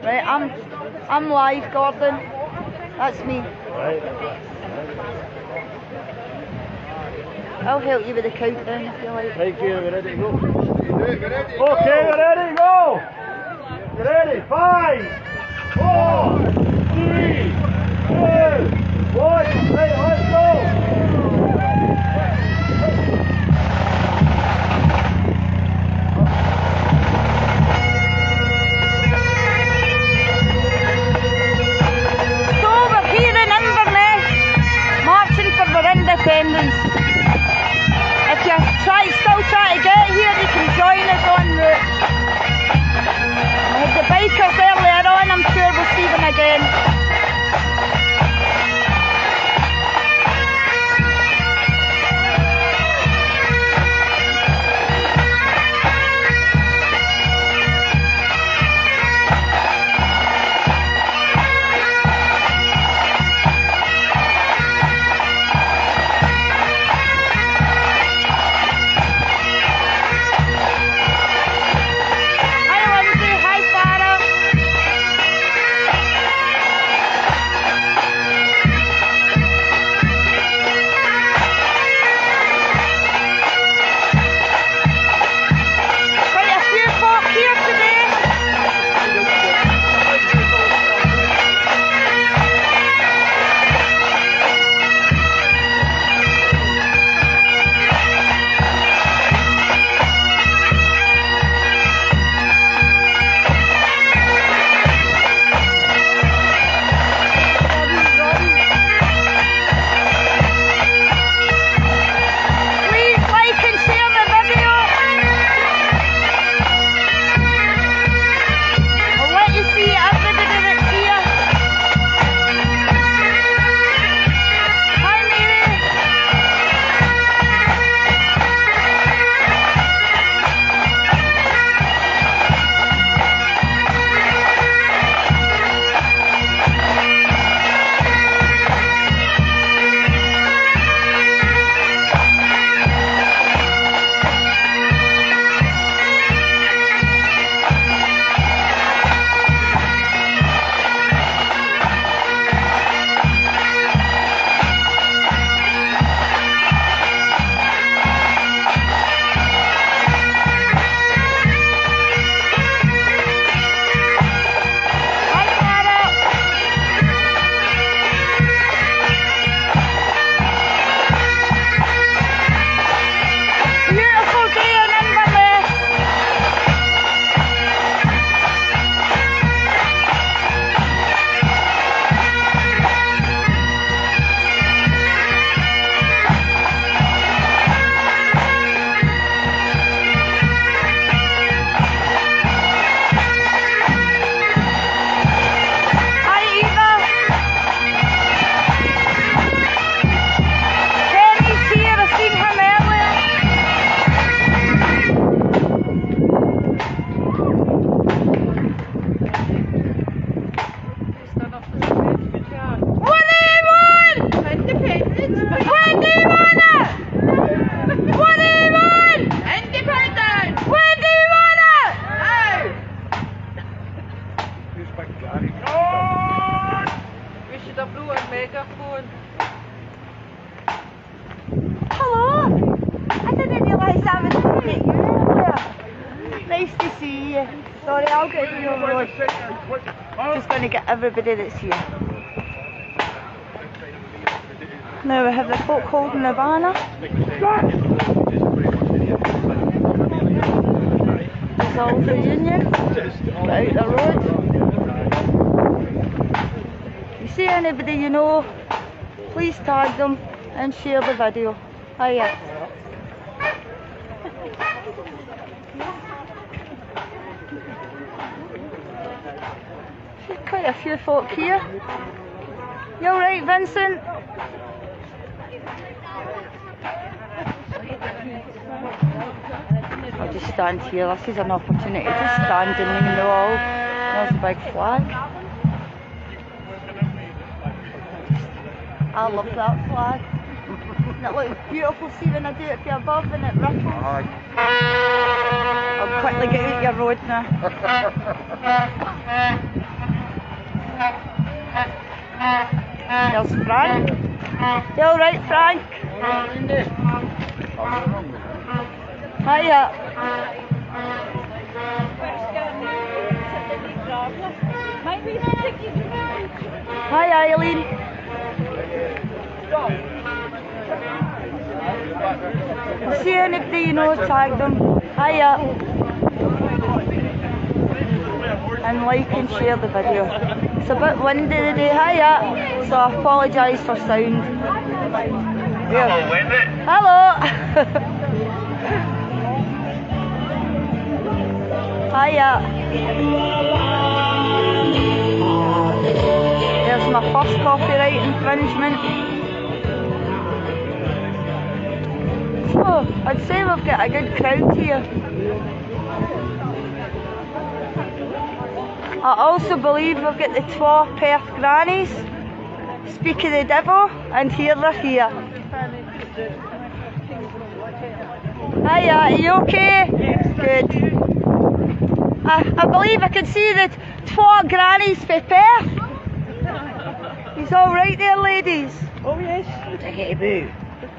Right, I'm live, Gordon. That's me. Right. I'll help you with the countdown if you like. Right, Kira, we're ready to go. Okay, we're ready to go. You ready? 5, 4, 3, 2, 1. Right, let's go. So we're here in Inverness, marching for our independence. If you still try to get here, you can join us en route. We had the bikers earlier on, I'm sure we'll see them again. Hello! I didn't realise I was looking at you earlier. Nice to see you. Sorry, I'll get you on road. Just going to get everybody that's here. Now we have the folk holding the banner. Dissolve the union. Get out the road. You see anybody you know, please tag them and share the video. Oh yeah. There's quite a few folk here. You alright, Vincent? I'll just stand here. This is an opportunity to stand in the wall. There's a big flag. I love that flag. It looks beautiful, see when I do it from above and it ripples. I'll quickly get out your road now. There's Frank. You alright, Frank? Hiya. Hi, Eileen. See anybody you know, tag them. Hiya. And like and share the video. It's a bit windy today, hiya, so I apologise for sound. Hello, Wendy. Hello! Hiya. There's my first copyright infringement. So, I'd say we've got a good crowd here. I also believe we've got the twa Perth grannies. Speak of the devil, and here they're here. Hiya, are you okay? Good. I believe I can see the twa grannies for Perth. He's alright there, ladies. Oh yes, take it a boo.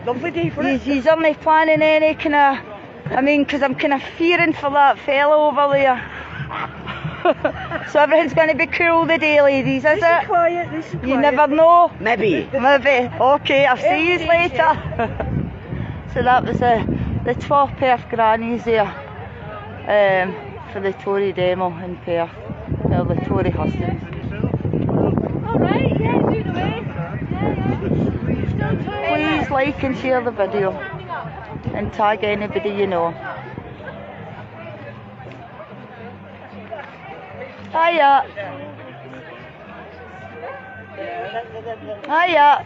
Lovely day for it. He's only planning any kind of, because I'm kind of fearing for that fella over there. So everything's going to be cool today, ladies, is it? Quiet, You never know. Maybe. Maybe. Okay, I'll see you later. So that was the 12 Perth grannies there for the Tory demo in Perth. No, the Tory hustings. Alright, yeah, do the way. Please like and share the video and tag anybody you know. Hiya. Hiya.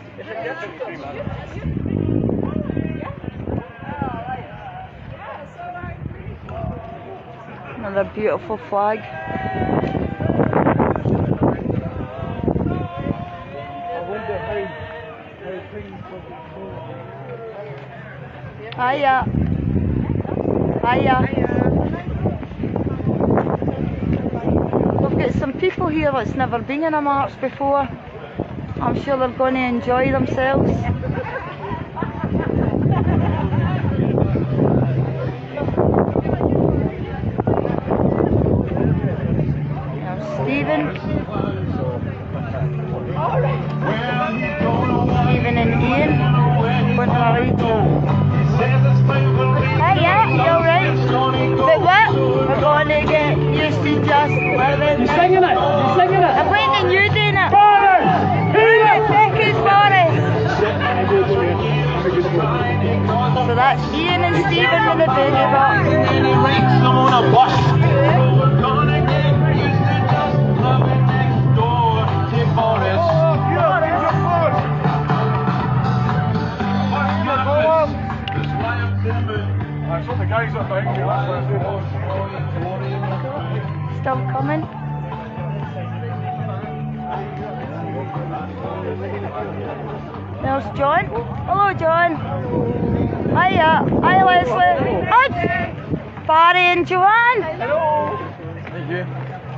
Another beautiful flag. Hiya. Hiya. We've got some people here that's never been in a march before. I'm sure they're going to enjoy themselves. There's Stephen. Stephen and Ian. Going right. Hiya, you alright? But what? We're going to get used to just living. You singing it? You singing it? I'm waiting you doing it. Boris! Who's Boris? So that's Ian and Stephen in the baby box. Still coming. There's John. Hello, John. Hiya. Hi, Leslie. Hi, Barry and Joanne. Hello. Thank you.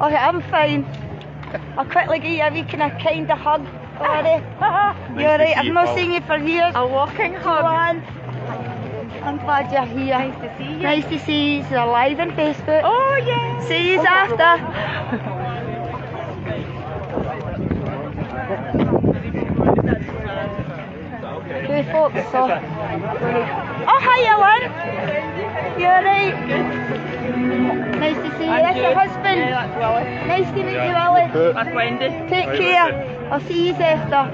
Okay, I'm fine. I'll quickly give you a wee kind of hug, Barry. You're right. I've not seen you for years. A walking hug. Joanne. I'm glad you're here. Nice to see you. Nice to see you. You're live on Facebook. Oh yeah. See you after. Two folks, so. Oh, hiya, Lynn. You're right. Nice to see you. That's your husband. Yeah, that's Willie. Nice to meet you, Willie. That's Wendy. Take care. I'll see you after.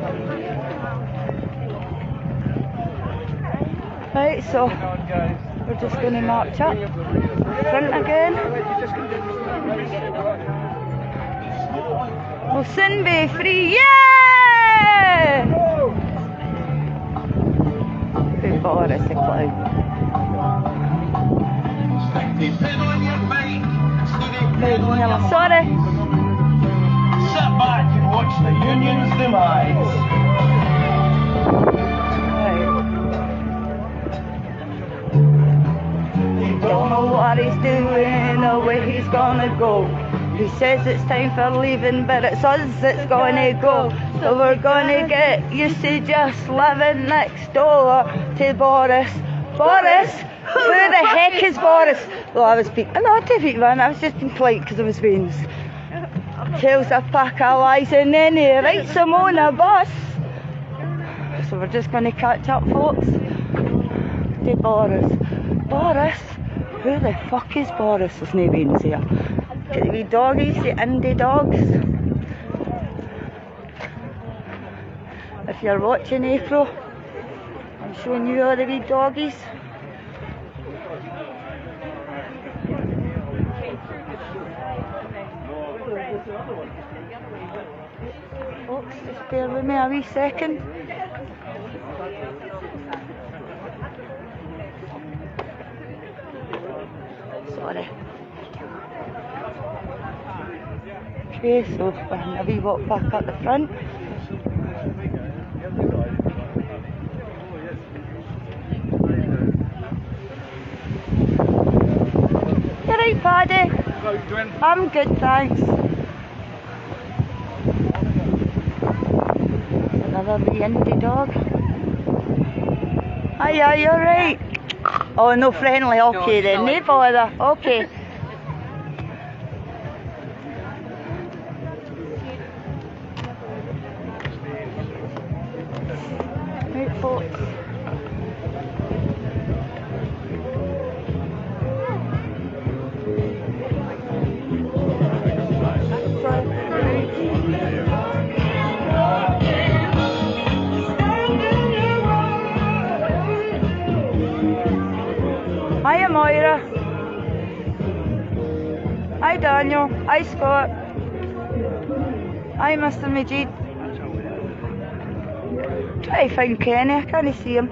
Right, so we're just going to march up front again. We'll soon be free. Yeah! Good Boris, a clown. Sorry. Sit back and watch the union's demise. Don't know what he's doing or where he's gonna go. He says it's time for leaving, but it's us that's gonna go. So we're gonna get used to just living next door to Boris. Boris? Who the heck is Boris? Well, I was speaking. No, to be man, I was just being polite because I was Wayne's. Tells a pack of lies and then he writes them on a bus. So we're just gonna catch up, folks. To Boris. Boris? Who the fuck is Boris? There's no Wayne's here. Get the wee doggies, the indie dogs. If you're watching April, I'm showing you all the wee doggies. Folks, just bear with me a wee second. Sorry. Okay, so we're having a wee walk back at the front. You right, Paddy? How you doing? I'm good, thanks. Another wee indie dog. Hiya, you alright? Oh, no friendly, okay then, no bother, okay. Right, folks. Hiya Moira. Hi Daniel. Hi Scott. Hi Mr. Majid. Try to find Kenny, I can't see him.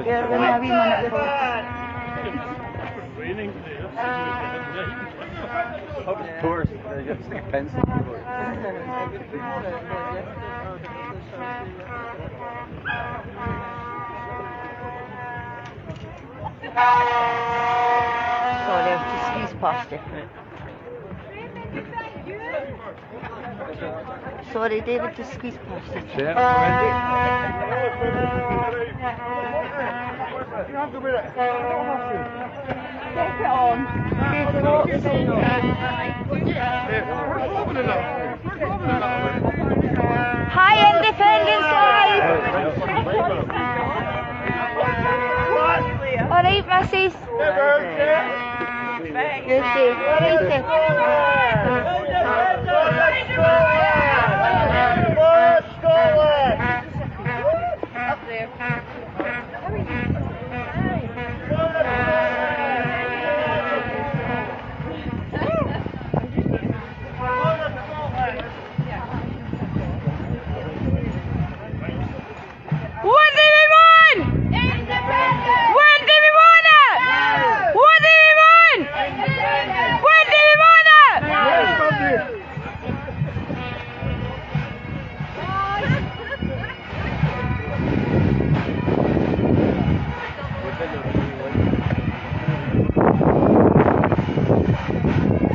Bear with me a wee minute, folks. Of course, you have to stick a pencil keyboard. Sorry, I've just squeezed past it. Sorry, David, just squeezed past it. Yeah, Take it on. Take it off. Hi, Independence Live! Alright, Mrs. Good day. Up there. What do we want? Independence! What do we want it? What do we want? What do we want it?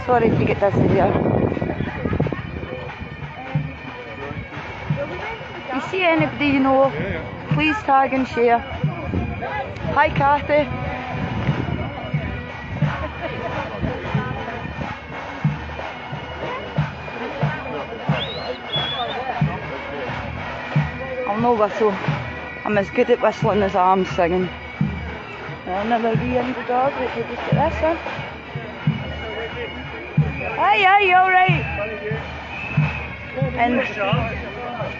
Sorry if you get dizzy here. You see anybody you know, please tag and share. Hi Kathy. I'll no whistle. I'm as good at whistling as I am singing. Another wee indie dog, let me just get this in. Hi, you alright?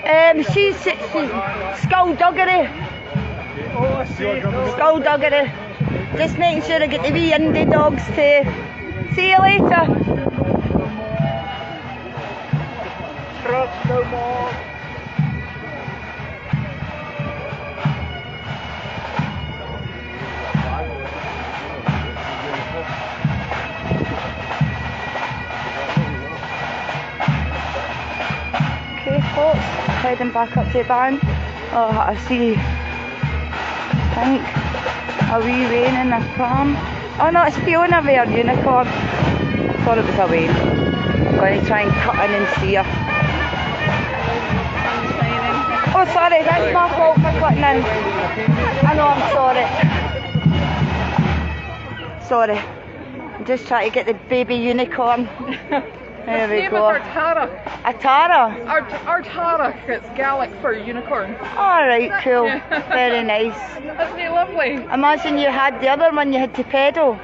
And she's skullduggery. Skullduggery. Just making sure I get the wee indie dogs to see you later. Trucks no more. heading back up to the band. Oh, I see, I think, a wee Wayne in a pram. Oh no, it's Fiona with her unicorn. Thought it was a Wayne. I'm going to try and cut in and see her. Oh sorry, that's my fault for cutting in. I know, I'm sorry. Sorry. I'm just trying to get the baby unicorn. There we go. His name is Artara. Atara? Artara, it's Gaelic for unicorn. Alright, cool. Very nice. Isn't he lovely? Imagine you had the other one you had to pedal.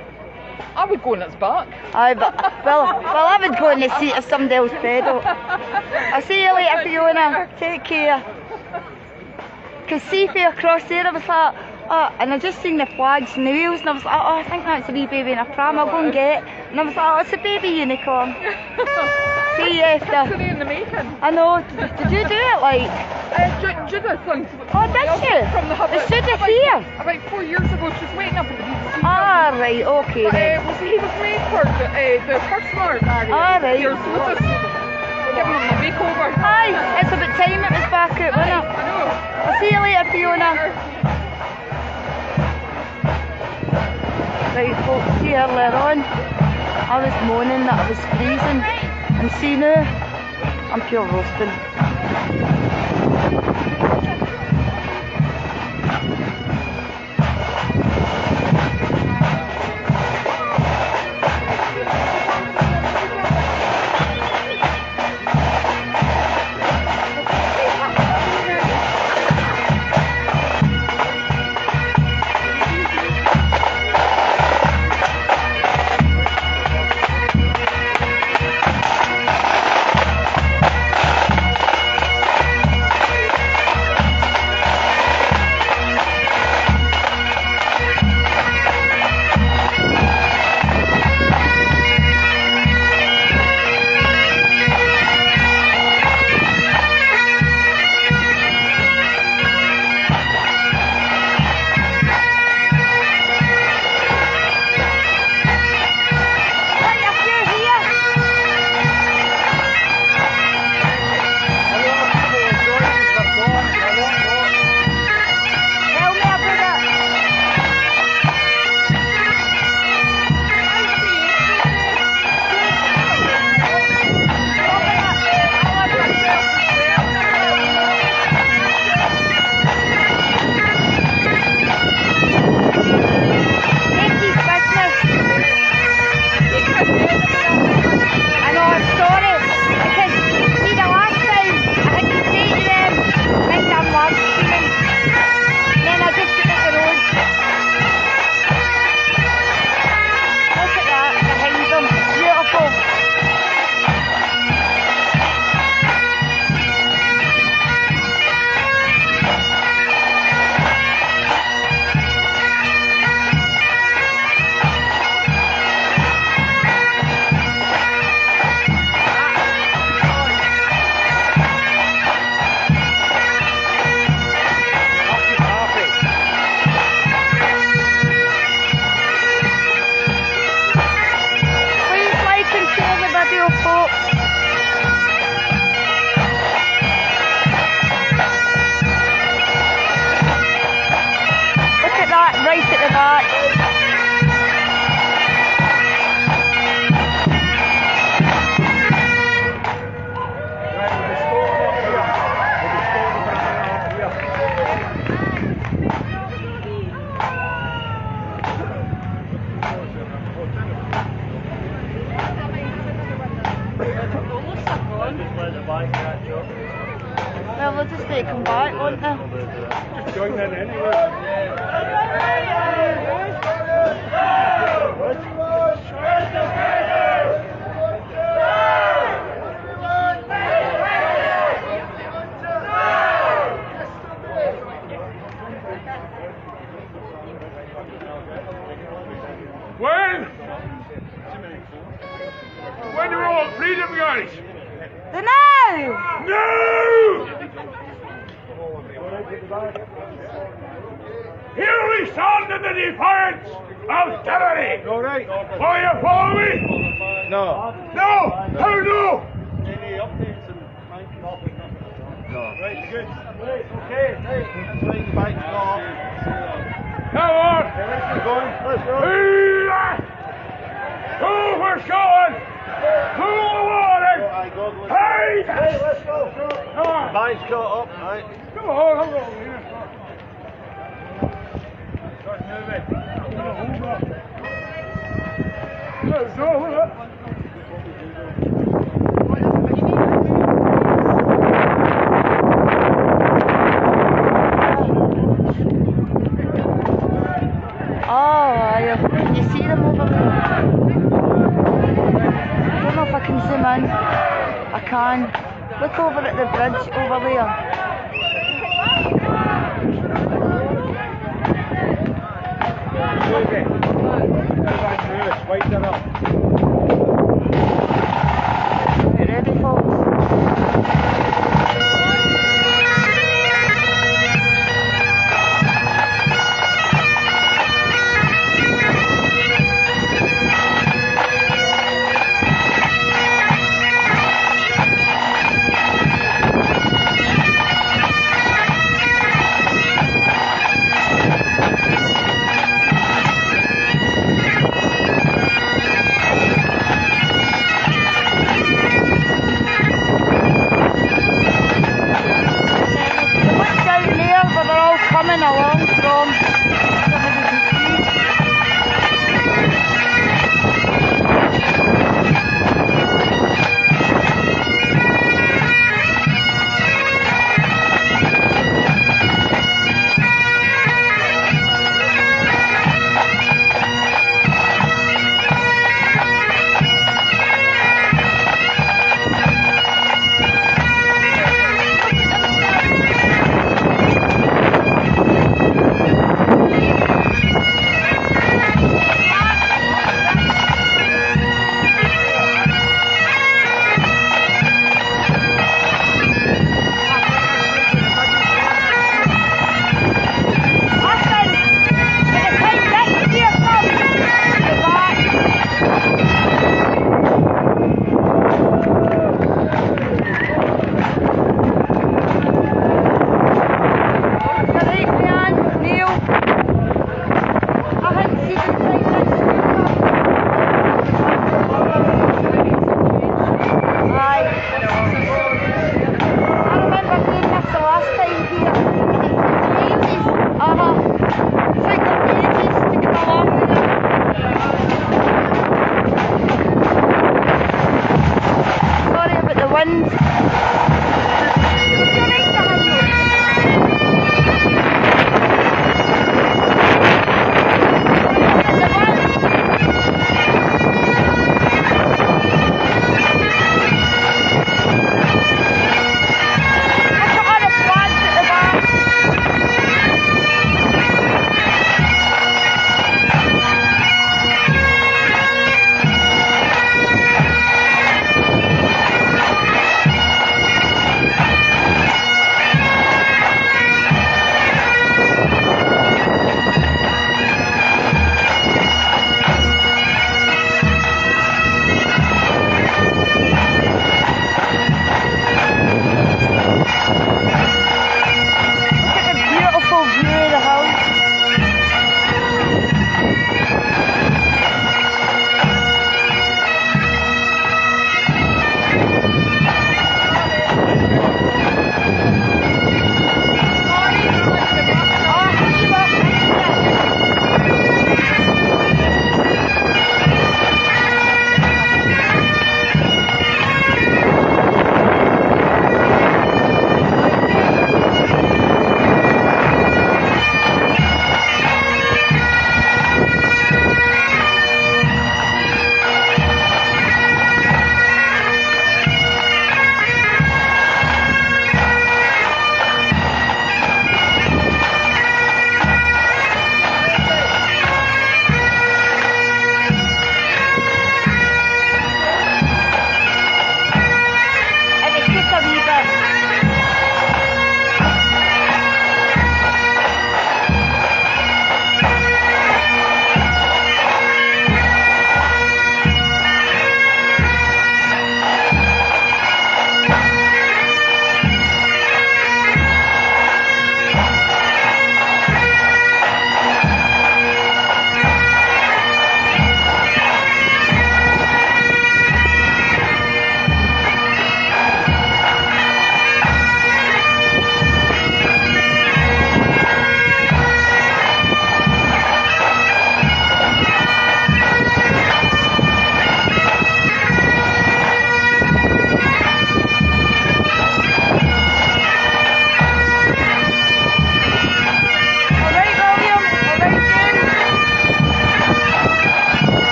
I would go in its back. Aye, but, well, I would go in the seat of somebody else pedal. I'll see you later, Fiona. Take care. Because see if you're across there, I was like, oh, and I just seen the flags and the wheels, and I was like, oh, I think that's a wee baby in a pram, I'll go and get it. And I was like, oh, it's a baby unicorn. See you after. It's in the making. I know, did you do it like? Judith thing. Oh, did you? From the hub. Is Judith here? About 4 years ago, she was waiting up at the BBC. Ah, right, okay But, then. he was made for the first mark. Ah, right. Years, so we'll just give him a makeover. Aye, it's about time it was back out, wasn't it? I know. I'll see you later, Fiona. Right folks, see earlier on, I was moaning that I was freezing, and see now, I'm pure roasting. Well, we'll just let it come back, won't they? Just join in anyway. When do we want freedom, guys? The now! No! Here we stand in the defiance of tyranny. All right. Will you follow me? No. No! How no? Any updates and nothing? No. Right. Okay. Swing the bike off. Come on! Okay, let's keep going. Let's go. Two for showing! Two water! Hey! Hey, let's go. Come on! Bike's caught up, right? Come on, come on. Start moving. Hold up. Let's go, hold up. You see them over there? I don't know if I can zoom in. I can. Look over at the bridge over there. Okay. Wait that up. You ready, folks? Coming along from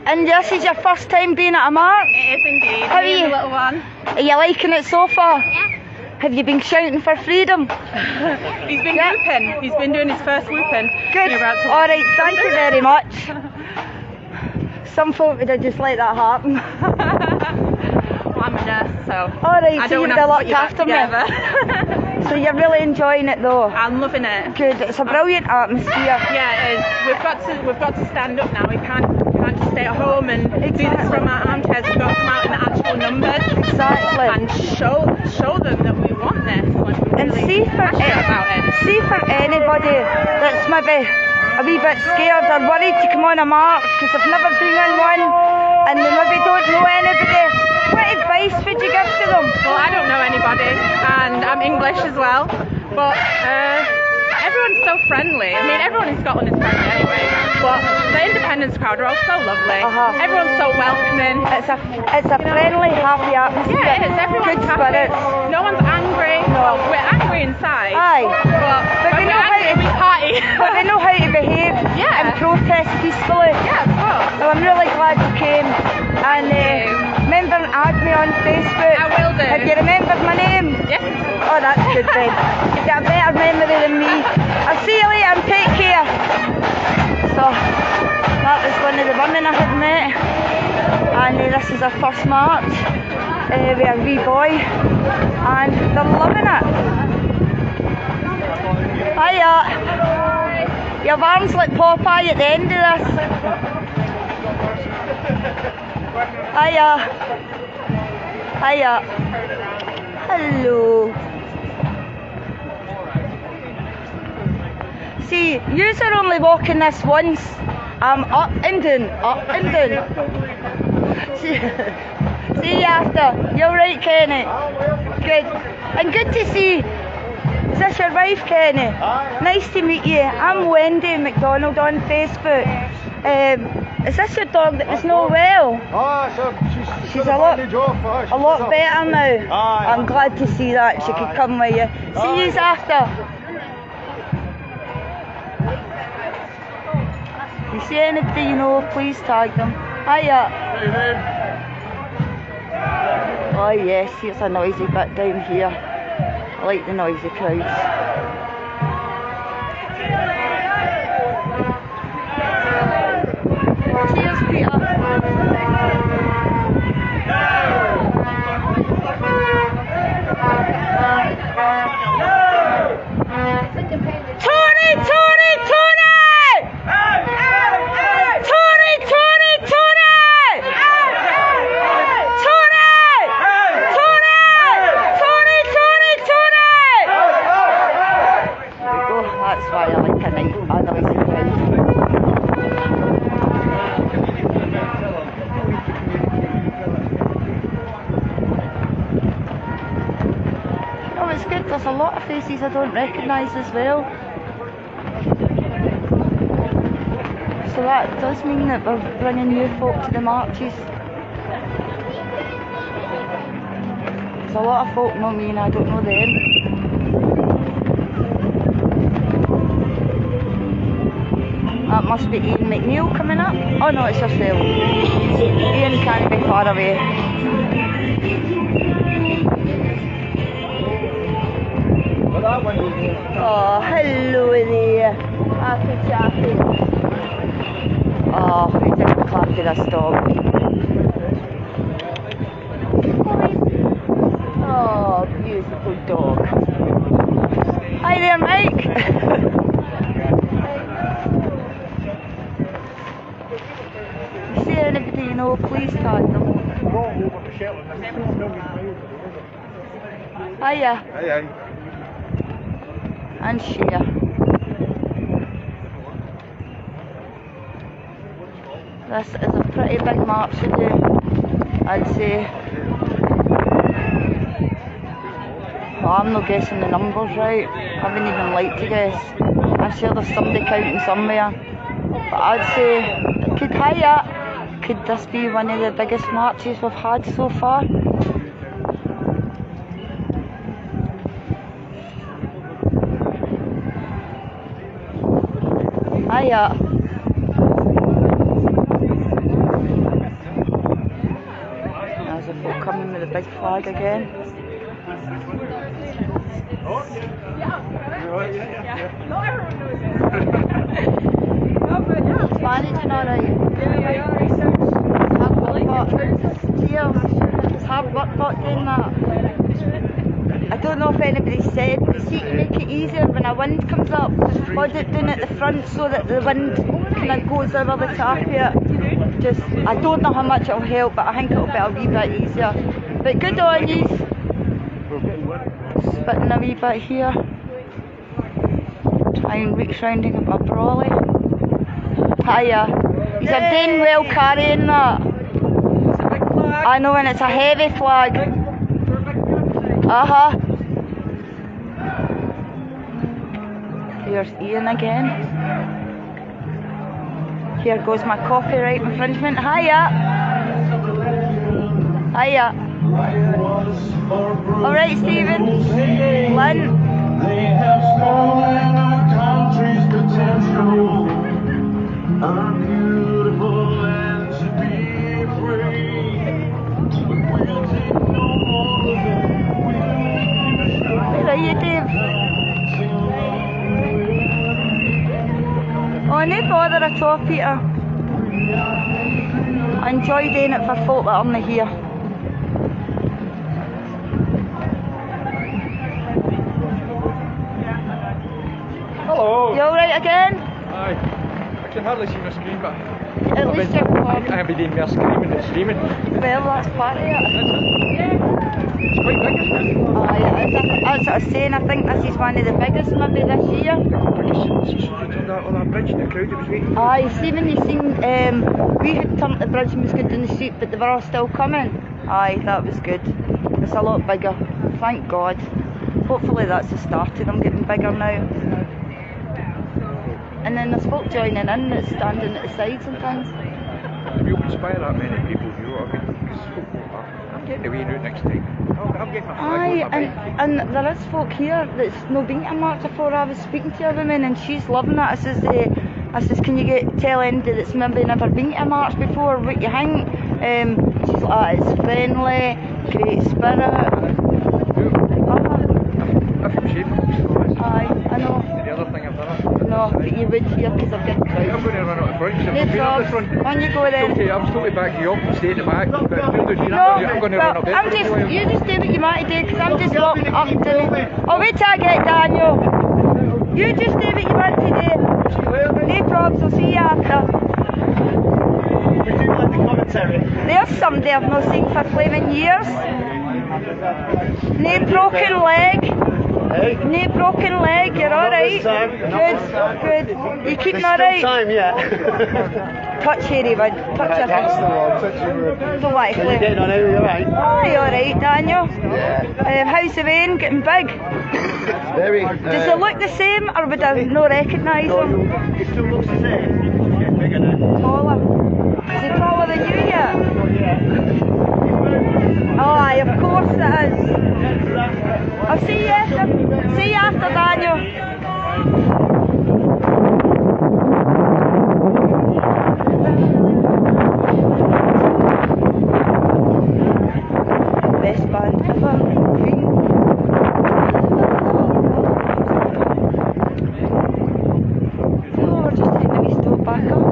And this is your first time being at a march? It is indeed. How are Me and you? the little one. Are you liking it so far? Yeah. Have you been shouting for freedom? He's been Yeah. whooping. He's been doing his first whooping. Good. You're about to- Alright, thank you very much. Some folk would have just let that happen. Well, I'm a nurse, so Alright, I so don't you'd have have to put looked you back after me. together. So you're really enjoying it though? I'm loving it. Good, it's a brilliant atmosphere. Yeah, it is. We've got to stand up now. We can't just stay at home and do this Exactly. from our armchairs. We've got to come out in the actual numbers Exactly. and show them that we want this. Like, we're And really see for passionate about it. see for anybody that's maybe a wee bit scared or worried to come on a march because they've never been on one and they maybe don't know anybody, what advice would you give to them? Well, I don't know anybody, and I'm English as well, but everyone's so friendly. I mean, everyone in Scotland is friendly anyway, but the independence crowd are all so lovely. Uh-huh. Everyone's so welcoming. It's a friendly, happy atmosphere. Yeah, it is. Everyone's Good happy. spirits. No one's angry. No. Well, we're angry inside. Aye. But we when know we're how angry, to we party. but they know how to behave Yeah. and protest peacefully. Yeah, of course. Well, I'm really glad you came. And you. remember and add me on Facebook. I will do. Have you remembered my name? Yes. Oh, that's good then. You've got a better memory than me. I'll see you later and take care. So, that was one of the women I had met. And this is our first march with a wee boy. And they're loving it. Hiya. Your arms like Popeye at the end of this. Hiya. Hiya. Hello. See, yous are only walking this once. I'm up and down, up and down. See you after. You're right, Kenny. Good. And good to see. Is this your wife, Kenny? Nice to meet you. I'm Wendy McDonald on Facebook. Is this your dog that was no well? She's a lot better now. I'm glad to see that. She could come with you. See yous after. If you see anybody you know, please tag them. Hiya. Oh yes, it's a noisy bit down here. I like the noisy crowds. Cheers, Peter. Tony! Tony! Tony! Tony! Tony! Tony! Tony! Tony! Tony! Tony! There we go. That's why I like a noisy crowd. Oh, it's good. There's a lot of faces I don't recognise as well. So that does mean that we're bringing new folk to the marches. There's a lot of folk know me and I don't know them. That must be Ian McNeil coming up. Oh no, it's yourself. Ian can't be far away. Oh, hello there. Happy chappy. Oh, we take a clap to this dog. Oh, beautiful dog. Hi there, Mike. If you see anybody you know, please tag them. Hiya. And share. This is a pretty big march to do, I'd say. Well, I'm not guessing the numbers right. I wouldn't even like to guess. I'm sure there's somebody counting somewhere. But I'd say, could this be one of the biggest marches we've had so far? Hiya. his flag again. Managing alright. It's hard work doing that. I don't know if anybody said, but see, to make it easier when a wind comes up, hold it down at the front so that the wind kind of goes over the top of it. Just, I don't know how much it'll help, but I think it'll be a wee bit easier. But good on you. Spitting a wee bit here. Try and reach round and get my brolly. Hiya. He's doing well carrying that. I know, and it's a heavy flag. Here's Ian again. Here goes my copyright infringement. Hiya. Hiya. Alright, Stephen. Lynn. They have stolen our country's potential. Our beautiful land to be free. But we'll take no more of it. Where are you, Dave? Oh, no bother at all, Peter. I enjoy doing it for folk that aren't here. Hello. You alright again? Aye. I can hardly see my screen, but At least you're recording. I'll be doing more screaming and streaming. Well, that's part of it. It's quite big, isn't it? Aye, it is. That's what I was saying. I think this is one of the biggest maybe this year. On that bridge, the crowd that was waiting. Aye, see when you seen, we had turned the bridge and was going down the street, but they were all still coming. Aye, that was good. It's a lot bigger, thank God. Hopefully that's the start of them getting bigger now. And then there's folk joining in that's standing at the sides and things. You'll inspire that many people, you know what I mean? I'm getting the wee route next time. I'm getting my flag Aye, on my bike. and there is folk here that's no been to a march before. I was speaking to a woman and she's loving it. I says, can you tell anybody that's maybe never been to a march before what you think? She's like, it's friendly, great spirit. I feel shameful, to be honest. Aye, I know. The other thing I've done it. No, but you would here because I've got I'm crowds. going to run out of points. No problems. On you go then. Okay, I'm totally back you up and stay at the back. But No, I'm going to run up well, there. you just do what you want to do because I'm just walking up to it. Oh, wait till I get Daniel. You just do what you want to do. No problems, I'll see you after. We do like the commentary. There's somebody I've not seen for flaming years. No broken leg. Hey? No broken leg, you're alright. Good. You keeping alright? Time yet. Touch Harry, bud. Touch your That's the hand. one. Touch your word. Don't want to How you flame. getting on? Are you alright? Aye, alright, Daniel. Yeah. How's the vein? Getting big? Very. Does it look the same or would I not recognise him? It still looks the same. It's getting bigger now. Taller. Is he taller than you yet? Oh, aye, of course it is. I'll see you after. See you after, Daniel. Best band ever. Queen. Oh, we're just taking a wee stop back up.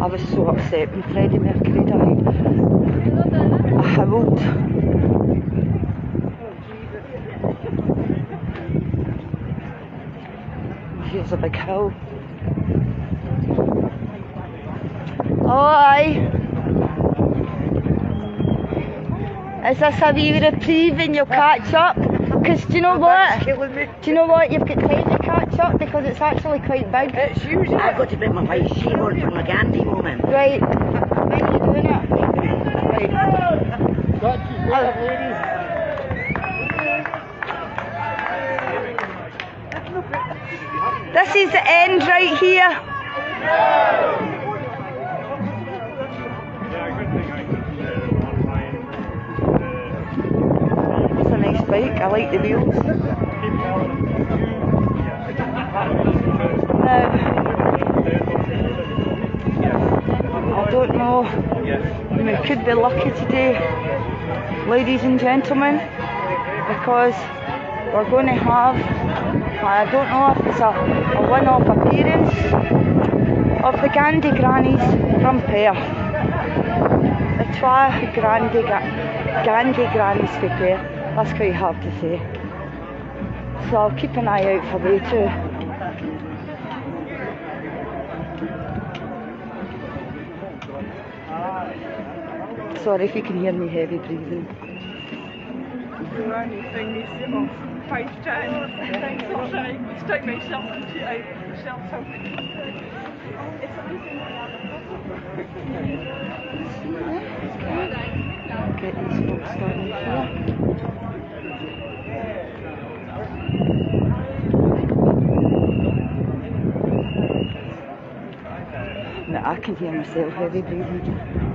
I was so upset when Freddie Mercury died. I howled. Here's a big hill. Oh, aye. Is this a wee reprieve and you'll catch up? Because do you know what? Do you know what? You've got time to catch up because it's actually quite big. It's usually. I've got to bring my wife. She wants from a Gandhi moment. Right. When are you doing it? Right. This is the end right here. It's a nice bike. I like the wheels. Now, could be lucky today, ladies and gentlemen, because we're going to have, I don't know if it's a one-off appearance of the Gandhi Grannies from Perth. The twa Gandhi Grannies from Perth, that's quite hard to say. So I'll keep an eye out for they too. Sorry if you can hear me heavy breathing. The only thing is, page 10, thanks for saying, stick myself into myself something. Get these folks started here. Now I can hear myself heavy breathing.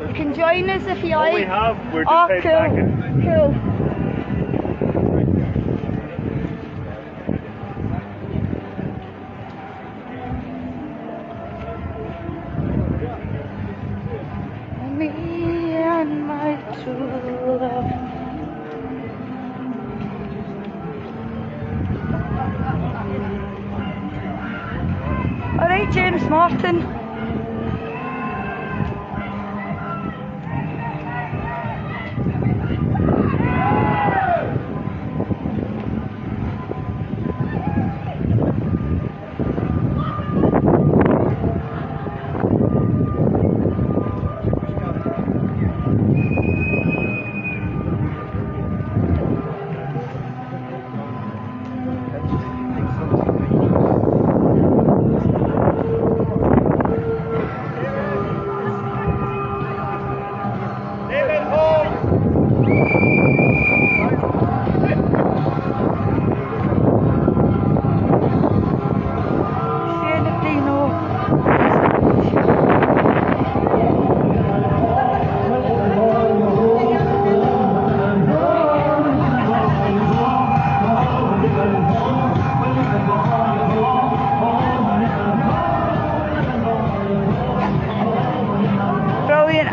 You can join us if you like. We have, we're just cool. packing. Cool. Me and my true love. Alright, James Martin.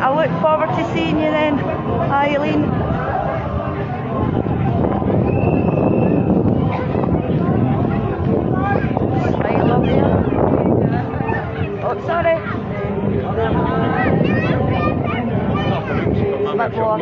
I look forward to seeing you then, Eileen. Smile up here. Oh, sorry. Slip warm.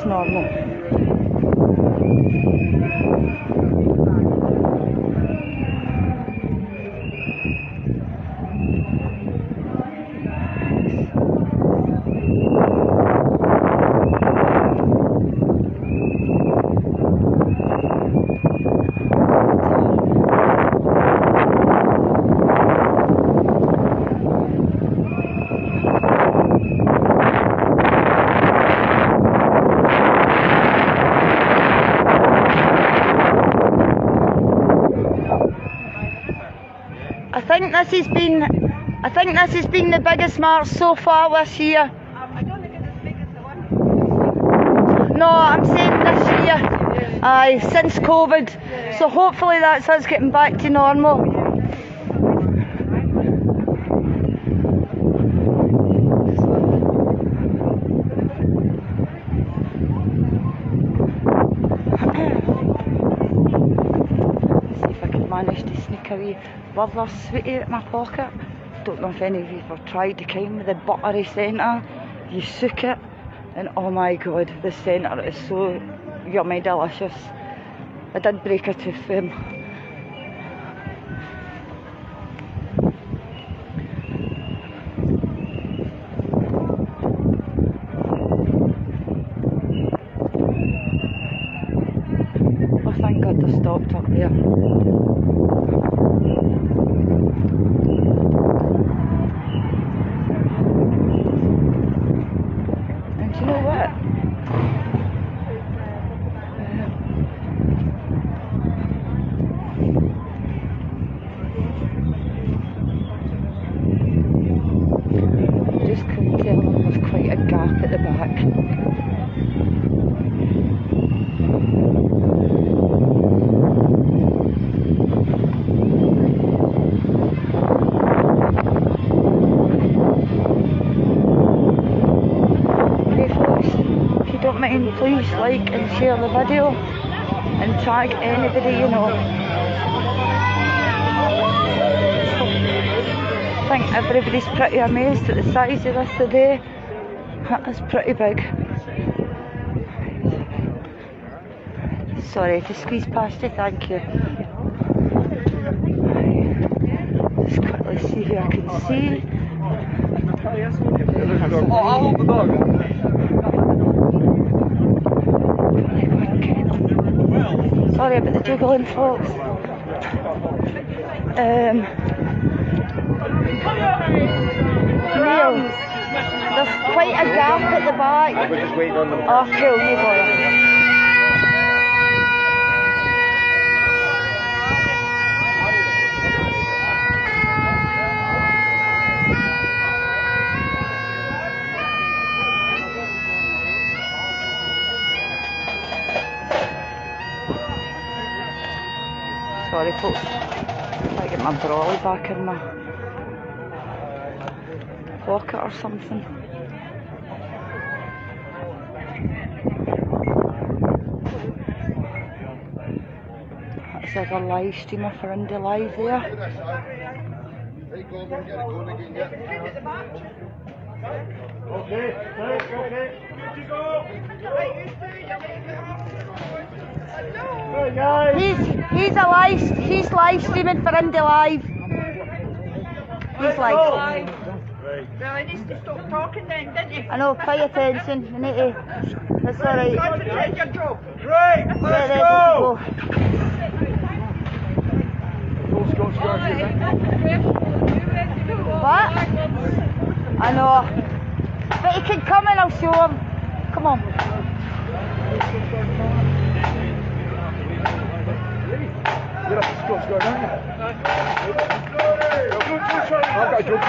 Normal. I think this has been the biggest march so far this year. I don't think it's as big as the one. No, I'm saying this year. Aye, since COVID. So hopefully that's us getting back to normal. See if I can manage to sneak a wee Werther sweetie at my pocket. Don't know if any of you have tried the kind with the buttery centre. You soak it and oh my god, the centre is so yummy delicious. I did break a tooth for him. there. And do you know what? Just couldn't tell them there's quite a gap at the back. Okay folks, if you don't mind, please like and share the video and tag anybody you know. I think everybody's pretty amazed at the size of this today. That is pretty big. Sorry to squeeze past you, thank you. Just quickly see who I can see. Oh, I'll hold the dog. Sorry about the juggling, folks. Neil, there's quite a gap at the back. We're just waiting on them. Oh, cool, no bother. Sorry folks, I get my brolly back in my pocket or something. That's like a live streamer for Indie Live there. Okay, thanks, okay. Good to go. Hey guys. He's live streaming for Indie Live. He's live streaming. Well, I need to stop talking then, didn't you? I know, pay attention. We need to. That's alright. Concentrate your job. Right, let's go. What? I know. But he can come and I'll show him. Come on. You're up to Scott's going, aren't you? I've got a job to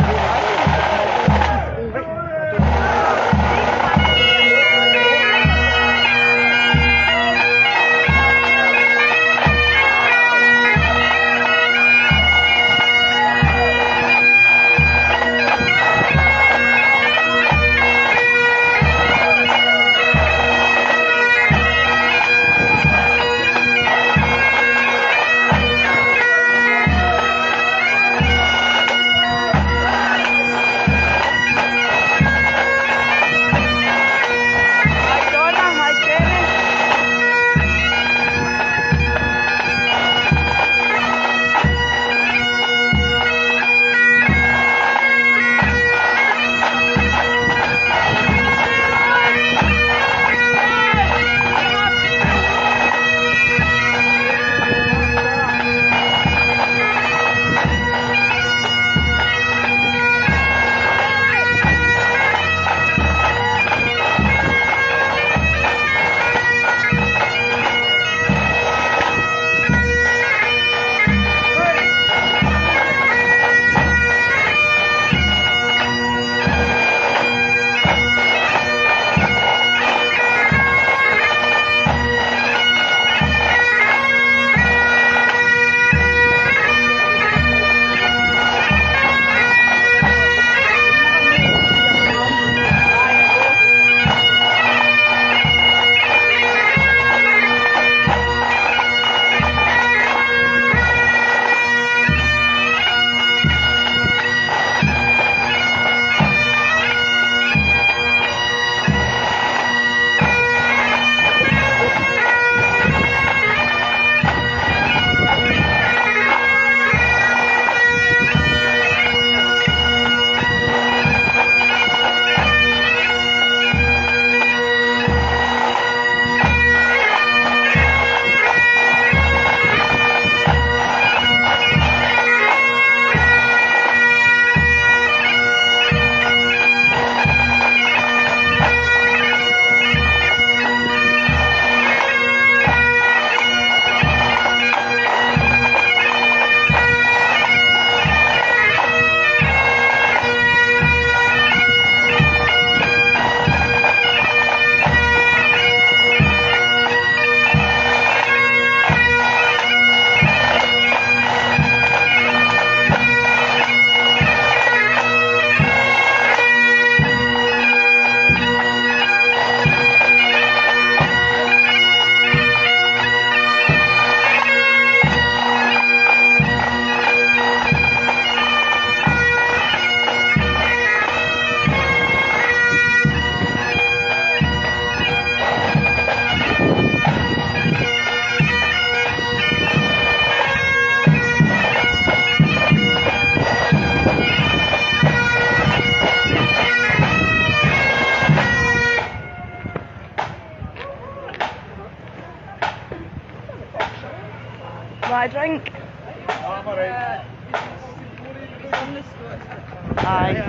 Aye.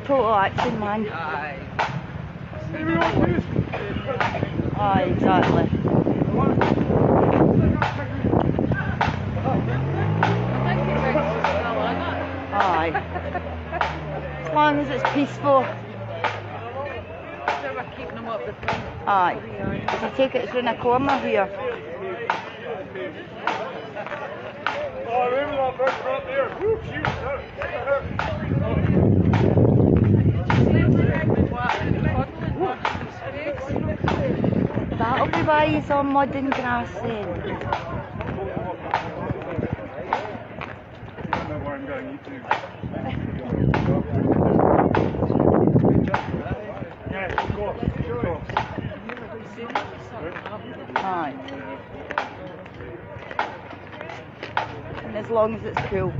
Total action, man. Aye, exactly. Aye. As long as it's peaceful. Aye. If you take it, it's in a corner here. Oh, remember that person up there? Whoop, shoot, That'll be why he's on mud and grass then. I know where I'm going, you too. Yeah, of course. Aye. And as long as it's cool.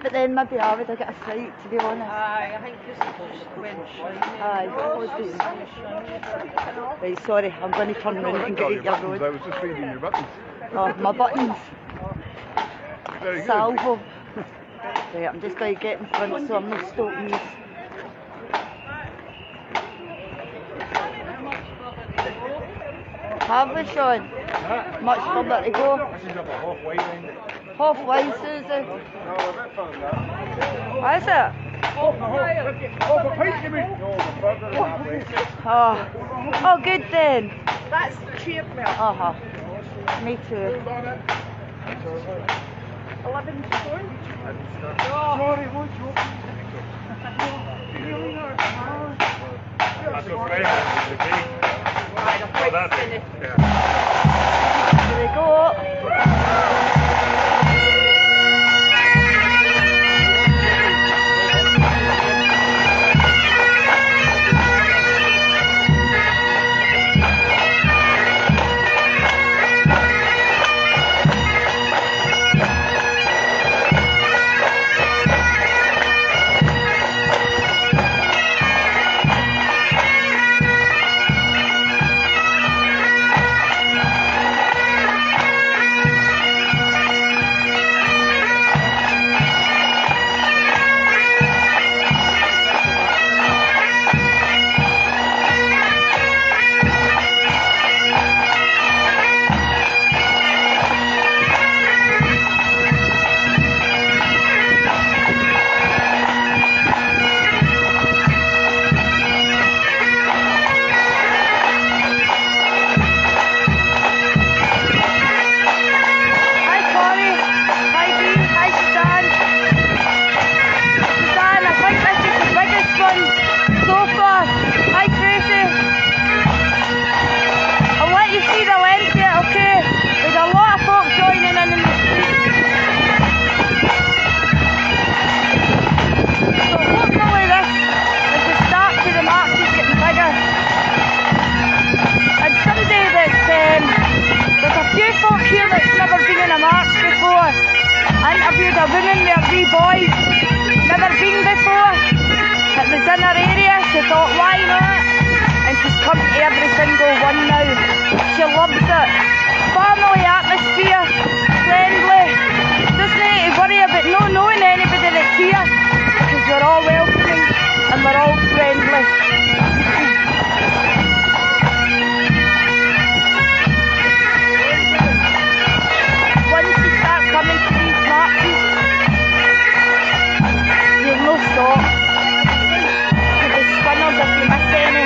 But then maybe I would have got a fright, to be honest. Aye, I think this is just winch. Aye. Right, sorry, I'm going to turn round and get your road. I was just reading your buttons. Oh, my buttons. Very good. Salvo. Right, I'm just going to get in front so I'm not stopping these. Have we, Sean? Much further to go? This is about halfway then. Halfway, Susie. No, a bit further than that. What is it? Oh, but Pete, you mean? No, further than halfway. Oh, good then. That's the cheap milk. Uh-huh. Me too. 11 stone. Sorry, what's your... That's okay. Right, I've Oh, that's in it. it. Yeah. Here we go. interviewed a woman with a wee boy, never been before. It was in her area, she thought why not? And she's come to every single one now. She loves it. Family atmosphere, friendly. Doesn't need to worry about not knowing anybody that's here, because we're all welcoming and we're all friendly. Once you start coming to these marches, you'll no stop. You'll be spinners if you miss any.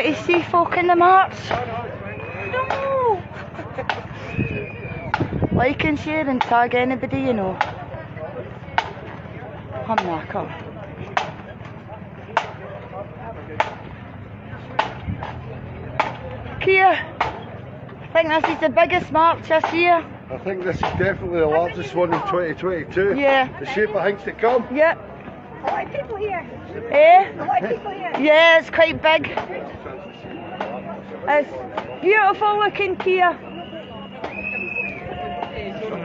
want to see folk in the march? No! Like and share and tag anybody you know. I'm knackered. Kia, I think this is the biggest march this year. I think this is definitely the largest one in 2022. Yeah. The shape of things to come. Yep. A lot of people here. Eh? A lot of people here. Yeah, it's quite big. It's beautiful looking Kia.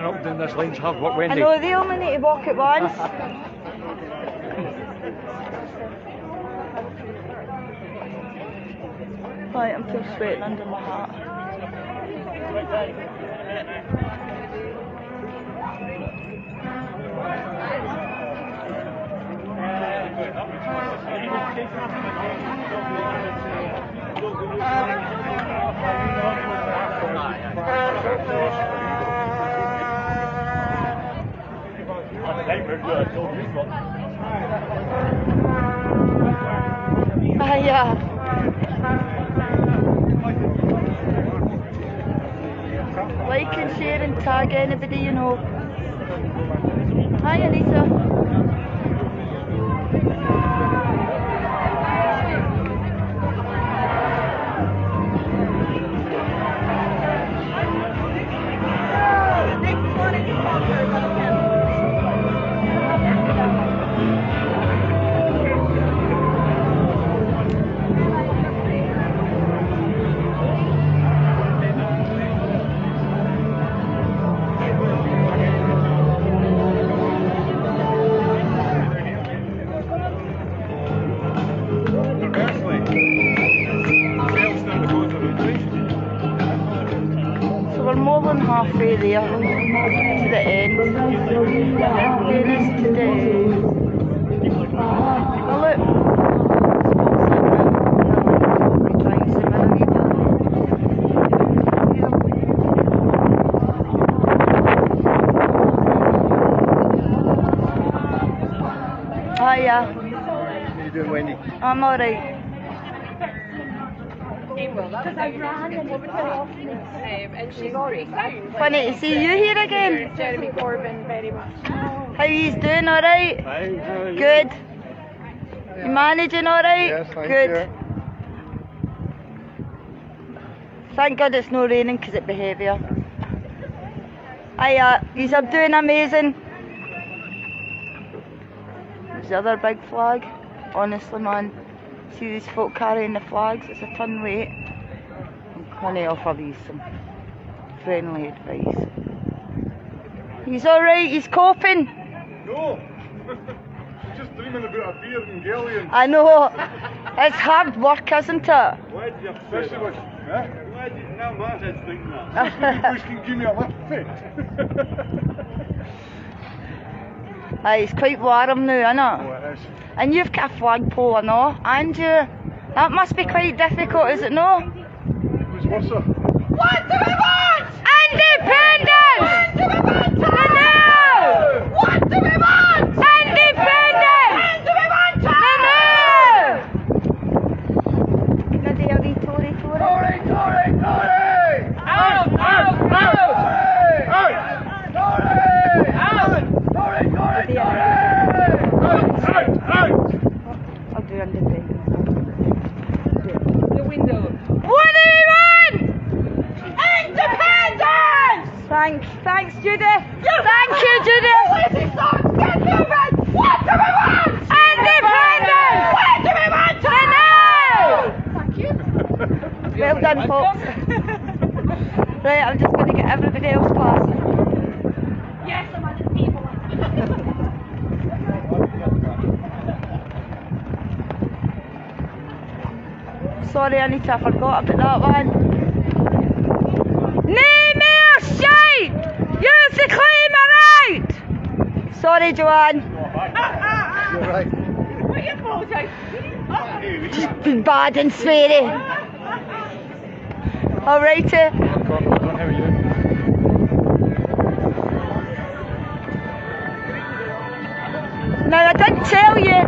Up down this line's hard work, I Wendy. know they only need to walk at once. Right, I'm still sweating under my hat. Yeah. Like and share and tag anybody you know. Hi Anita. We're more than halfway there to the end. Inverness today. Oh look. Hiya. How you doing, Wendy? I'm alright. And she's already sound. Funny to see you here again. Jeremy Corbyn very much. How you doing? Alright? Fine, how are you? Good. You managing alright? Yes, thank Good. you. Thank God it's not raining because it'd be heavier. Hiya, yous are doing amazing. There's the other big flag. Honestly, man, see these folk carrying the flags, it's a ton weight. I'm going to offer these some friendly advice. He's alright, he's coughing. No! Just dreaming about a beer in Gillian. I know. It's hard work, isn't it? Why do you especially with... Huh? Why do you... No, my head's thinking that. Just can give me a lift, fit. Aye, it's quite warm now, isn't it? Oh, it is. And you've got a flagpole, I know, and you. That must be quite difficult, is it no? Who's worse? What do we want? Independence! What do we want? What do we want? Independence! What do we want? Can I do a wee Tory? Tory! Out! Out! Out! I'll do independence. The window. What do we want? Independence! Thanks, Judy. Thank you, Judy. What do we want? Independence! What do we want? Thank you. Well done, folks. Right, I'm just going to get everybody else past. Yes, I'm at the people. Sorry, Anita, I forgot about that one. No more shite! Use the cleaner right! Sorry, Joanne. You're right. What are you apologising? Just been bad and sweary. Alrighty. How are you? Now, I did tell you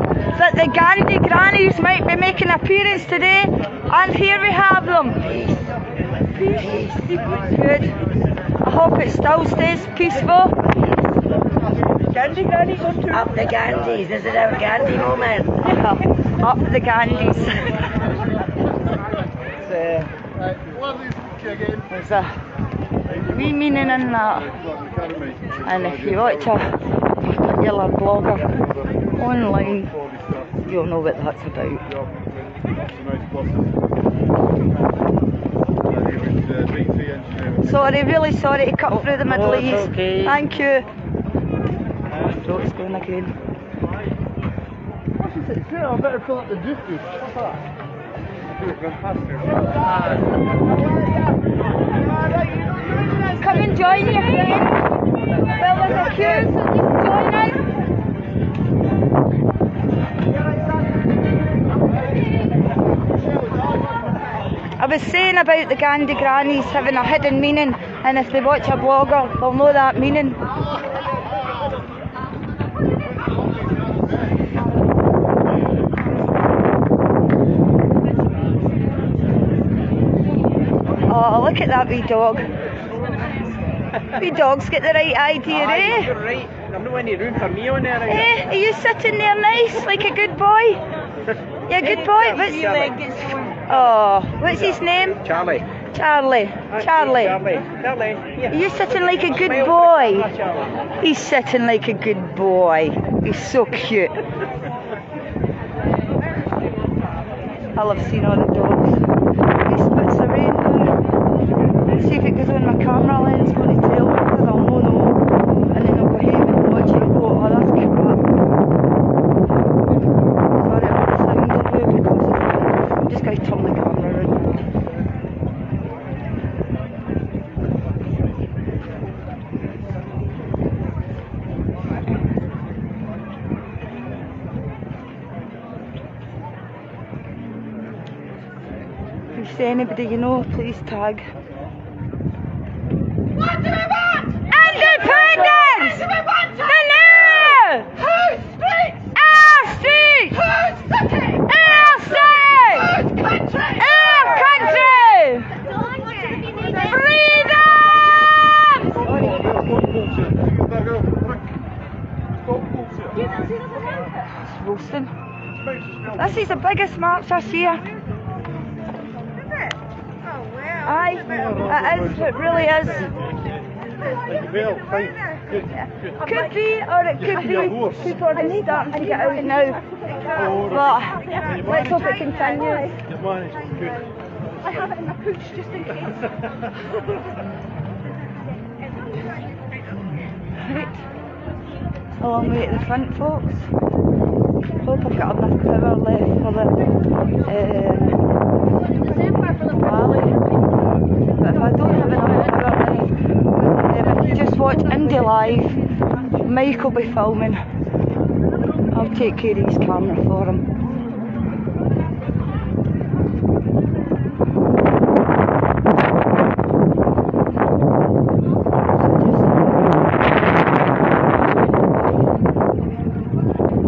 that the Gandhi grannies might be making an appearance today, and here we have them. Peace. Good. I hope it still stays peaceful. Gandhi granny going to... Up the Gandhis, this is our Gandhi moment. Yeah, up the Gandhis. There's a wee meaning in that. And if you watch a particular blogger online, you'll know what that's about. Sorry, really sorry to cut through the middle of you. Okay. Thank you. Throat's going again. I better fill up the juice. What's that? Come and join your friends. Well, there's a queue, so you can join in. I was saying about the Gandhi grannies having a hidden meaning, and if they watch a blogger, they'll know that meaning. Oh, look at that wee dog. Wee dogs get the right idea, eh? You're right. There's no any room for me on there. Eh, are you sitting there nice, like a good boy? Yeah, good boy. What's his name? Charlie. Charlie. Charlie. Are you sitting like a good boy? He's sitting like a good boy. He's so cute. I love seeing all the dogs. These bits of rain there. Let's see if it goes on my camera lens when it's tail, because I'll know no. And then I'll go home and watch it and go, oh, that's crap. Sorry about the sound I do, because I'm just going to turn the camera around. If you see anybody you know, please tag. What do we want? Independence! What do we want? The new! Whose streets? Our streets! Whose city? Our state! Whose country? Our country! Freedom! It's roasting. This is the biggest march I see here. Aye, it is, it really is. Could be, or it could be people are just starting to get out now. But let's hope it continues. I have it in my pooch just in case. Right, a long way to the front, folks. Hope I've got enough power left for the rally. But if I don't have enough power left, if you just watch Indie Live, Mike will be filming. I'll take care of his camera for him.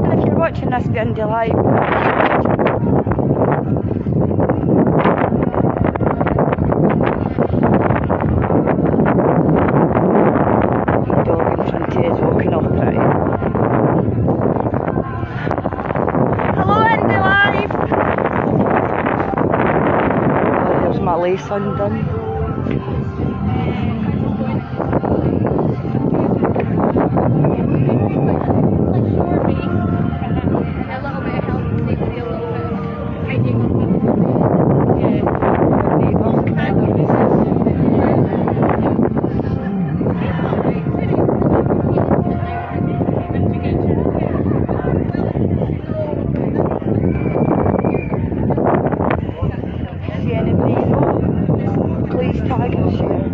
And if you're watching this be Indie Live, undone. See anybody you know? Please tag and share.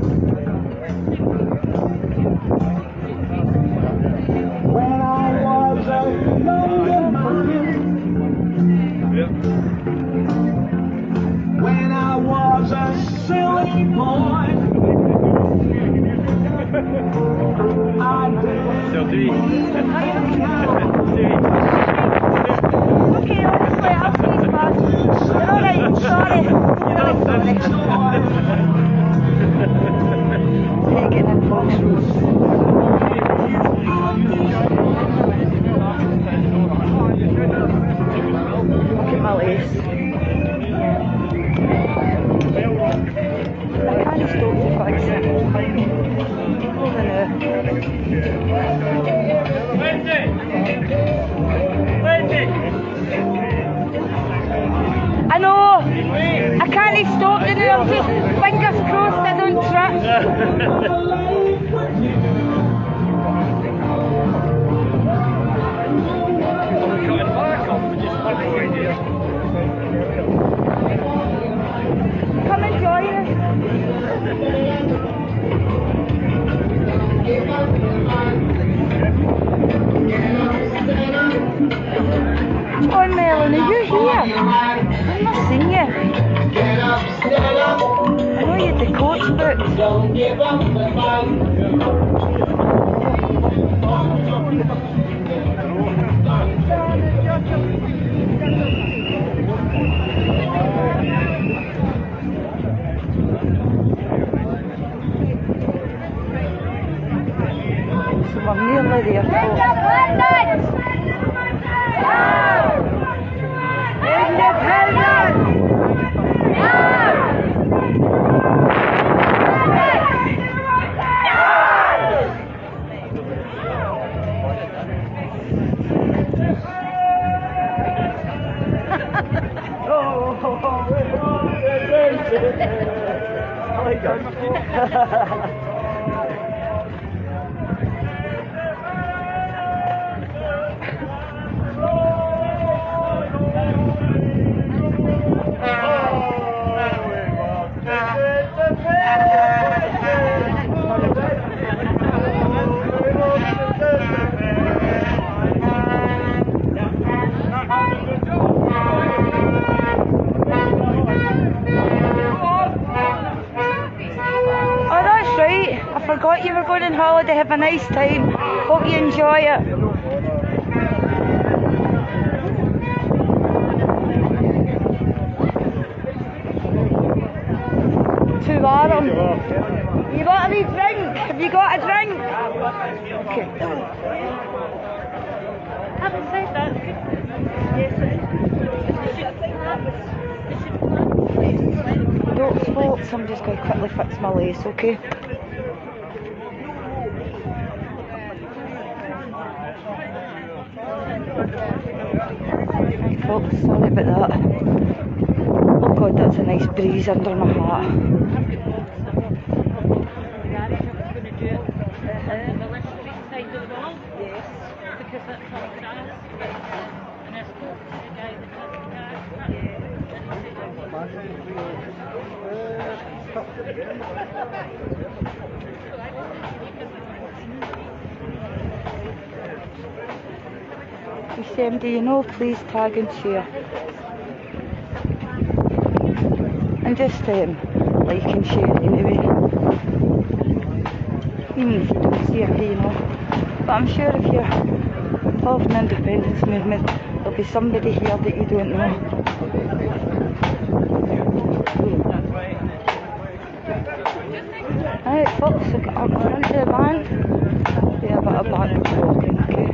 When I was a younger man, when I was a silly boy, I did. Come and join us. Oh, Melon, are you here? I've not seen you. I know you had the coach booked. Don't give up the fight. So I'm nearly there, folks. I forgot you were going on holiday. Have a nice time. Hope you enjoy it. To Warren. You got a wee drink? Have you got a drink? Okay. Having said that, Don't folks, I'm just going to quickly fix my lace, okay? Right folks, sorry about that. Oh god, that's a nice breeze under my hat. Sam, do you know, please tag and share. And just like and share anyway. Even if you don't see it, do you know. But I'm sure if you're involved in the independence movement, there'll be somebody here that you don't know. Right folks, so get up in front of the van. Be a bit of back walking, okay.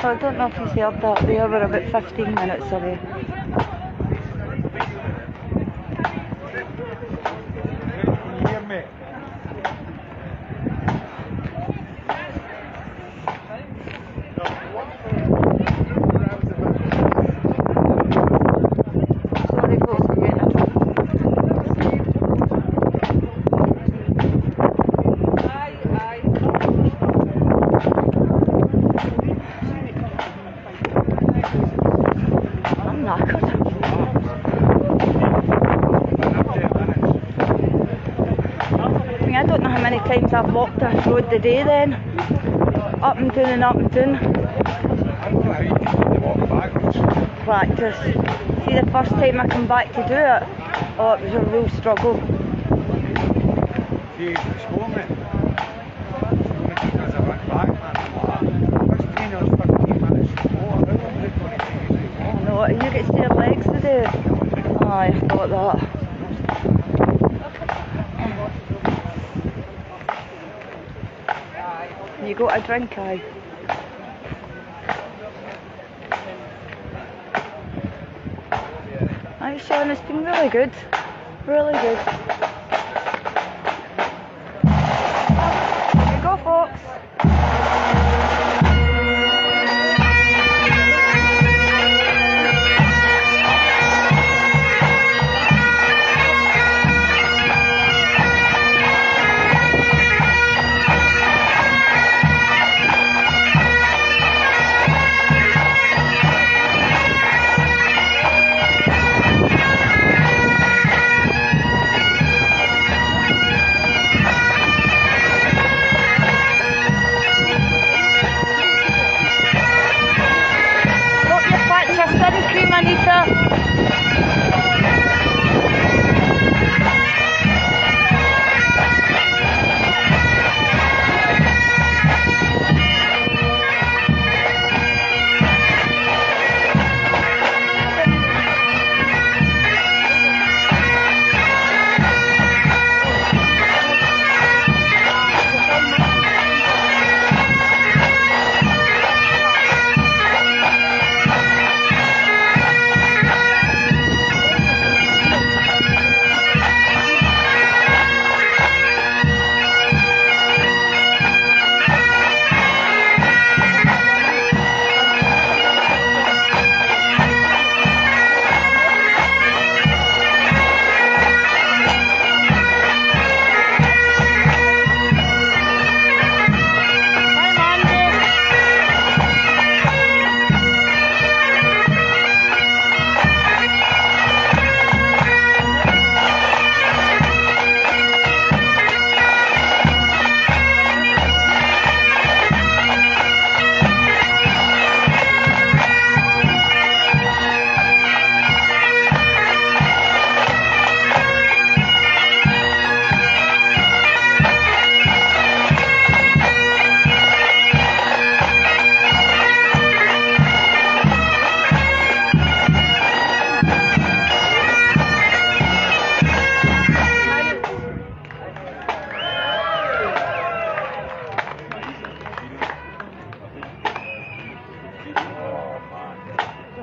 So I don't know if he's heard that, we were about 15 minutes away. Sorry folks, I'm getting a drink. I'm knackered. I mean, I don't know how many times I've walked this road today then. Up and down and up and down. Practice. See, the first time I come back to do it, oh, it was a real struggle. No, you get to your legs to do. Aye, I thought that. You got a drink, aye? Aye, Sean, it's been really good. Really good. Here you go, folks.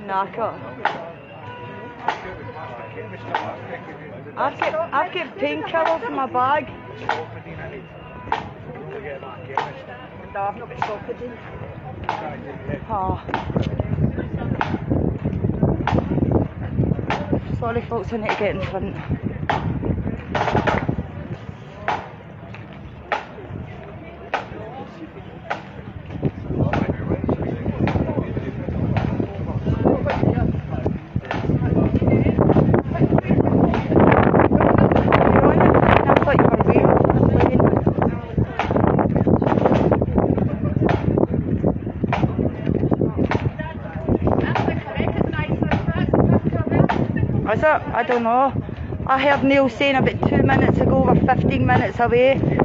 Knacker. I've got painkillers in my bag. No, I've not got Stoppardine. Oh. Sorry folks, I need to get in front. Is it? I don't know. I heard Neil saying about 2 minutes ago we're 15 minutes away. Did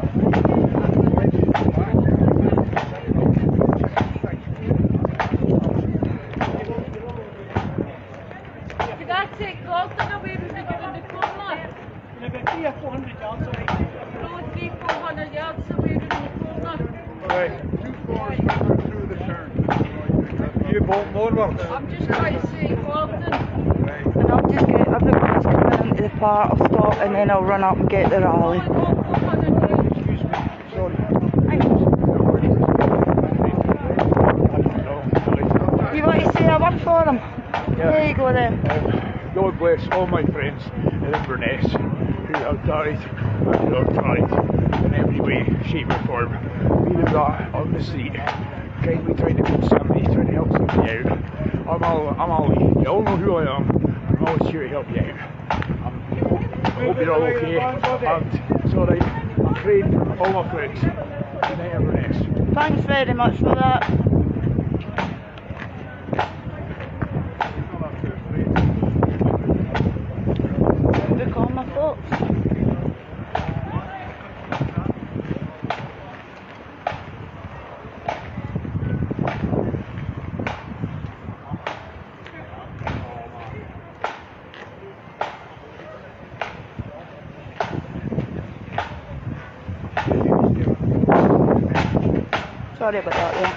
that take Gordon away when they got in the corner? About 300 or 400 yards away. No, 300-400 yards away from the corner. Right, 2 cars went through the turn. You both onwards. I'm just trying to say Gordon. And I'll just get everyone's coming into the park, I'll stop and then I'll run up and get the rally. Excuse me, sorry. You want to say a word for them? Yeah. There you go then. God bless all my friends in Inverness who have died and who have tried in every way, shape or form. Be the rat on the street, kindly trying to put somebody, trying to help somebody out. I'm Ali. You all know who I am. I'm always here to help you out. I hope you're all okay. And it's alright. I'm praying for all my friends. Good night, Inverness. Thanks very much for that. Book all my thoughts. Sorry about that, yeah.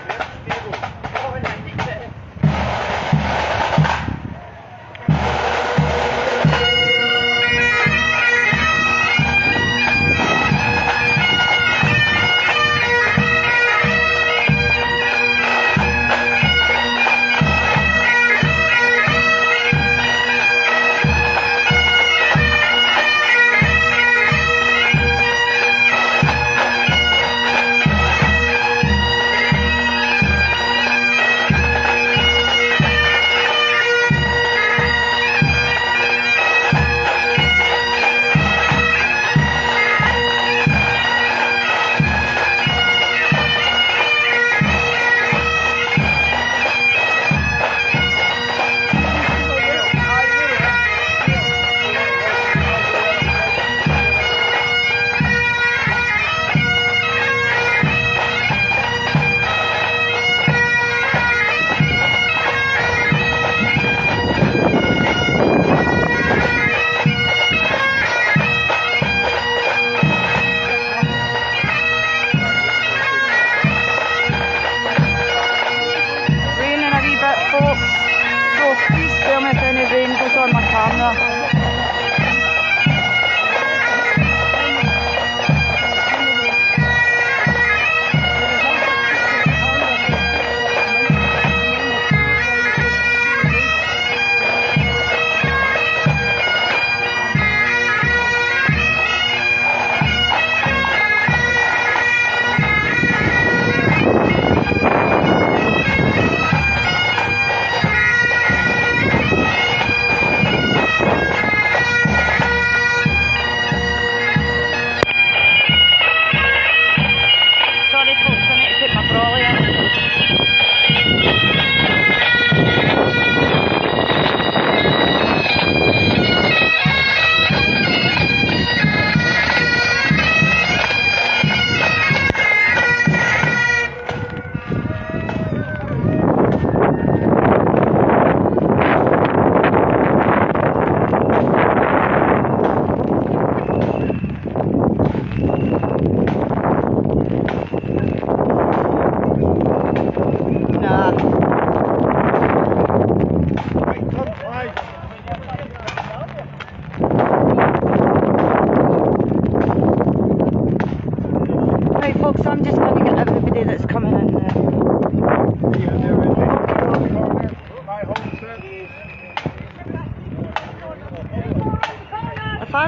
On my camera.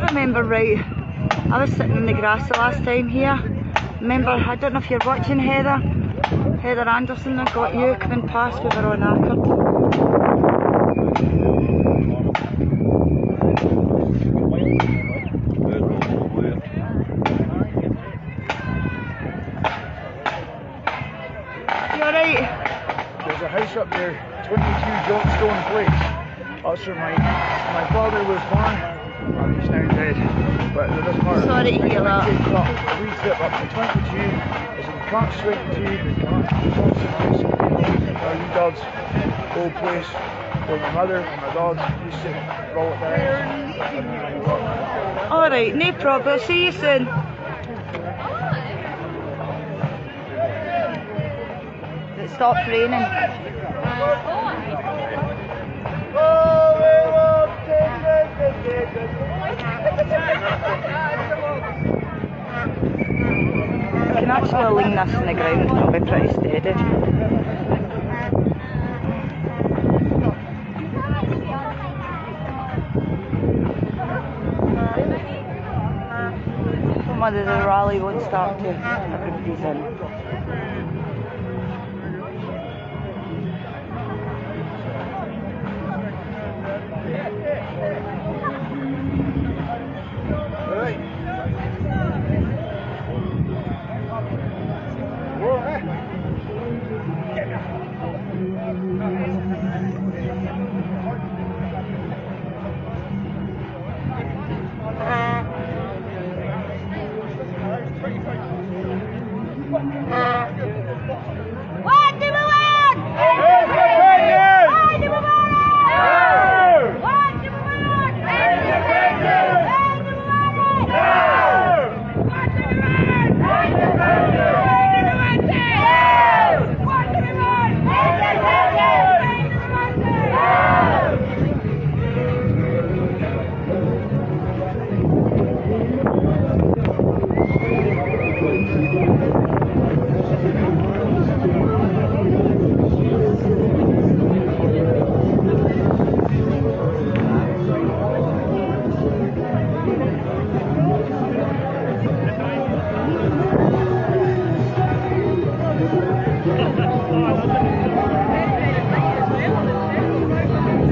remember right, I was sitting in the grass the last time here. Remember, I don't know if you're watching Heather Anderson, I got you coming past, we were all knackered. You alright? There's a house up there, 22 Johnstone Place. That's where my father was born. Well, he's now dead. But there is part Sorry to hear that. We trip up to 22. There's a Clark's 22. There's Johnson House. Your dad's old place where my mother and my dad used to roll it down. Alright, no problem. See you soon. It stopped raining. I can actually lean this in the ground and it'll be pretty steady. Whether the rally won't start to everybody's in.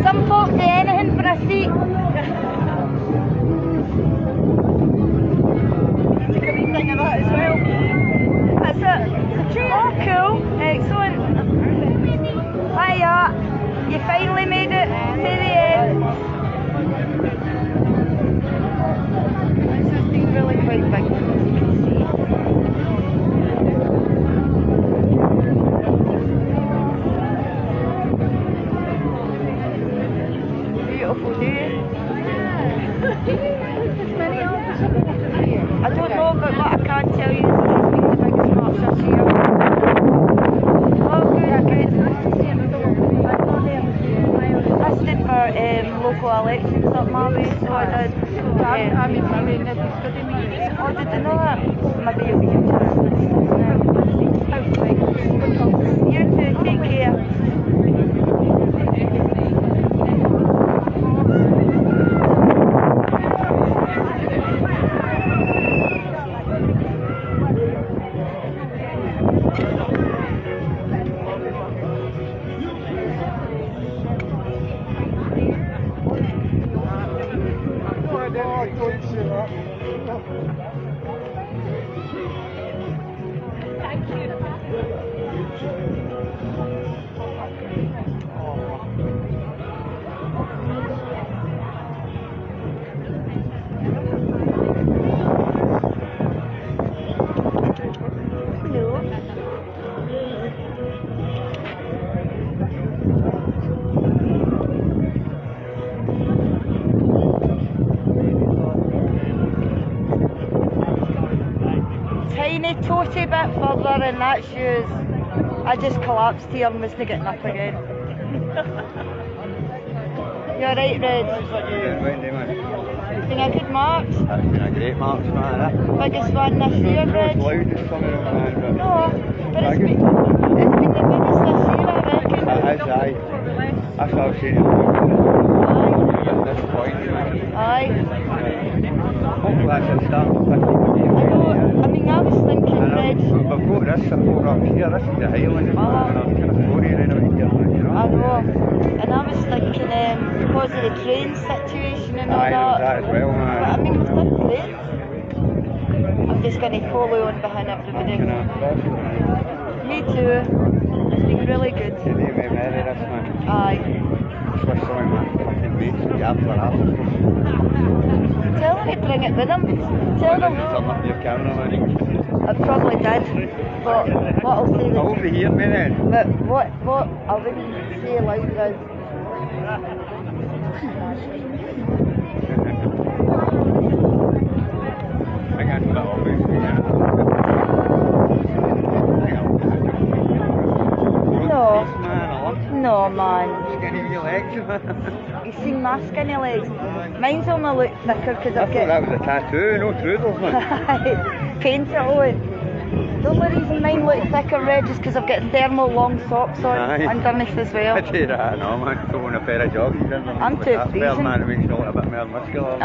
Some folk do anything for a seat. Take a wee thing of that as well. That's it. It's a tree. Oh, cool. Excellent. Hiya. You finally made it to the end. This has been really quite big. Beautiful day. I don't know, but what I can tell you is that it's been the biggest march this year. Oh, good, good. I stood for local elections up my way, so I did. Oh, did you know that? Maybe you'll be interested. You too, take care. Tiny toty bit further and that's yours. I just collapsed here and wasn't getting up again. You alright, Red? It's been a good march. It's been a great march, man. Biggest one this year, Red? Loudest coming out, man. No, but it's been the biggest this year, I reckon. It is, aye. That's what I've seen it. Aye. at this point. Aye. Hopefully that's a start for 50 I know, I mean, I was thinking, Reg. We've got this support up here, this is the Highland, and I'm kind of sorry anyway, you know. I know. And I was thinking, because of the train situation and all Aye, that. that as well, man. But I mean, it's done great. I'm just going to follow on behind everybody. Me too. It's been really good. You need me merry this, man. Aye. Just wish some of my fucking mates would get after that. Tell them to bring it with them. Tell them. Turn up your camera, man. I probably did. But what I'll say I hope they hear me then. But what I wouldn't say loud is I think that's what it always be, yeah. No man. Skinny wee legs. You seen my skinny legs? Mine's only look thicker because I I've thought got... that was a tattoo, no trudels, man. Paint it on. The only reason mine look thicker, Reg, is because I've got thermal long socks on underneath as well. I do that, no man. Throw on a pair of joggies underneath. I'm too Well, freezing. man, it makes you look a bit more muscular.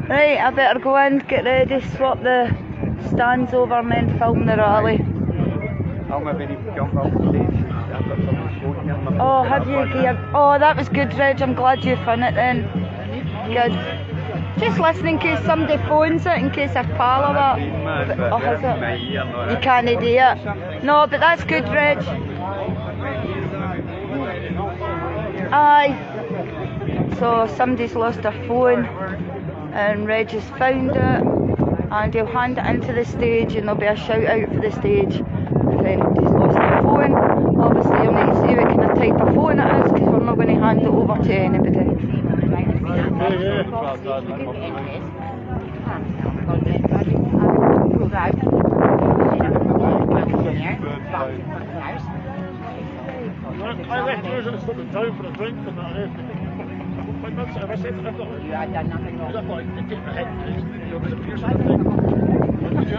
Right, I better go in, get ready, swap the stands over and then film the rally. I'll maybe need to jump off the stage. I've got something floating here in my Oh, have you gear? Oh, that was good, Reg. I'm glad you found it then. Good. Just listen in case somebody phones it, in case I pal or that. Oh, has it? You can't do it. No, but that's good, Reg. Aye. So somebody's lost their phone, and Reg has found it, and he'll hand it into the stage, and there'll be a shout out for the stage. If anybody's lost their phone, obviously you'll need to see what kind of type of phone it is, because we're not going to hand it over to anybody. I left yours and it's looking down for a drink and that. Have I said it? I've got it. I've done nothing wrong. I thought I'd take my head. Was it piercing? Did you?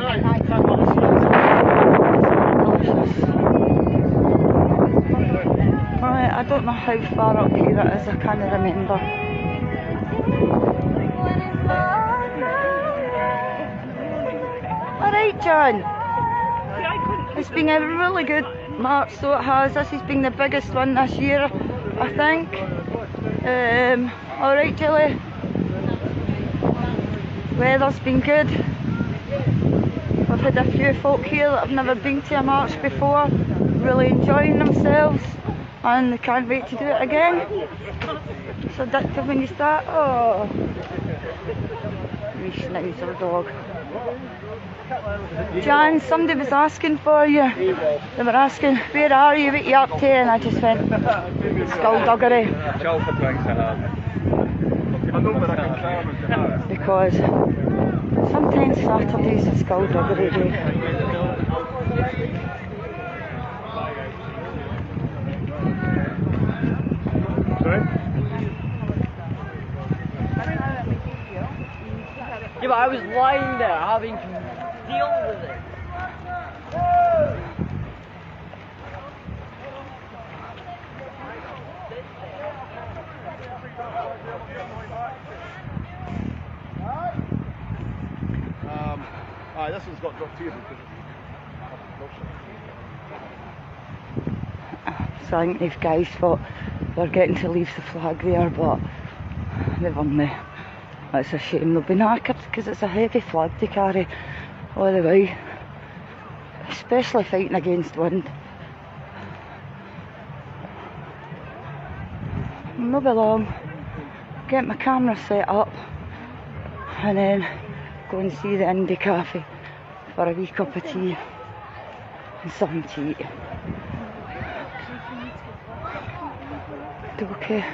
Right, I don't know how far up here it is, I can't remember. Alright, John. It's been a really good march, so it has. This has been the biggest one this year, I think. Alright, Julie. Weather's been good. We've had a few folk here that have never been to a march before, really enjoying themselves, and they can't wait to do it again. It's addictive when you start. Oh, wee schnauzer dog. Jan, somebody was asking for you. They were asking, where are you, what are you up to? And I just went, skullduggery. Because sometimes Saturdays are skullduggery day. Sorry? Yeah, but I was lying there having to deal with it. This one's got dropped here because So I think these guys thought they were getting to leave the flag there, but they weren't. That's a shame. They'll be knackered because it's a heavy flag to carry all the way, especially fighting against wind. Not be long. Get my camera set up and then go and see the indie cafe for a wee cup of tea and something to eat. Okay,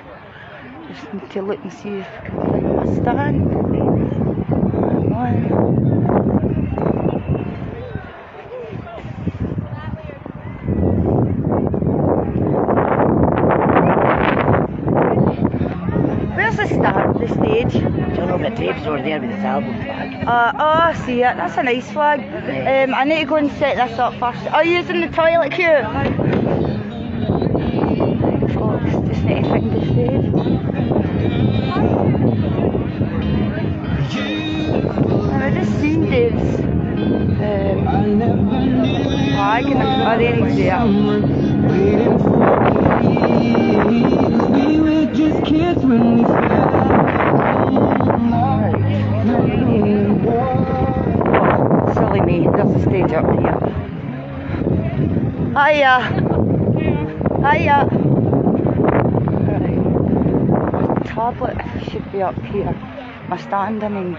just need to look and see if I can find my stand. Where's the stand, the stage? Turn over the tapes over there with the album flag. Oh, I see it. That's a nice flag. I need to go and set this up first. Are you using the toilet queue? Folks, just need to find the stage. tablet should be up here. My stand, I mean.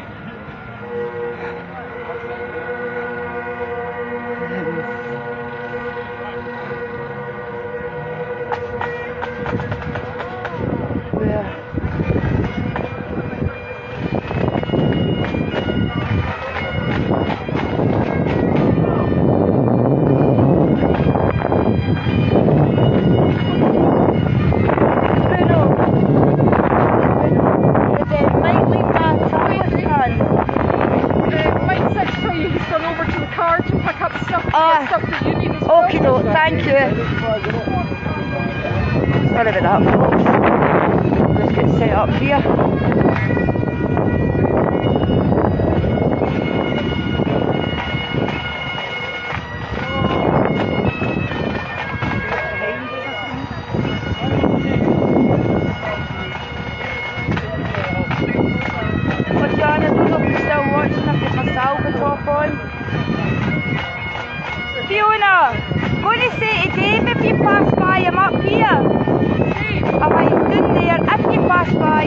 Where? Okay, no, thank you. Sorry about that, folks. Just get set up here. But John, I don't know if you're still watching. I've got my salva top on. Fiona, I'm going to say to Dave, if you pass by, I'm up here. I'm down there, if you pass by.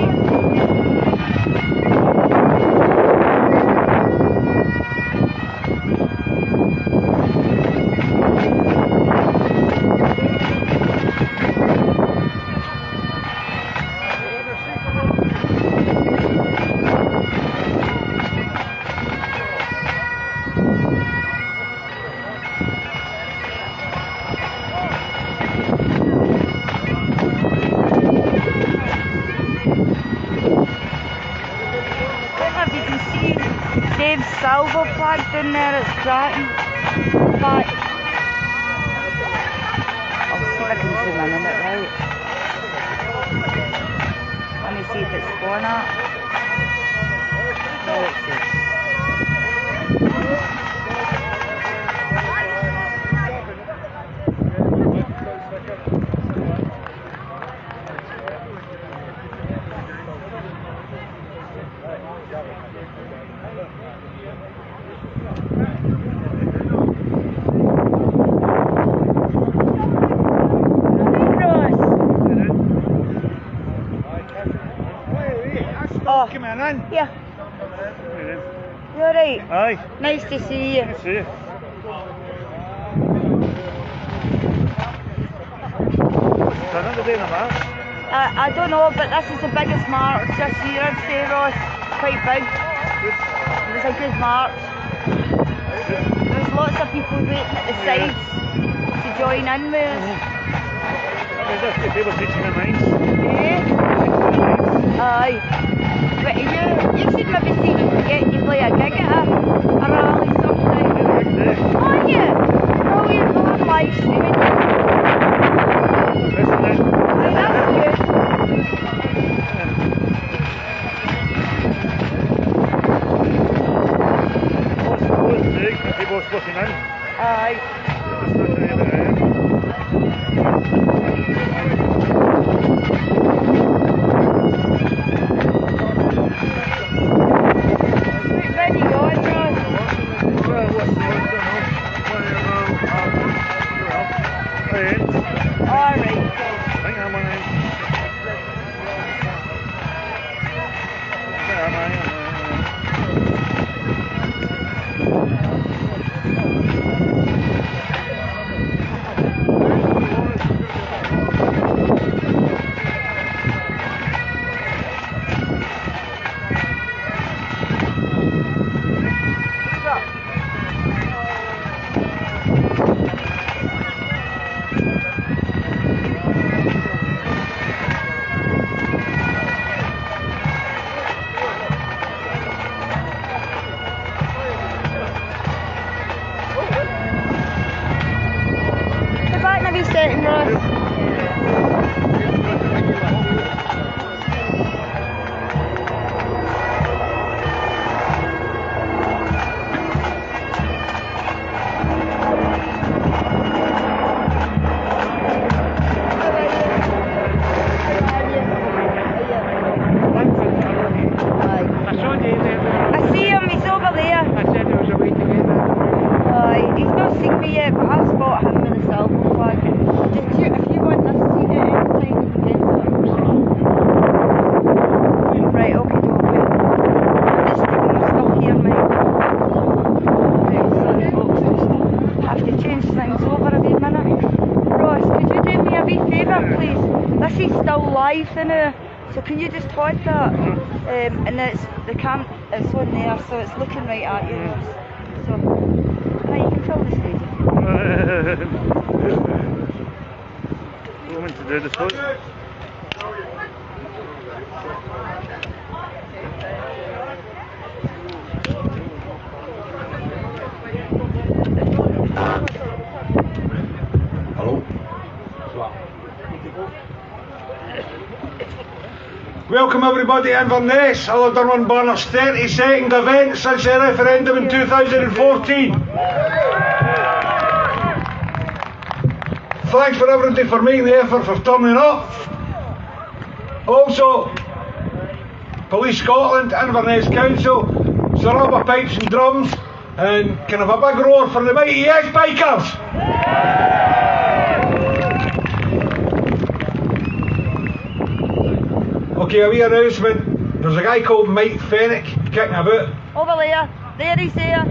Dave's salvo flag down there at Stratton. But I'll see if I can zoom in on it right. Let me see if it's going up. No, it's it. Come on in. Yeah. You're right. Aye. Nice to see you. Nice to see you. What's the day in the march? I don't know, but this is the biggest march this year, I'd say, Ross. Quite big. It was a good march. There's lots of people waiting at the sides to join in with us. There's a few people teaching their minds. Yeah. Aye. But you should maybe see if you get to play a gig at a rally sometime. Oh yeah. Brilliant. Well, I'm live streaming. Aye, that's good. What's the big? People splitting in. Aye. Ready, go on, Ross. Alright. Alright. this is still live in here. So can you just hold that? And it's it's on there, so it's looking right at you. So right, you can fill the stage. Want to do the foot? Hello? Welcome everybody to Inverness, Alderman Barnett's 32nd event since the referendum in 2014. Thanks for everybody for making the effort for turning up. Also, Police Scotland, Inverness Council, Saraba Pipes and Drums, and can have a big roar for the mighty Yes Bikers! Okay, a wee announcement. There's a guy called Mike Fennick kicking about. Over there. There he's there.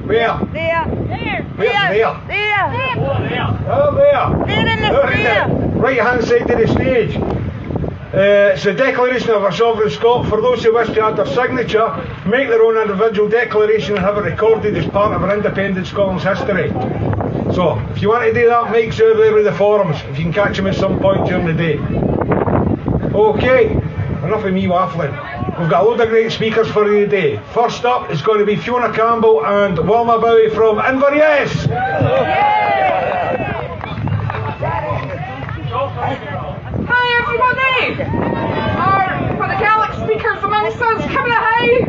Where? There. Where's There. there? There. Oh, there. There in the there. Right hand side of the stage. It's the Declaration of our Sovereign Scot. For those who wish to add their signature, make their own individual declaration and have it recorded as part of our independent Scotland's history. So, if you want to do that, Mike's over there with the forums. If you can catch him at some point during the day. Okay, enough of me waffling. We've got a load of great speakers for you today. First up is going to be Fiona Campbell and Wilma Bowie from Inverness. Hi everybody! For the Gaelic speakers amongst us, coming hi!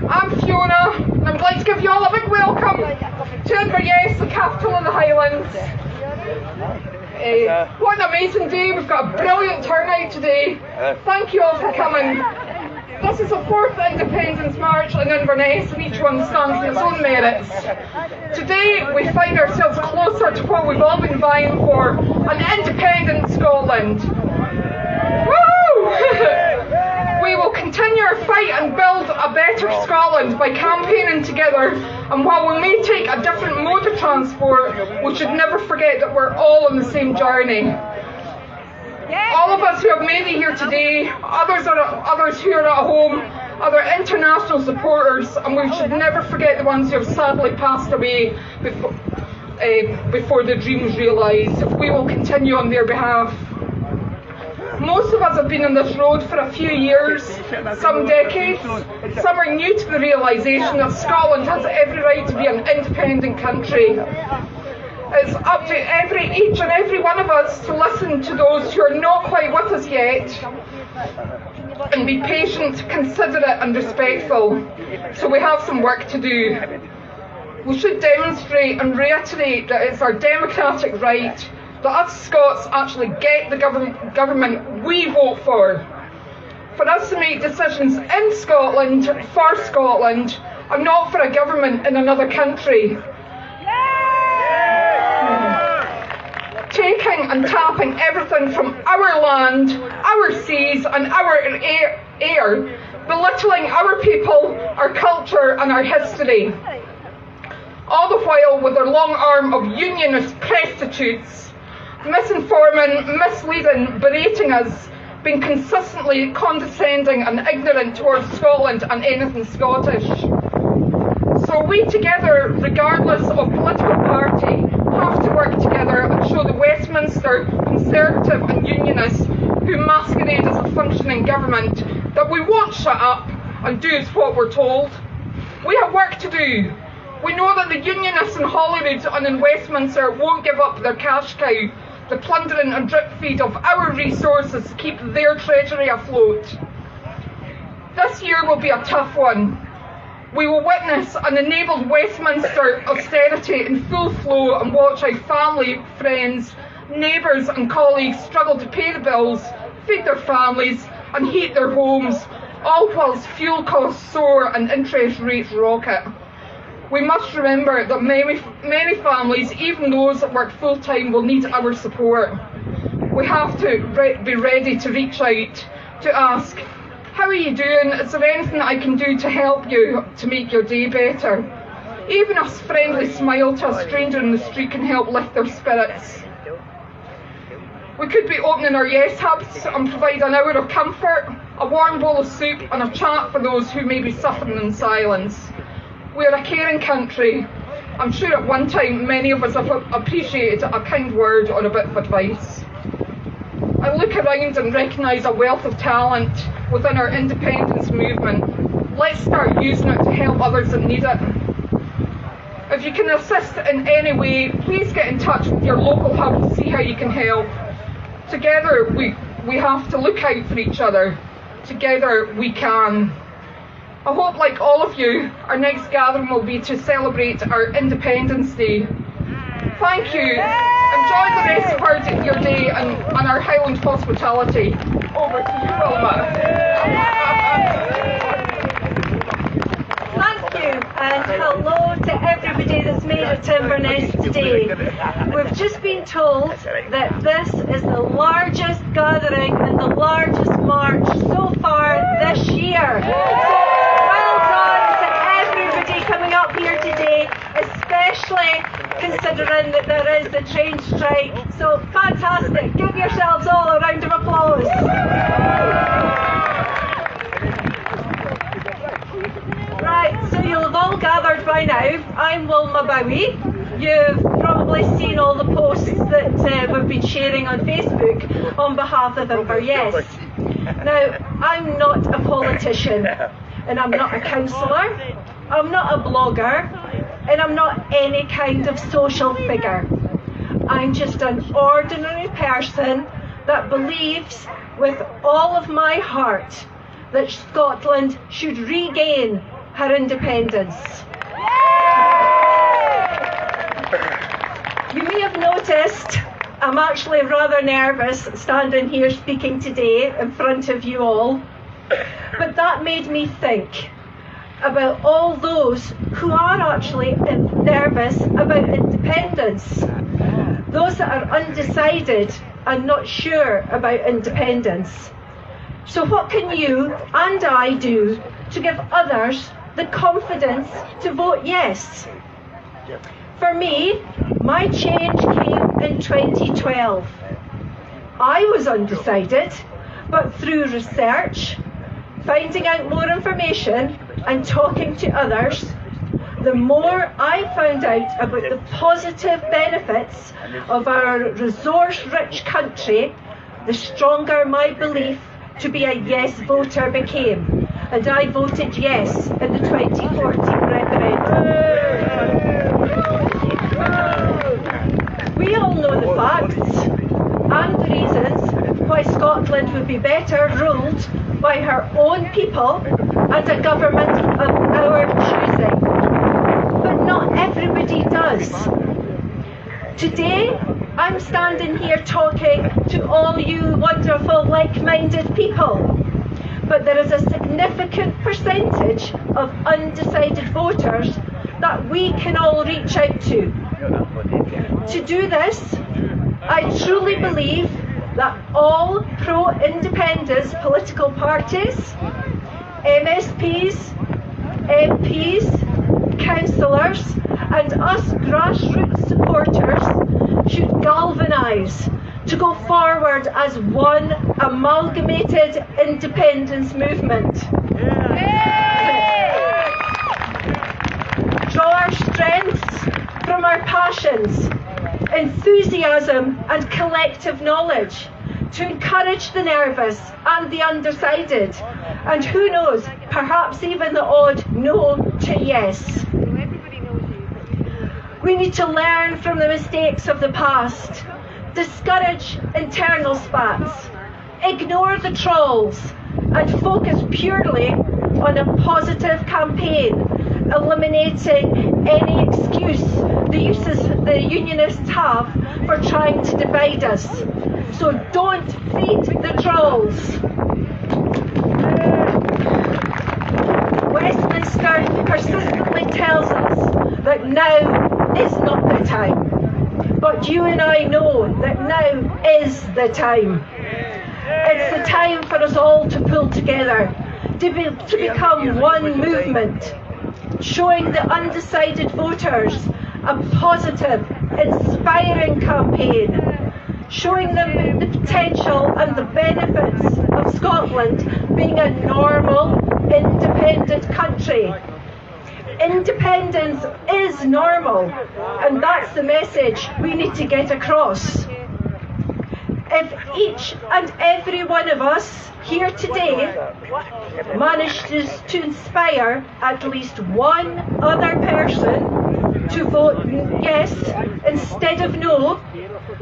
I'm Fiona, and I'd like to give you all a big welcome to Inverness, the capital of the Highlands. What an amazing day, we've got a brilliant turnout today. Thank you all for coming. This is the 4th Independence March in Inverness, and each one stands on its own merits. Today we find ourselves closer to what we've all been vying for, an independent Scotland. Woo! We will continue our fight and build a better Scotland by campaigning together, and while we may take a different mode of transport, we should never forget that we're all on the same journey. All of us who have made it here today, others who are at home, other international supporters, and we should never forget the ones who have sadly passed away before their dreams realised. We will continue on their behalf. Most of us have been on this road for a few years, some decades. Some are new to the realisation that Scotland has every right to be an independent country. It's up to each and every one of us to listen to those who are not quite with us yet and be patient, considerate and respectful. So we have some work to do. We should demonstrate and reiterate that it's our democratic right that us Scots actually get the government we vote for. For us to make decisions in Scotland, for Scotland, and not for a government in another country. Taking and tapping everything from our land, our seas and our air, belittling our people, our culture and our history. All the while with their long arm of unionist prostitutes, misinforming, misleading, berating us, being consistently condescending and ignorant towards Scotland and anything Scottish. So we together, regardless of political party, have to work together and show the Westminster Conservative and Unionists who masquerade as a functioning government that we won't shut up and do as what we're told. We have work to do. We know that the Unionists in Holyrood and in Westminster won't give up their cash cow, the plundering and drip feed of our resources to keep their treasury afloat. This year will be a tough one. We will witness an enabled Westminster austerity in full flow and watch how family, friends, neighbours and colleagues struggle to pay the bills, feed their families and heat their homes, all whilst fuel costs soar and interest rates rocket. We must remember that many families, even those that work full-time, will need our support. We have to be ready to reach out, to ask, how are you doing? Is there anything I can do to help you to make your day better? Even a friendly smile to a stranger in the street can help lift their spirits. We could be opening our Yes Hubs and provide an hour of comfort, a warm bowl of soup and a chat for those who may be suffering in silence. We are a caring country. I'm sure at one time many of us have appreciated a kind word or a bit of advice. I look around and recognise a wealth of talent within our independence movement. Let's start using it to help others that need it. If you can assist in any way, please get in touch with your local hub to see how you can help. Together we have to look out for each other. Together we can. I hope, like all of you, our next gathering will be to celebrate our Independence Day. Thank you. Enjoy the rest of your day and our Highland hospitality. Over to you, Wilma. Thank you, and hello to everybody that's made it to Inverness today. We've just been told that this is the largest gathering and the largest march so far this year. So well done to everybody coming up here today, especially considering that there is the train strike. So fantastic. Give yourselves all a round of applause. Right, so you'll have all gathered by now. I'm Wilma Bowie. You've probably seen all the posts that we've been sharing on Facebook on behalf of Inverness. Now, I'm not a politician, and I'm not a councillor, I'm not a blogger, and I'm not any kind of social figure. I'm just an ordinary person that believes with all of my heart that Scotland should regain her independence. You may have noticed I'm actually rather nervous standing here speaking today in front of you all, but that made me think about all those who are actually nervous about independence, those that are undecided and not sure about independence. So what can you and I do to give others the confidence to vote yes? For me, my change came in 2012. I was undecided, but through research, finding out more information and talking to others, the more I found out about the positive benefits of our resource-rich country, the stronger my belief to be a yes voter became, and I voted yes in the 2014 referendum. We all know the facts and the reasons why Scotland would be better ruled by her own people and a government of our choosing. But not everybody does. Today, I'm standing here talking to all you wonderful like-minded people, but there is a significant percentage of undecided voters that we can all reach out to. To do this, I truly believe that all pro-independence political parties, MSPs, MPs, councillors and us grassroots supporters should galvanise to go forward as one amalgamated independence movement. Draw our strengths from our passions, enthusiasm and collective knowledge to encourage the nervous and the undecided, and who knows, perhaps even the odd no to yes. We need to learn from the mistakes of the past, discourage internal spats, ignore the trolls, and focus purely on a positive campaign, eliminating any excuse the unionists have for trying to divide us. So don't feed the trolls. Westminster persistently tells us that now is not the time. But you and I know that now is the time. It's the time for us all to pull together, to become one movement. showing the undecided voters a positive, inspiring campaign, showing them the potential and the benefits of Scotland being a normal, independent country. Independence is normal, and that's the message we need to get across. If each and every one of us here today manages to inspire at least one other person to vote yes instead of no,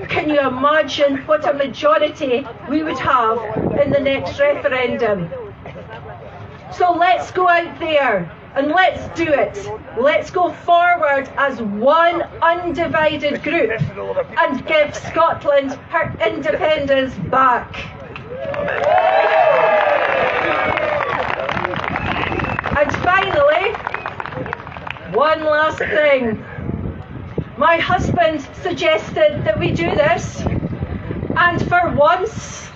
can you imagine what a majority we would have in the next referendum? So let's go out there and let's do it. Let's go forward as one undivided group and give Scotland her independence back. And finally, one last thing. My husband suggested that we do this, and for once,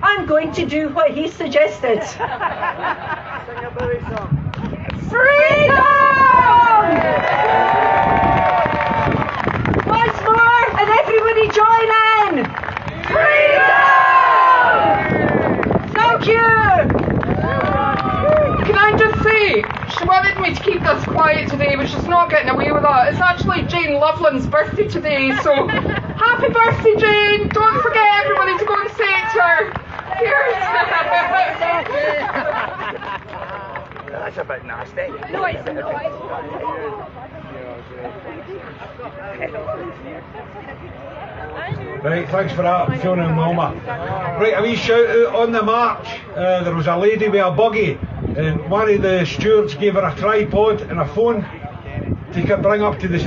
I'm going to do what he suggested. Freedom! Once more, and everybody join in! Freedom! Thank you! Can I just say, she wanted me to keep this quiet today, but she's not getting away with that. It's actually Jane Loveland's birthday today, so happy birthday, Jane! Don't forget everybody to go and say it to her. Cheers! That's a bit nasty. No, it's not. Right, thanks for that, Fiona and Wilma. Right, a wee shout out on the march. There was a lady with a buggy, and one of the stewards gave her a tripod and a phone to bring up to the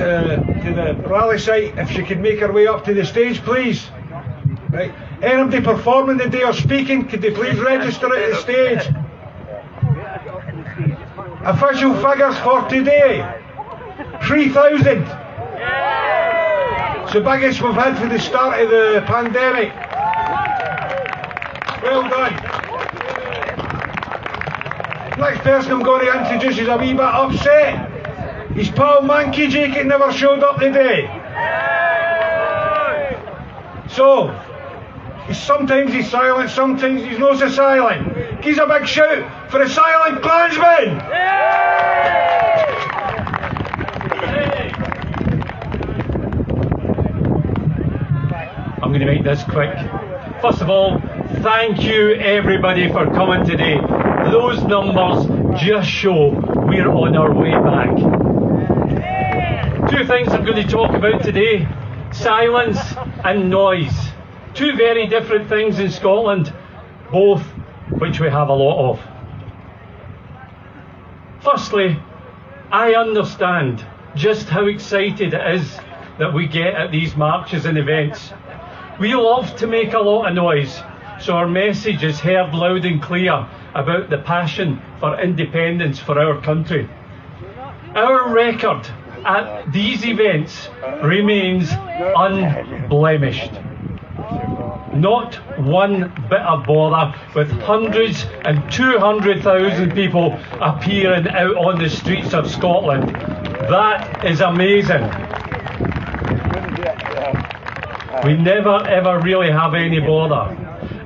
rally site. If she could make her way up to the stage, please. Right, anybody performing the day or speaking, could they please register at the stage? Official figures for today, 3,000. It's the biggest we've had for the start of the pandemic. Well done. Next person I'm going to introduce is a wee bit upset. His pal Manky Jacket never showed up today. So, sometimes he's silent, sometimes he's not so silent. He's a big shout for a silent clansman! I'm going to make this quick. First of all, thank you everybody for coming today. Those numbers just show we're on our way back. Two things I'm going to talk about today: silence and noise. Two very different things in Scotland, both which we have a lot of. Firstly, I understand just how excited it is that we get at these marches and events. We love to make a lot of noise, so our message is heard loud and clear about the passion for independence for our country. Our record at these events remains unblemished. Not one bit of bother, with hundreds and 200,000 people appearing out on the streets of Scotland. That is amazing. We never ever really have any bother,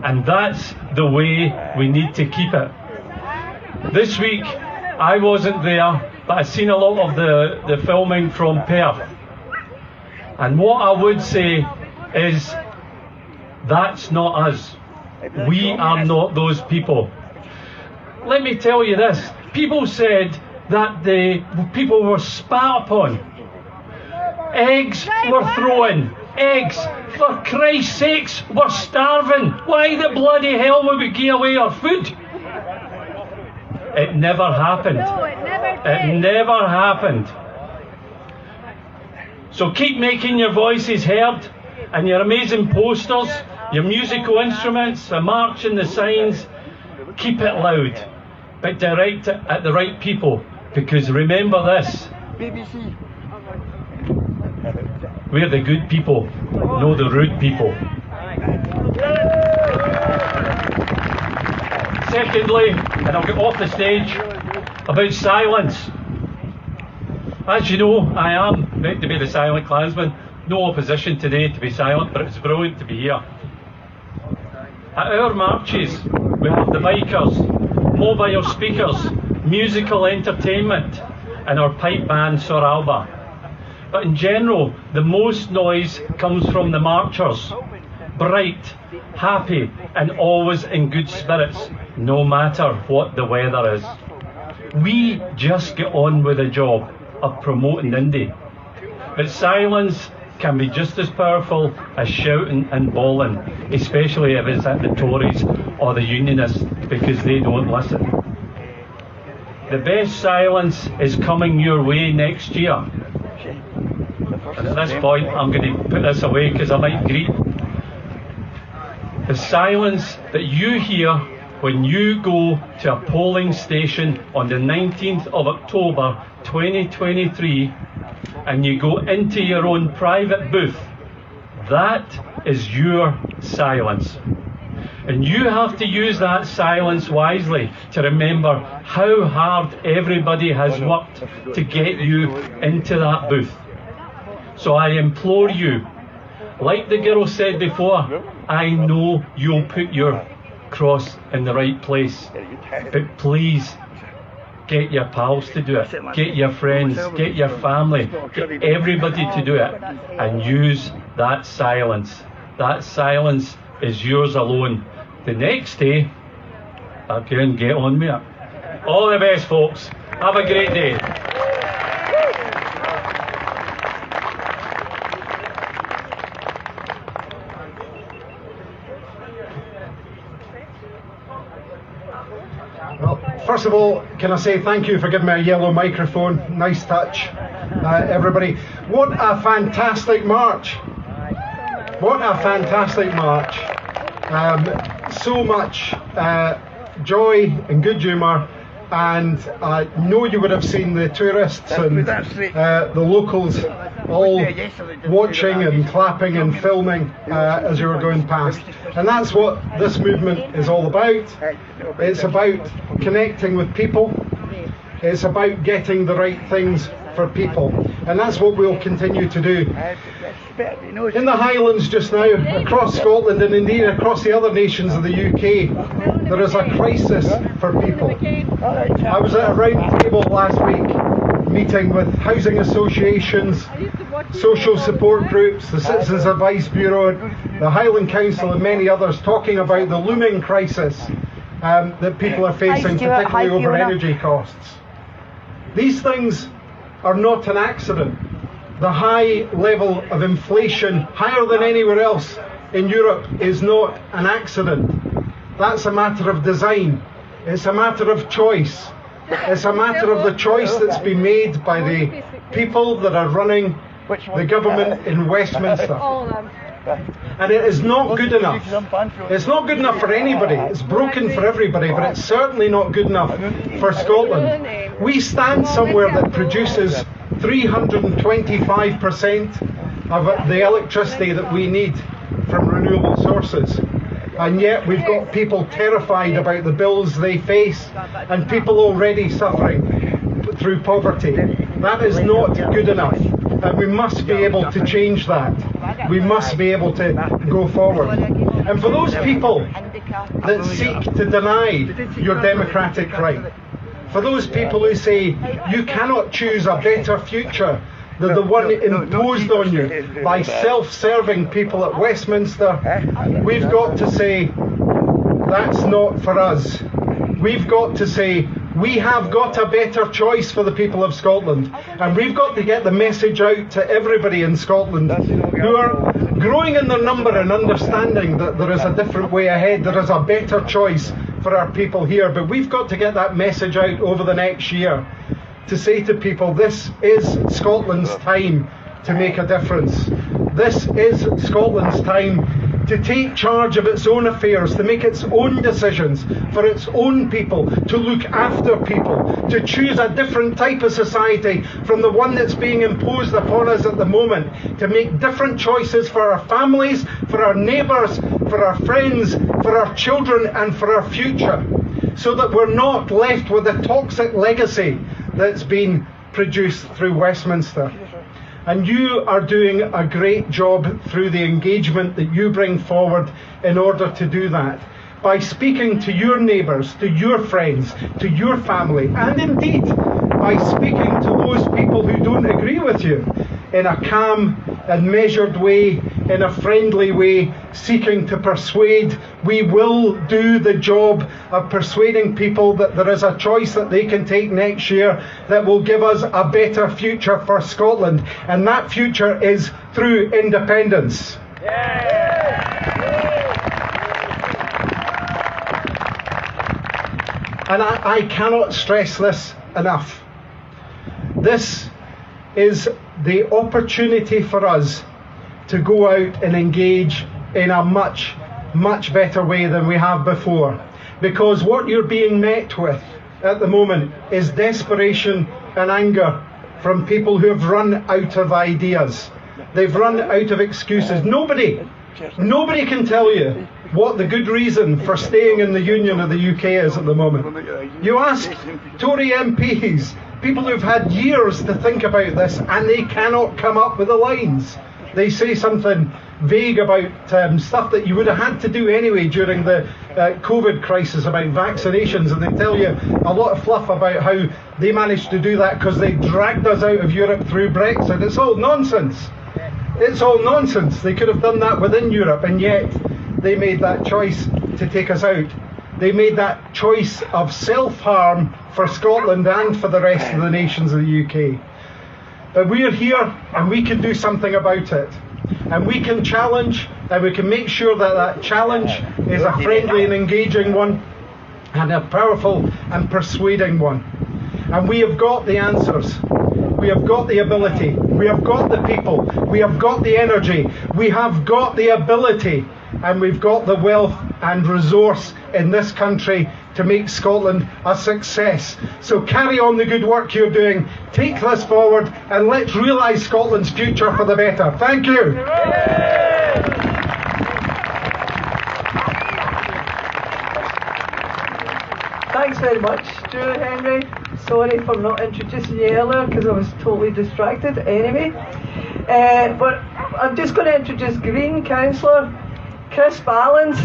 and that's the way we need to keep it. This week I wasn't there, but I've seen a lot of the filming from Perth, and what I would say is that's not us. We are not those people. Let me tell you this, people said that the people were spat upon. Eggs were thrown. Eggs, for Christ's sakes, we're starving. Why the bloody hell would we give away our food? It never happened. No, it never did. It never happened. So keep making your voices heard, and your amazing posters, your musical instruments, the march and the signs. Keep it loud, but direct it at the right people, because remember this, BBC. we're the good people, no the rude people. Secondly, and I'll get off the stage, about silence. As you know, I am meant to be the silent clansman. No opposition today to be silent, but it's brilliant to be here. At our marches, we have the bikers, mobile speakers, musical entertainment, and our pipe band Soralba. But in general, the most noise comes from the marchers. Bright, happy, and always in good spirits, no matter what the weather is. We just get on with the job of promoting indie. But silence can be just as powerful as shouting and bawling, especially if it's at the Tories or the Unionists, because they don't listen. The best silence is coming your way next year. And at this point, I'm going to put this away because I might greet. The silence that you hear when you go to a polling station on the 19th of October 2023 and you go into your own private booth, that is your silence. And you have to use that silence wisely to remember how hard everybody has worked to get you into that booth. So I implore you, like the girl said before, I know you'll put your cross in the right place, but please get your pals to do it, get your friends, get your family, get everybody to do it, and use that silence. That silence is yours alone. The next day, again, get on with it. All the best, folks. Have a great day. First of all, can I say thank you for giving me a yellow microphone. Nice touch, everybody. What a fantastic march. What a fantastic march. So much joy and good humour, and I know you would have seen the tourists and the locals all watching and clapping and filming as you were going past. And that's what this movement is all about. It's about connecting with people. It's about getting the right things for people. And that's what we'll continue to do. In the Highlands just now, across Scotland and indeed across the other nations of the UK, there is a crisis for people. I was at a round table last week meeting with housing associations, social support groups, the Citizens Advice Bureau, the Highland Council and many others, talking about the looming crisis that people are facing, particularly over energy costs. These things are not an accident. The high level of inflation, higher than anywhere else in Europe, is not an accident. That's a matter of design. It's a matter of choice. It's a matter of the choice that's been made by the people that are running the government in Westminster. And it is not good enough. It's not good enough for anybody. It's broken for everybody, but it's certainly not good enough for Scotland. We stand somewhere that produces 325% of the electricity that we need from renewable sources. And yet we've got people terrified about the bills they face and people already suffering through poverty. That is not good enough. And we must be able to change that. We must be able to go forward. And for those people that seek to deny your democratic right, for those people who say you cannot choose a better future than the one imposed on you by self-serving people at Westminster, we've got to say that's not for us. We've got to say we have got a better choice for the people of Scotland, and we've got to get the message out to everybody in Scotland who are growing in their number and understanding that there is a different way ahead, there is a better choice for our people here. But we've got to get that message out over the next year to say to people, this is Scotland's time to make a difference. This is Scotland's time to take charge of its own affairs, to make its own decisions for its own people, to look after people, to choose a different type of society from the one that's being imposed upon us at the moment, to make different choices for our families, for our neighbours, for our friends, for our children and for our future, so that we're not left with a toxic legacy that's been produced through Westminster. And you are doing a great job through the engagement that you bring forward in order to do that. By speaking to your neighbours, to your friends, to your family, and indeed by speaking to those people who don't agree with you in a calm and measured way, in a friendly way, seeking to persuade. We will do the job of persuading people that there is a choice that they can take next year that will give us a better future for Scotland, and that future is through independence. And I cannot stress this enough. This is the opportunity for us to go out and engage in a much, much better way than we have before. Because what you're being met with at the moment is desperation and anger from people who have run out of ideas. They've run out of excuses. Nobody can tell you what the good reason for staying in the Union of the UK is at the moment. You ask Tory MPs, people who've had years to think about this, and they cannot come up with the lines. They say something vague about stuff that you would have had to do anyway during the COVID crisis about vaccinations, and they tell you a lot of fluff about how they managed to do that because they dragged us out of Europe through Brexit. It's all nonsense. It's all nonsense. They could have done that within Europe, and yet they made that choice to take us out. They made that choice of self-harm for Scotland and for the rest of the nations of the UK. But we're here and we can do something about it. And we can challenge, and we can make sure that that challenge is a friendly and engaging one, and a powerful and persuading one. And we have got the answers. We have got the ability. We have got the people. We have got the energy. We have got the ability. And we've got the wealth and resource in this country to make Scotland a success. So carry on the good work you're doing, take this forward, and let's realise Scotland's future for the better. Thank you. Thanks very much, Julie Henry. Sorry for not introducing you earlier because I was totally distracted. Anyway, but I'm just going to introduce Green Councillor Chris Ballance.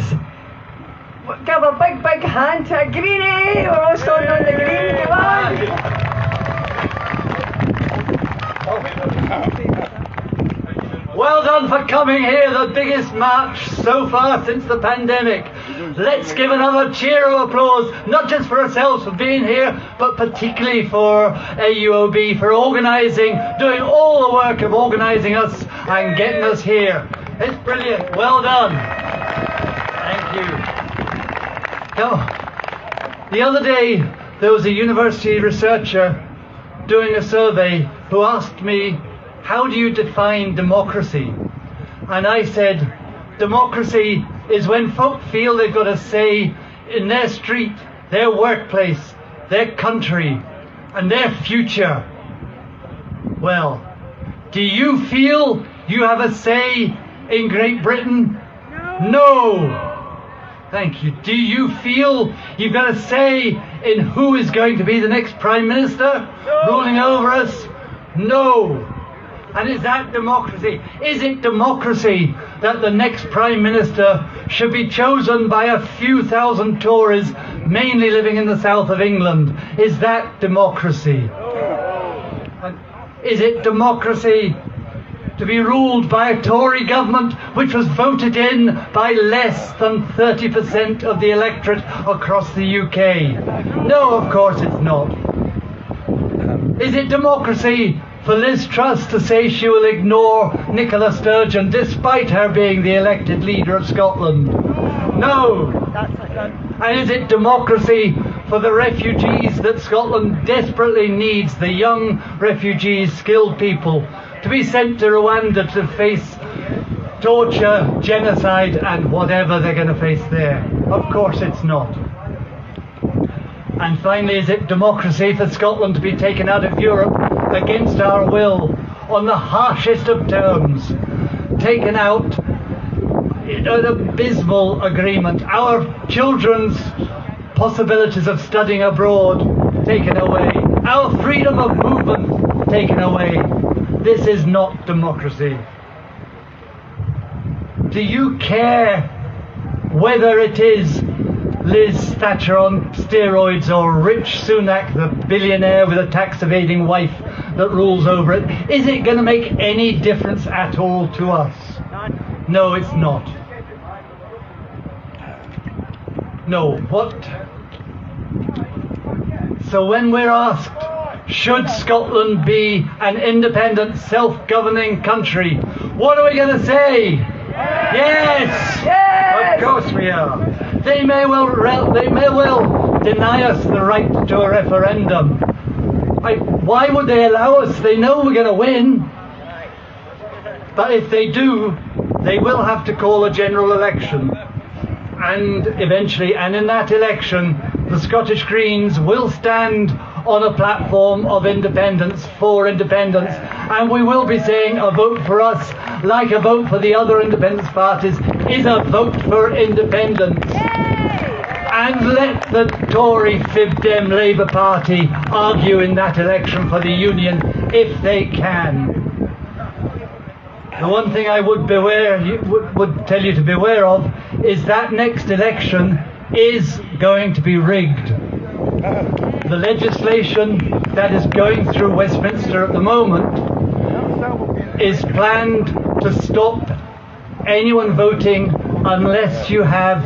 Give a big hand to a Greenie. We're all standing on the green. Come on. Well done for coming here, the biggest march so far since the pandemic. Let's give another cheer of applause, not just for ourselves for being here, but particularly for AUOB for organising, doing all the work of organising us and getting us here. It's brilliant. Well done. Thank you. Now, the other day there was a university researcher doing a survey who asked me, how do you define democracy? And I said, democracy is when folk feel they've got a say in their street, their workplace, their country, and their future. Well, do you feel you have a say in Great Britain? No. Thank you. Do you feel you've got a say in who is going to be the next Prime Minister ruling over us? No. And is that democracy? Is it democracy that the next Prime Minister should be chosen by a few thousand Tories, mainly living in the south of England? Is that democracy? And is it democracy to be ruled by a Tory government which was voted in by less than 30% of the electorate across the UK? No, of course it's not. Is it democracy for Liz Truss to say she will ignore Nicola Sturgeon despite her being the elected leader of Scotland? No. And is it democracy for the refugees that Scotland desperately needs, the young refugees, skilled people, to be sent to Rwanda to face torture, genocide, and whatever they're going to face there? Of course it's not. And finally, is it democracy for Scotland to be taken out of Europe against our will on the harshest of terms? Taken out in an abysmal agreement. Our children's possibilities of studying abroad taken away. our freedom of movement taken away. This is not democracy. Do you care whether it is Liz Thatcher on steroids or Rich Sunak, the billionaire with a tax-evading wife that rules over it? Is it going to make any difference at all to us? No, it's not. No, what? So when we're asked, should Scotland be an independent, self-governing country, what are we going to say? Yes! Yes! Of course we are. They may well deny us the right to a referendum. Why would they allow us? They know we're going to win. But if they do, they will have to call a general election. And eventually, and in that election, the Scottish Greens will stand on a platform of independence, for independence, and we will be saying a vote for us, like a vote for the other independence parties, is a vote for independence. And let the Tory Fib Dem Labour Party argue in that election for the Union if they can. The one thing I would tell you to beware of is that next election is going to be rigged. The legislation that is going through Westminster at the moment is planned to stop anyone voting unless you have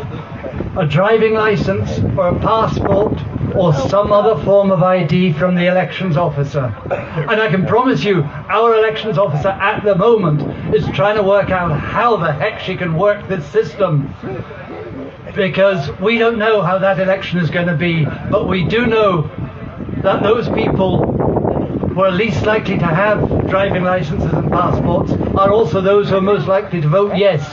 a driving licence or a passport or some other form of ID from the elections officer. And I can promise you, our elections officer at the moment is trying to work out how the heck she can work this system, because we don't know how that election is going to be, but we do know that those people who are least likely to have driving licences and passports are also those who are most likely to vote yes.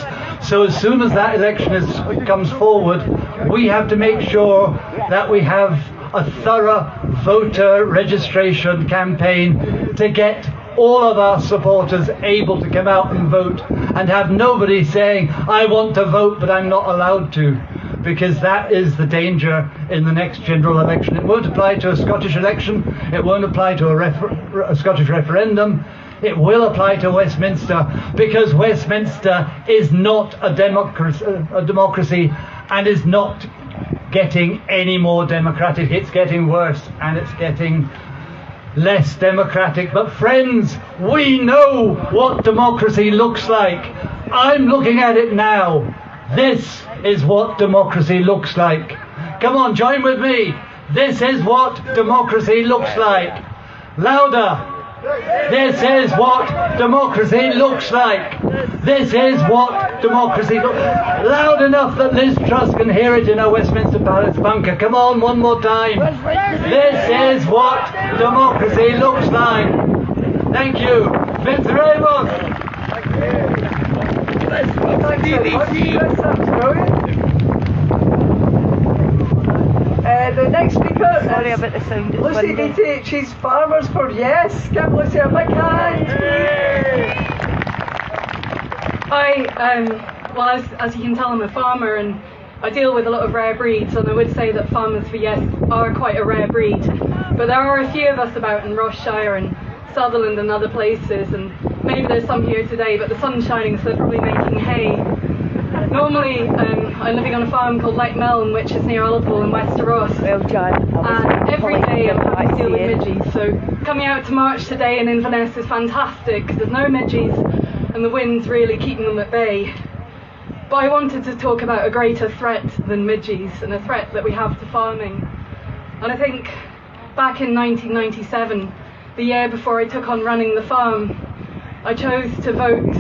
So as soon as that election comes forward, we have to make sure that we have a thorough voter registration campaign to get all of our supporters able to come out and vote, and have nobody saying, I want to vote but I'm not allowed to, because that is the danger in the next general election. It won't apply to a Scottish election, it won't apply to a Scottish referendum, it will apply to Westminster, because Westminster is not a democracy and is not getting any more democratic. It's getting worse and it's getting less democratic. But friends, we know what democracy looks like. I'm looking at it now. This is what democracy looks like. Come on, join with me. This is what democracy looks like. Louder. This is what democracy looks like. This is what democracy looks like. Loud enough that Liz Truss can hear it in her Westminster Palace bunker. Come on, one more time. This is what democracy looks like. Thank you. Vince Ramos. The next speaker Sorry is about the sound. Lucy DTH's Farmers for Yes. Give Lucy a big hand. Well, as you can tell, I'm a farmer and I deal with a lot of rare breeds, and I would say that Farmers for Yes are quite a rare breed. But there are a few of us about in Rossshire and Sutherland and other places, and maybe there's some here today, but the sun's shining, so they're probably making hay. Normally, I'm living on a farm called Lake Meln, which is near Ullapool in Wester Ross. Well, John, and every day I'm having to deal with midges. So coming out to march today in Inverness is fantastic. There's no midges, and the wind's really keeping them at bay. But I wanted to talk about a greater threat than midges, and a threat that we have to farming. And I think back in 1997, the year before I took on running the farm, I chose to vote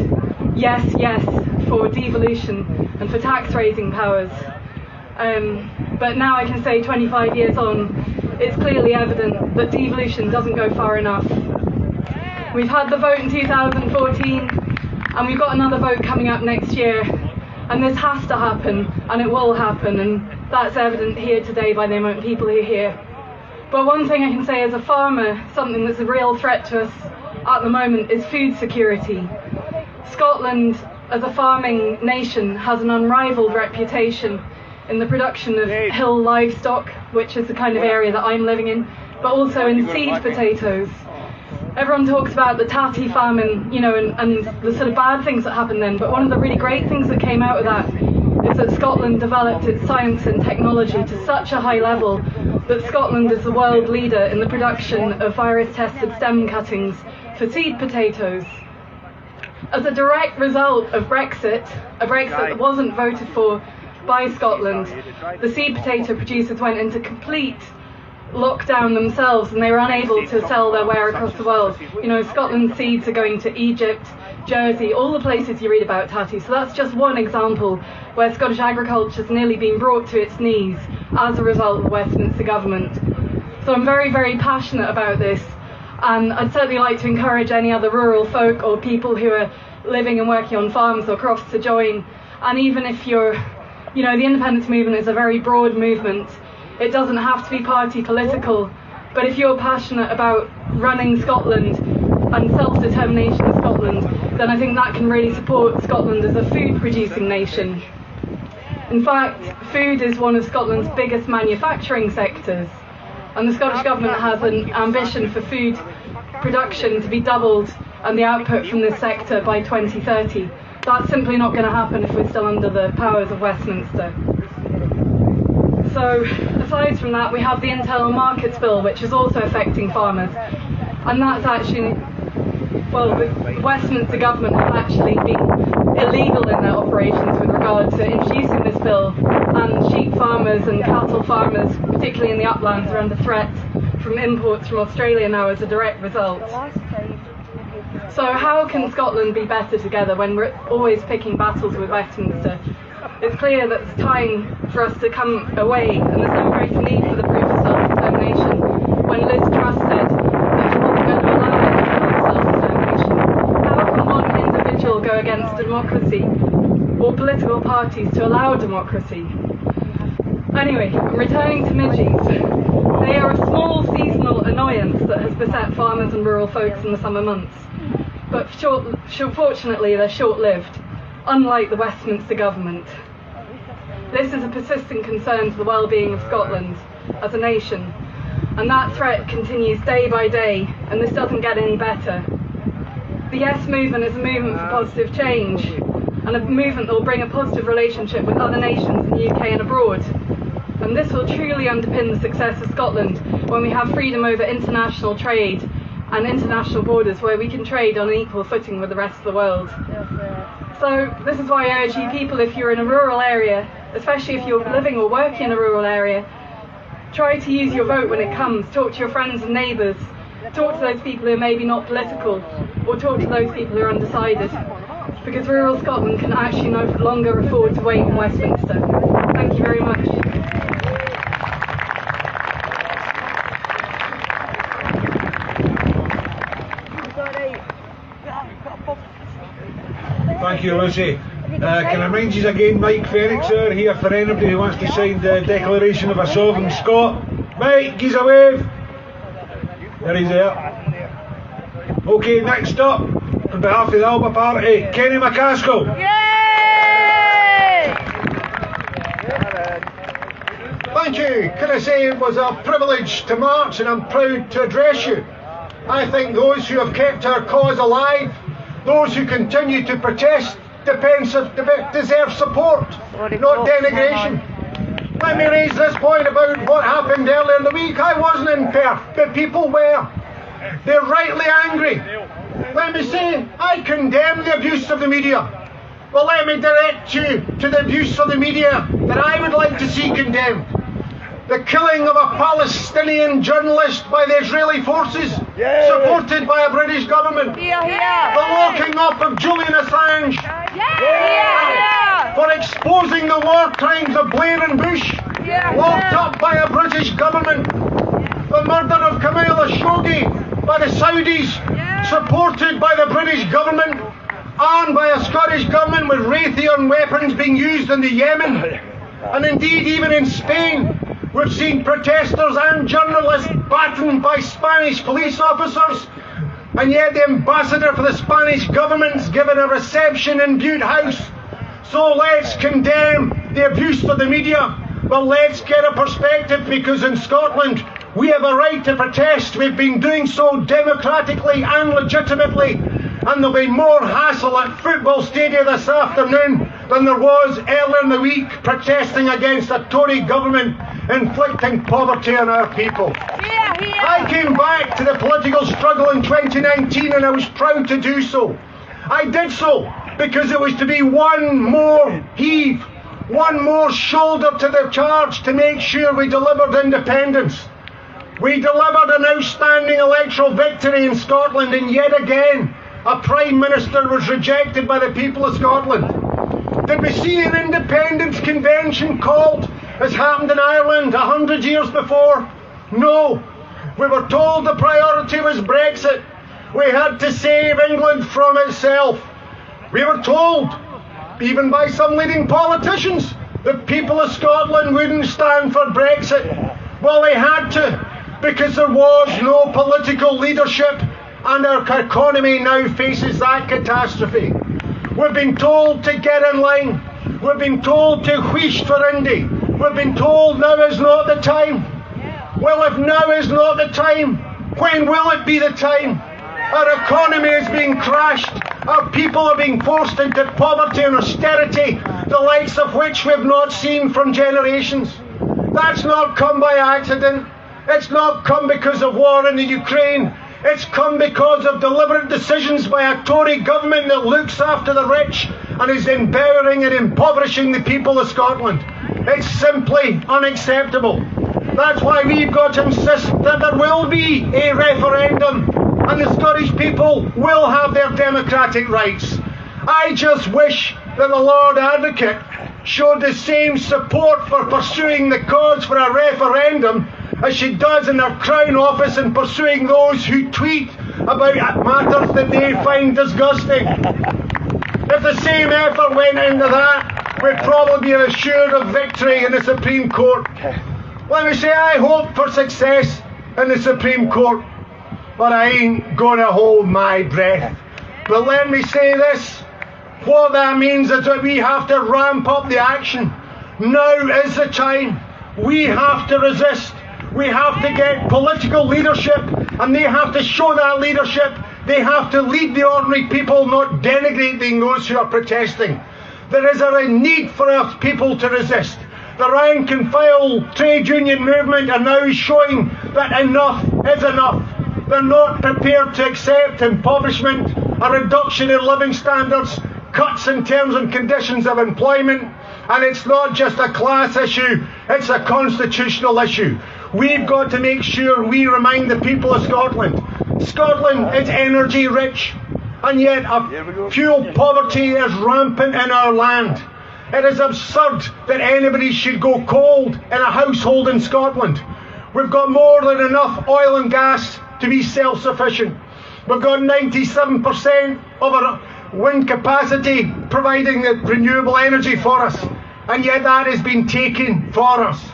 yes, yes for devolution and for tax raising powers. But now I can say 25 years on, it's clearly evident that devolution doesn't go far enough. We've had the vote in 2014 and we've got another vote coming up next year, and this has to happen and it will happen, and that's evident here today by the amount of people who are here. But one thing I can say as a farmer, something that's a real threat to us at the moment is food security. Scotland, as a farming nation, has an unrivaled reputation in the production of hill livestock, which is the kind of area that I'm living in, but also in seed potatoes. Everyone talks about the tatty famine, you know, and the sort of bad things that happened then, but one of the really great things that came out of that is that Scotland developed its science and technology to such a high level that Scotland is the world leader in the production of virus-tested stem cuttings for seed potatoes. As a direct result of Brexit, a Brexit that wasn't voted for by Scotland, the seed potato producers went into complete lockdown themselves, and they were unable to sell their ware across the world. You know, Scotland's seeds are going to Egypt, Jersey, all the places you read about tatty. So that's just one example where Scottish agriculture has nearly been brought to its knees as a result of the Westminster government. So I'm very, very passionate about this, and I'd certainly like to encourage any other rural folk or people who are living and working on farms or crofts to join. And even if you're, you know, the independence movement is a very broad movement. It doesn't have to be party political, but if you're passionate about running Scotland and self-determination of Scotland, then I think that can really support Scotland as a food-producing nation. In fact, food is one of Scotland's biggest manufacturing sectors, and the Scottish Government has an ambition for food production to be doubled and the output from this sector by 2030. That's simply not going to happen if we're still under the powers of Westminster. So, aside from that, we have the Internal Markets Bill, which is also affecting farmers. And that's actually, well, the Westminster government has actually been illegal in their operations with regard to introducing this bill. And sheep farmers and cattle farmers, particularly in the uplands, are under threat from imports from Australia now as a direct result. So how can Scotland be better together when we're always picking battles with Westminster? It's clear that it's time for us to come away, and there's no greater need for the proof of self-determination when Liz Truss said that she wasn't going to allow this self-determination. How can one individual go against democracy, or political parties to allow democracy? Anyway, returning to midges. They are a small seasonal annoyance that has beset farmers and rural folks in the summer months. But fortunately they're short-lived, unlike the Westminster government. This is a persistent concern to the well-being of Scotland as a nation, and that threat continues day by day, and this doesn't get any better. The Yes movement is a movement for positive change, and a movement that will bring a positive relationship with other nations in the UK and abroad. And this will truly underpin the success of Scotland when we have freedom over international trade and international borders where we can trade on an equal footing with the rest of the world. So this is why I urge you people, if you're in a rural area, especially if you're living or working in a rural area, try to use your vote when it comes. Talk to your friends and neighbours. Talk to those people who are maybe not political, or talk to those people who are undecided. Because rural Scotland can actually no longer afford to wait in Westminster. Thank you very much. Thank you, Lucy. Can I remind you again, Mike Fenix here for anybody who wants to sign the Declaration of a Sovereign Scot. Mike, give us a wave. There he's there. Okay, next up, on behalf of the Alba Party, Kenny McCaskill. Yay! Thank you. Can I say it was a privilege to march, and I'm proud to address you. I think those who have kept our cause alive, those who continue to protest, deserve support, not denigration. Let me raise this point about what happened earlier in the week. I wasn't in Perth, but people were. They're rightly angry. Let me say, I condemn the abuse of the media. Well, let me direct you to the abuse of the media that I would like to see condemned. The killing of a Palestinian journalist by the Israeli forces, supported by a British government. The locking up of Julian Assange for exposing the war crimes of Blair and Bush, locked up by a British government. The murder of Kamal Khashoggi by the Saudis, supported by the British government, and by a Scottish government with Raytheon weapons being used in the Yemen, and indeed even in Spain. We've seen protesters and journalists battened by Spanish police officers, and yet the ambassador for the Spanish government's given a reception in Bute House. So let's condemn the abuse of the media, but let's get a perspective, because in Scotland We have a right to protest. We've been doing so democratically and legitimately. And there'll be more hassle at football stadia this afternoon than there was earlier in the week protesting against a Tory government inflicting poverty on our people. I came back to the political struggle in 2019 and I was proud to do so. I did so because it was to be one more heave, one more shoulder to the charge to make sure we delivered independence. We delivered an outstanding electoral victory in Scotland, and yet again a Prime Minister was rejected by the people of Scotland. Did we see an independence convention called, as happened in Ireland 100 years before? No. We were told the priority was Brexit. We had to save England from itself. We were told, even by some leading politicians, the people of Scotland wouldn't stand for Brexit. Well, they had to, because there was no political leadership, and our economy now faces that catastrophe. We've been told to get in line. We've been told to wheesh for Indy. We've been told now is not the time. Well, if now is not the time, when will it be the time? Our economy is being crashed. Our people are being forced into poverty and austerity, the likes of which we have not seen from generations. That's not come by accident. It's not come because of war in the Ukraine. It's come because of deliberate decisions by a Tory government that looks after the rich and is empowering and impoverishing the people of Scotland. It's simply unacceptable. That's why we've got to insist that there will be a referendum and the Scottish people will have their democratic rights. I just wish that the Lord Advocate showed the same support for pursuing the cause for a referendum as she does in her Crown Office in pursuing those who tweet about matters that they find disgusting. If the same effort went into that, we'd probably be assured of victory in the Supreme Court. Let me say, I hope for success in the Supreme Court, but I ain't going to hold my breath. But let me say this, what that means is that we have to ramp up the action. Now is the time. We have to resist. We have to get political leadership, and they have to show that leadership. They have to lead the ordinary people, not denigrating those who are protesting. There is a need for our people to resist. The rank and file trade union movement are now showing that enough is enough. They're not prepared to accept impoverishment, a reduction in living standards, cuts in terms and conditions of employment, and it's not just a class issue, it's a constitutional issue. We've got to make sure we remind the people of Scotland. Scotland is energy rich, and yet fuel poverty is rampant in our land. It is absurd that anybody should go cold in a household in Scotland. We've got more than enough oil and gas to be self-sufficient. We've got 97% of our wind capacity providing the renewable energy for us, and yet that has been taken for us.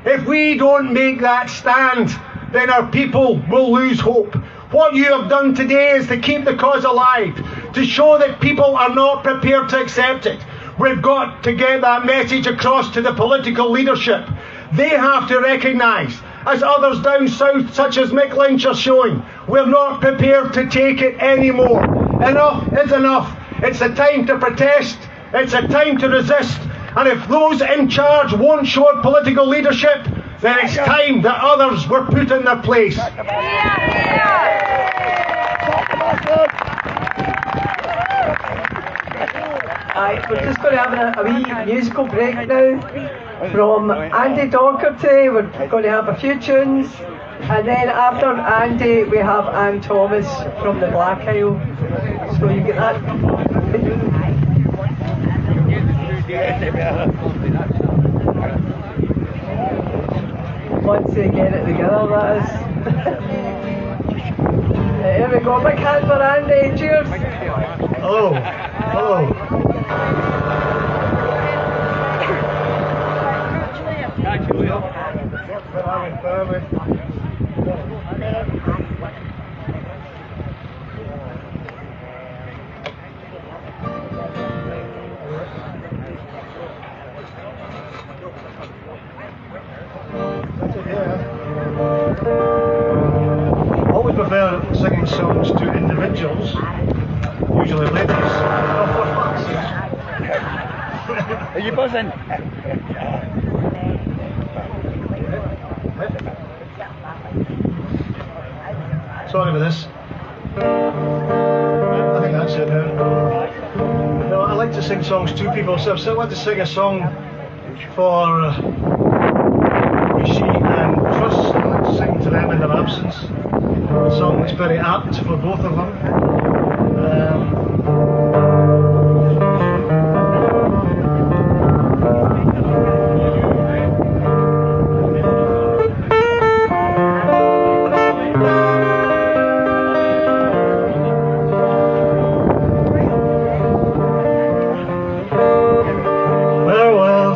If we don't make that stand, then our people will lose hope. What you have done today is to keep the cause alive, to show that people are not prepared to accept it. We've got to get that message across to the political leadership. They have to recognise, as others down south, such as Mick Lynch, are showing, we're not prepared to take it anymore. Enough is enough. It's a time to protest. It's a time to resist. And if those in charge won't show political leadership, then it's time that others were put in their place. We're just going to have a wee musical break now from Andy Docherty. We're going to have a few tunes, and then after Andy we have Anne Thomas from the Black Isle. So you get that. Once they get it together, that is. Here we go, big hand for Andy. Cheers. Hello. Hello. Yeah. singing songs to individuals, usually ladies. Oh, for fuck's sake. Are you buzzing? Sorry about this. I think that's it now. No, I like to sing songs to people, so I want to sing a song for Rishi and Truss. I like to sing to them in their absence. A song that's very apt for both of them.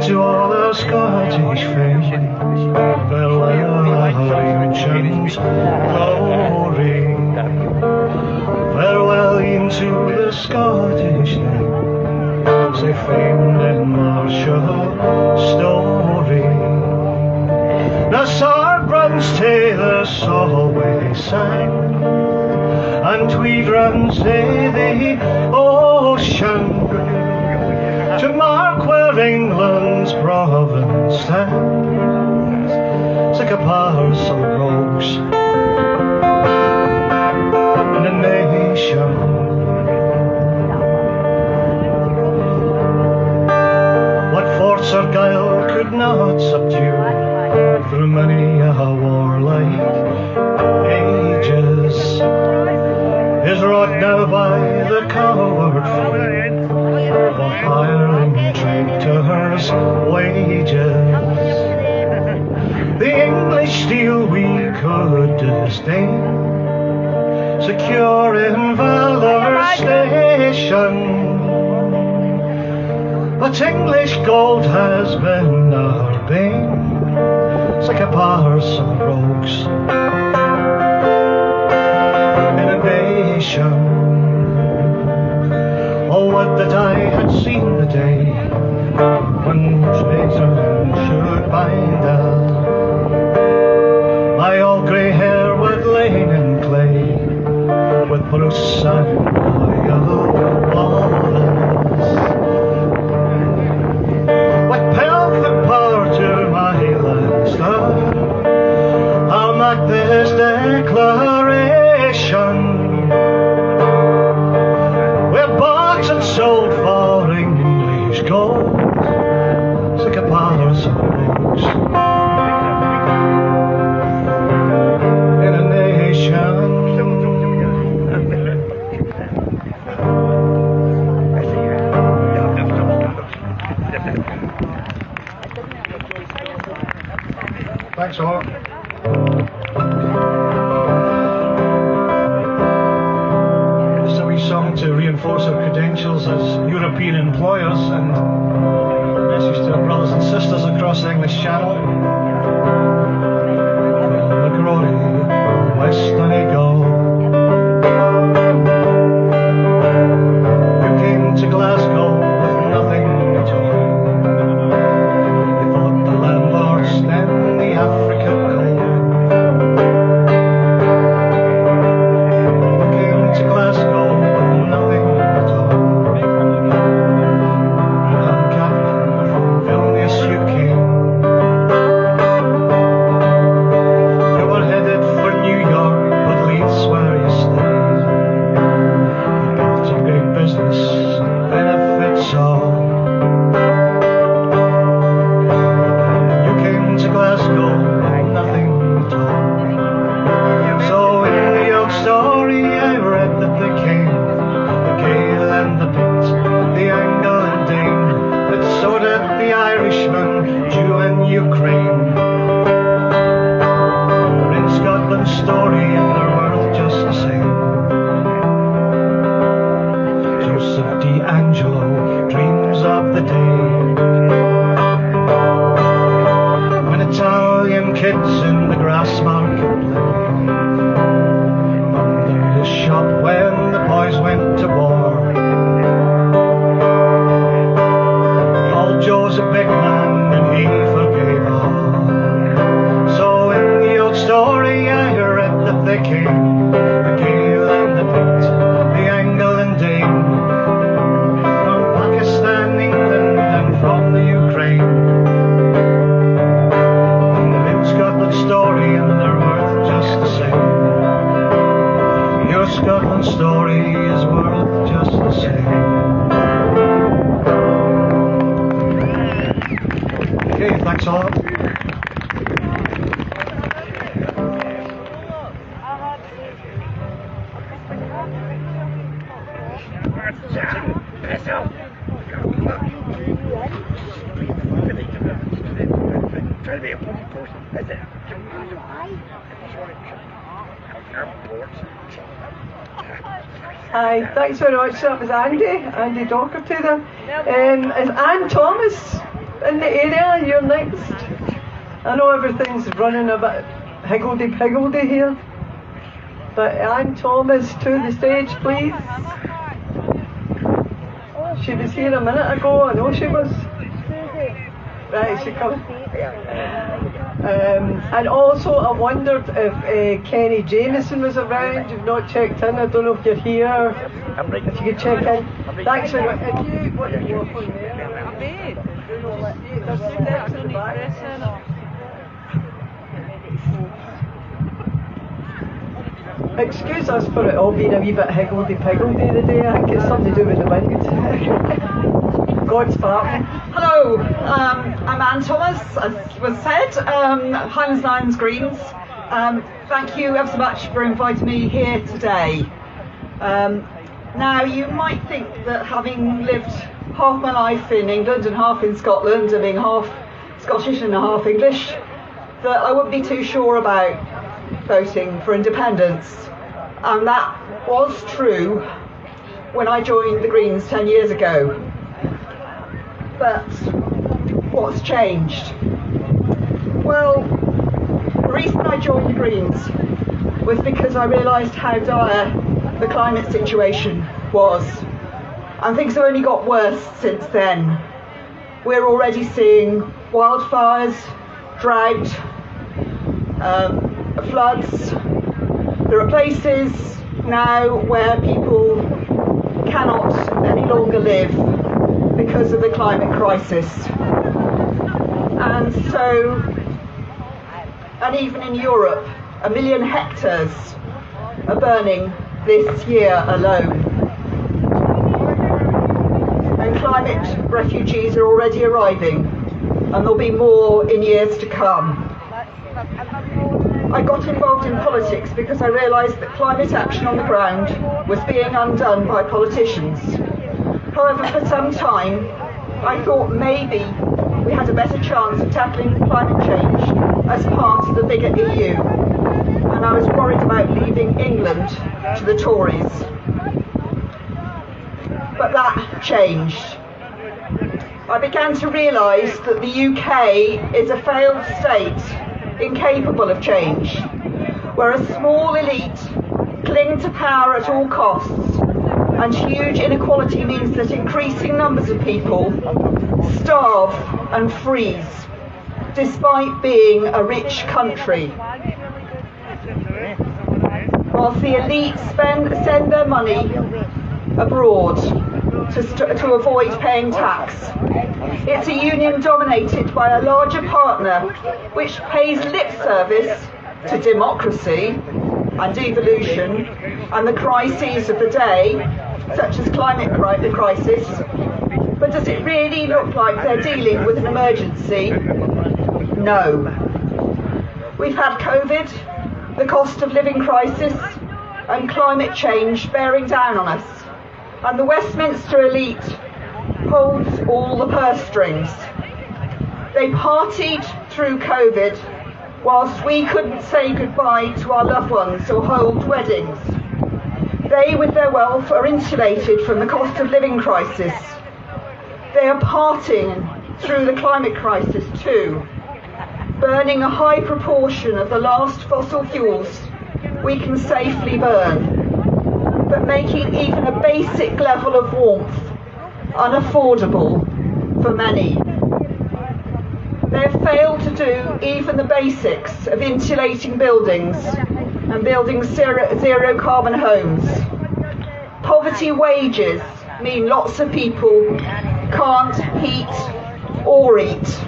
To all our Scottish friends, farewell ancients glory. Farewell into the Scottish name, say famed in martial story. Now Sarbrand's tailors always sang, and Tweed runs the ocean to mark where England's province stands, like a parcel of rogues in a nation. What forts Argyll could not subdue through many a warlike ages is wrought now by the coward feet of hiring traitors' wages. The English steel we could disdain, secure in valor's station, but English gold has been our bane. It's like a parcel of rogues in a nation. Oh, would that I had seen the day when tradesmen should bind us. My old grey hair would lain in clay, with Bruce and Royal Wallace. What pelf and power to my Leinster, I'll make this declaration. We're bought and sold for English gold, it's like a parcel of rogues in a nation. Thanks a lot. Just a wee song to reinforce our credentials as European employers, and a message to our brothers and sisters across the English Channel. McGrory, West Donegal. You came to Glasgow with nothing to own. You thought the landlords then the Africa cold. own story is worth just the same. Okay, thanks a lot. Hi, thanks very much. That was Andy Docherty there. Is Anne Thomas in the area? You're next. I know everything's running a bit higgledy-piggledy here, but Anne Thomas to the stage, please. She was here a minute ago, I know she was. Right, she comes. And also I wondered if Kenny Jameson was around. You've not checked in, I don't know if you're here. If you could check in. Thanks very much. If you want to walk on there. There's steps in the back. Excuse us for it all being a wee bit higgledy-piggledy today. I think it's something to do with the wind. God's part. Hello, I'm Anne Thomas, as was said, Highlands Lions Greens. Thank you ever so much for inviting me here today. Now, you might think that having lived half my life in England and half in Scotland and being half Scottish and half English, that I wouldn't be too sure about voting for independence. And that was true when I joined the Greens 10 years ago. But what's changed? Well, the reason I joined the Greens was because I realised how dire the climate situation was. And things have only got worse since then. We're already seeing wildfires, drought, floods. There are places now where people cannot any longer live because of the climate crisis. And so, and even in Europe, 1 million hectares are burning this year alone. And climate refugees are already arriving, and there'll be more in years to come. I got involved in politics because I realised that climate action on the ground was being undone by politicians. However, for some time, I thought maybe we had a better chance of tackling climate change as part of the bigger EU. And I was worried about leaving England to the Tories. But that changed. I began to realise that the UK is a failed state, incapable of change, where a small elite cling to power at all costs, and huge inequality means that increasing numbers of people starve and freeze, despite being a rich country. Whilst the elite send their money abroad to avoid paying tax. It's a union dominated by a larger partner which pays lip service to democracy and devolution and the crises of the day, such as climate crisis, but does it really look like they're dealing with an emergency? No. We've had COVID, the cost of living crisis, and climate change bearing down on us, and the Westminster elite holds all the purse strings. They partied through COVID whilst we couldn't say goodbye to our loved ones or hold weddings. They, with their wealth, are insulated from the cost of living crisis. They are partying through the climate crisis too, burning a high proportion of the last fossil fuels we can safely burn, but making even a basic level of warmth unaffordable for many. They have failed to do even the basics of insulating buildings and building zero carbon homes. Poverty wages mean lots of people can't heat or eat.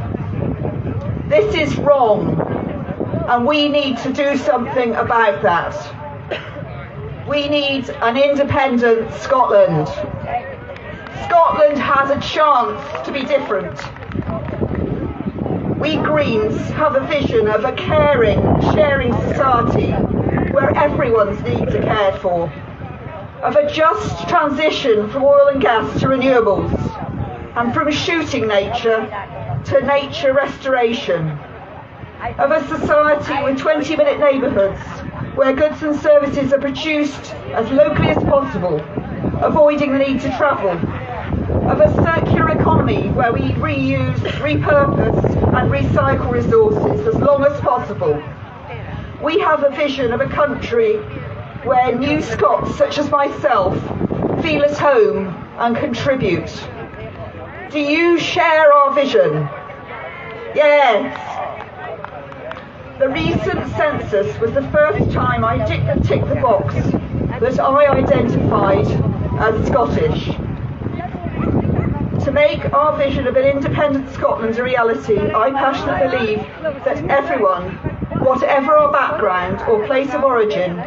This is wrong, and we need to do something about that. We need an independent Scotland. Scotland has a chance to be different. We Greens have a vision of a caring, sharing society where everyone's needs are cared for, of a just transition from oil and gas to renewables, and from shooting nature to nature restoration, of a society with 20-minute neighbourhoods where goods and services are produced as locally as possible, avoiding the need to travel, of a circular economy where we reuse, repurpose and recycle resources as long as possible. We have a vision of a country where new Scots such as myself feel at home and contribute. Do you share our vision? Yes. The recent census was the first time I ticked the box that I identified as Scottish. To make our vision of an independent Scotland a reality, I passionately believe that everyone, whatever our background or place of origin,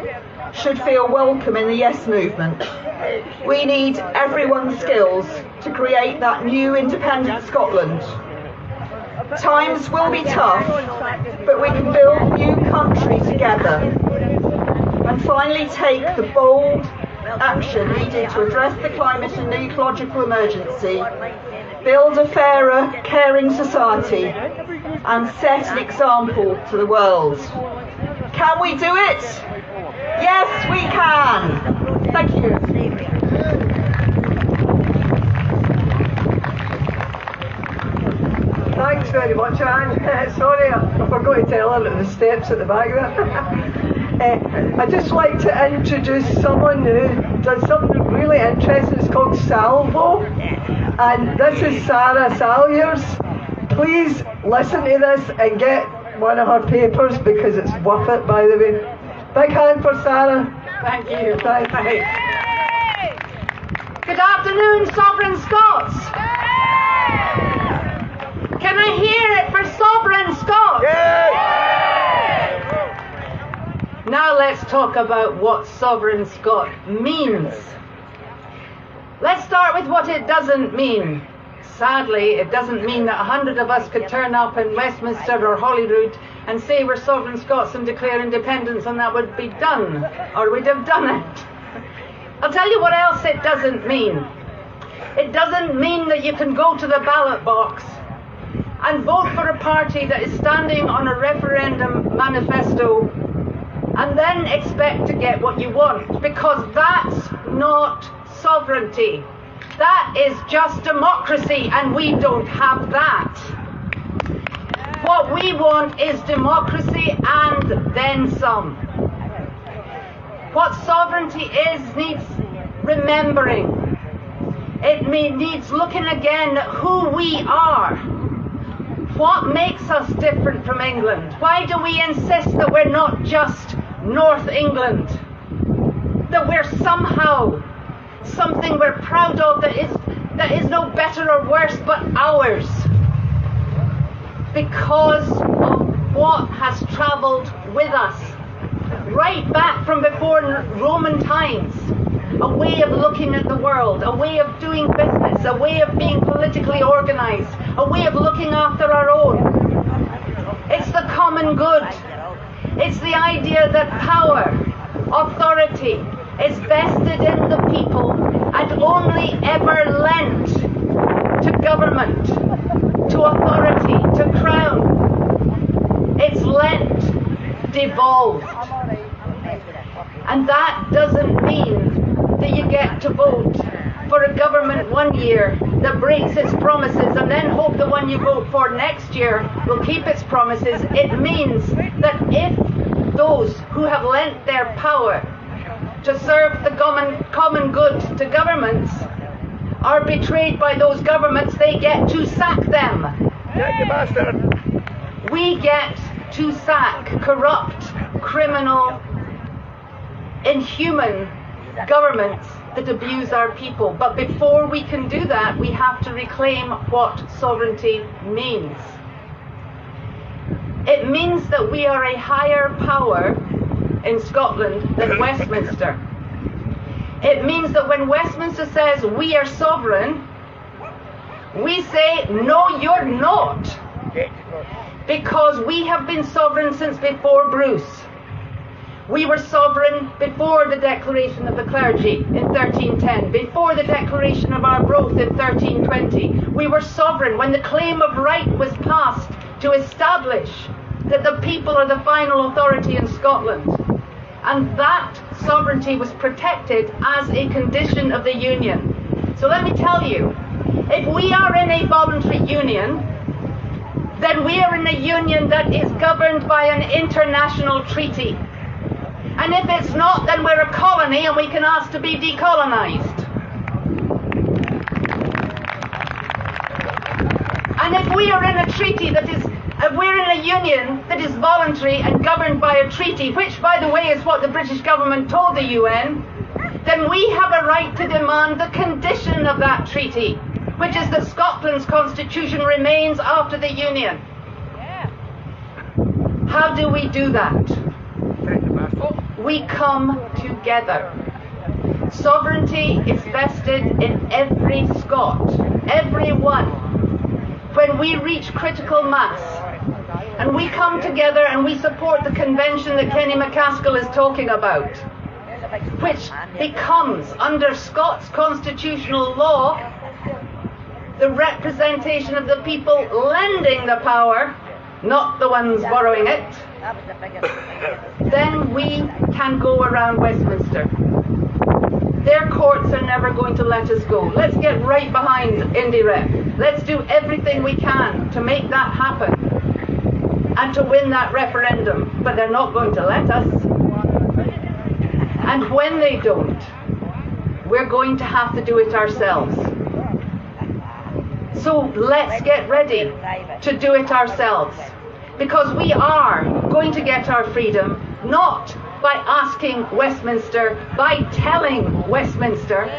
should feel welcome in the Yes movement. We need everyone's skills to create that new independent Scotland. Times will be tough, but we can build a new country together. And finally take the bold action needed to address the climate and ecological emergency, build a fairer, caring society, and set an example to the world. Can we do it? Yes, we can. Thank you. Thanks very much, Anne. Sorry, I forgot to tell her that the steps at the back there. I'd just like to introduce someone who does something really interesting. It's called Salvo. And this is Sarah Salyers. Please listen to this and get one of her papers because it's worth it, by the way. Big hand for Sarah. Thank you. Thank you. Good afternoon, Sovereign Scots. Can I hear it for Sovereign Scots? Now let's talk about what Sovereign Scot means. Let's start with what it doesn't mean. Sadly, it doesn't mean that 100 of us could turn up in Westminster or Holyrood and say we're Sovereign Scots and declare independence and that would be done, or we'd have done it. I'll tell you what else it doesn't mean. It doesn't mean that you can go to the ballot box and vote for a party that is standing on a referendum manifesto and then expect to get what you want, because that's not sovereignty. That is just democracy, and we don't have that. What we want is democracy and then some. What sovereignty is needs remembering. It needs looking again at who we are. What makes us different from England? Why do we insist that we're not just North England? That we're somehow something we're proud of that is no better or worse but ours? Because of what has travelled with us right back from before Roman times. A way of looking at the world, a way of doing business, a way of being politically organised, a way of looking after our own. It's the common good. It's the idea that power, authority, is vested in the people and only ever lent to government, to authority, to crown. It's lent, devolved. And that doesn't mean that you get to vote for a government one year that breaks its promises and then hope the one you vote for next year will keep its promises. It means that if those who have lent their power to serve the common good to governments are betrayed by those governments, they get to sack them. Get you bastard. We get to sack corrupt, criminal, inhuman governments that abuse our people. But before we can do that, we have to reclaim what sovereignty means. It means that we are a higher power in Scotland than Westminster. It means that when Westminster says we are sovereign, we say, no, you're not. Because we have been sovereign since before Bruce. We were sovereign before the declaration of the clergy in 1310, before the declaration of Arbroath in 1320. We were sovereign when the claim of right was passed to establish that the people are the final authority in Scotland. And that sovereignty was protected as a condition of the Union. So let me tell you, if we are in a voluntary union, then we are in a union that is governed by an international treaty. And if it's not, then we're a colony and we can ask to be decolonised. And if we are in a treaty that is, if we're in a union that is voluntary and governed by a treaty, which, by the way, is what the British government told the UN, then we have a right to demand the condition of that treaty, which is that Scotland's constitution remains after the Union. How do we do that? We come together. Sovereignty is vested in every Scot, everyone. When we reach critical mass, and we come together and we support the convention that Kenny MacAskill is talking about, which becomes, under Scots constitutional law, the representation of the people lending the power, not the ones borrowing it, then we can go around Westminster. Their courts are never going to let us go. Let's get right behind IndyRep. Let's do everything we can to make that happen and to win that referendum. But they're not going to let us. And when they don't, we're going to have to do it ourselves. So let's get ready to do it ourselves. Because we are going to get our freedom, not by asking Westminster, by telling Westminster,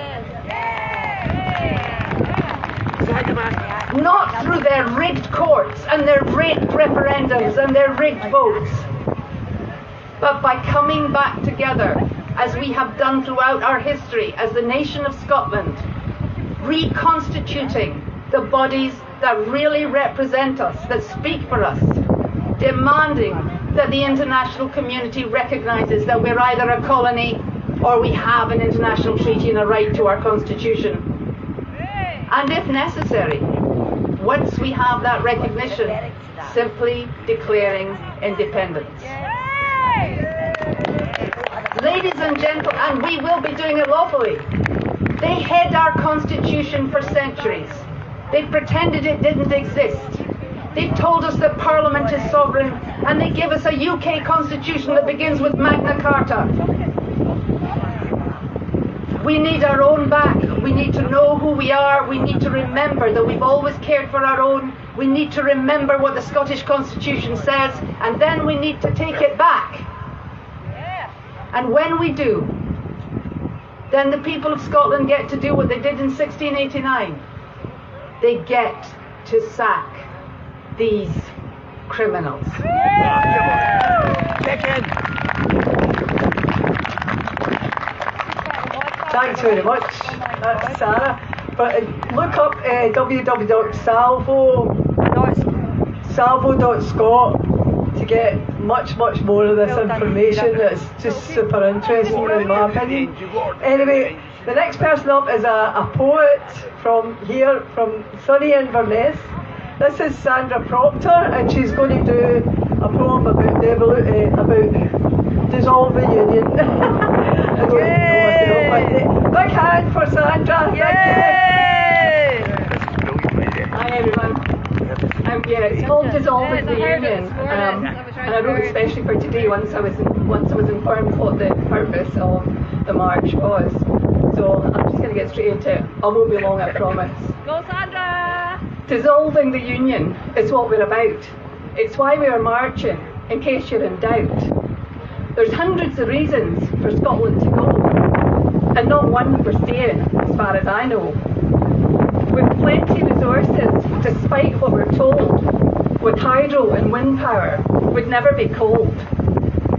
not through their rigged courts and their rigged referendums and their rigged votes, but by coming back together, as we have done throughout our history as the nation of Scotland, reconstituting the bodies that really represent us, that speak for us, demanding that the international community recognises that we're either a colony or we have an international treaty and a right to our constitution. And if necessary, once we have that recognition, simply declaring independence. Ladies and gentlemen, and we will be doing it lawfully, they hid our constitution for centuries. They pretended it didn't exist. They told us that Parliament is sovereign, and they give us a UK constitution that begins with Magna Carta. We need our own back. We need to know who we are. We need to remember that we've always cared for our own. We need to remember what the Scottish Constitution says, and then we need to take it back. And when we do, then the people of Scotland get to do what they did in 1689. They get to sack these criminals. Thanks very much, that's Sarah. But look up www.salvo.scot to get much more of this information. That's just super interesting in my opinion. Anyway, the next person up is a poet from here, from sunny Inverness. This is Sandra Proctor, and she's going to do a poem about dissolve the union. I don't know what to do. Big hand for Sandra. Yay! Hi everyone. Yeah, it's called Dissolving the Union, and I wrote it especially for today once I was informed what the purpose of the march was. So I'm just going to get straight into it. I won't be long, I promise. Go Sandra! Dissolving the Union is what we're about. It's why we are marching, in case you're in doubt. There's hundreds of reasons for Scotland to go, and not one for staying, as far as I know. With plenty of resources, despite what we're told, with hydro and wind power, we'd never be cold.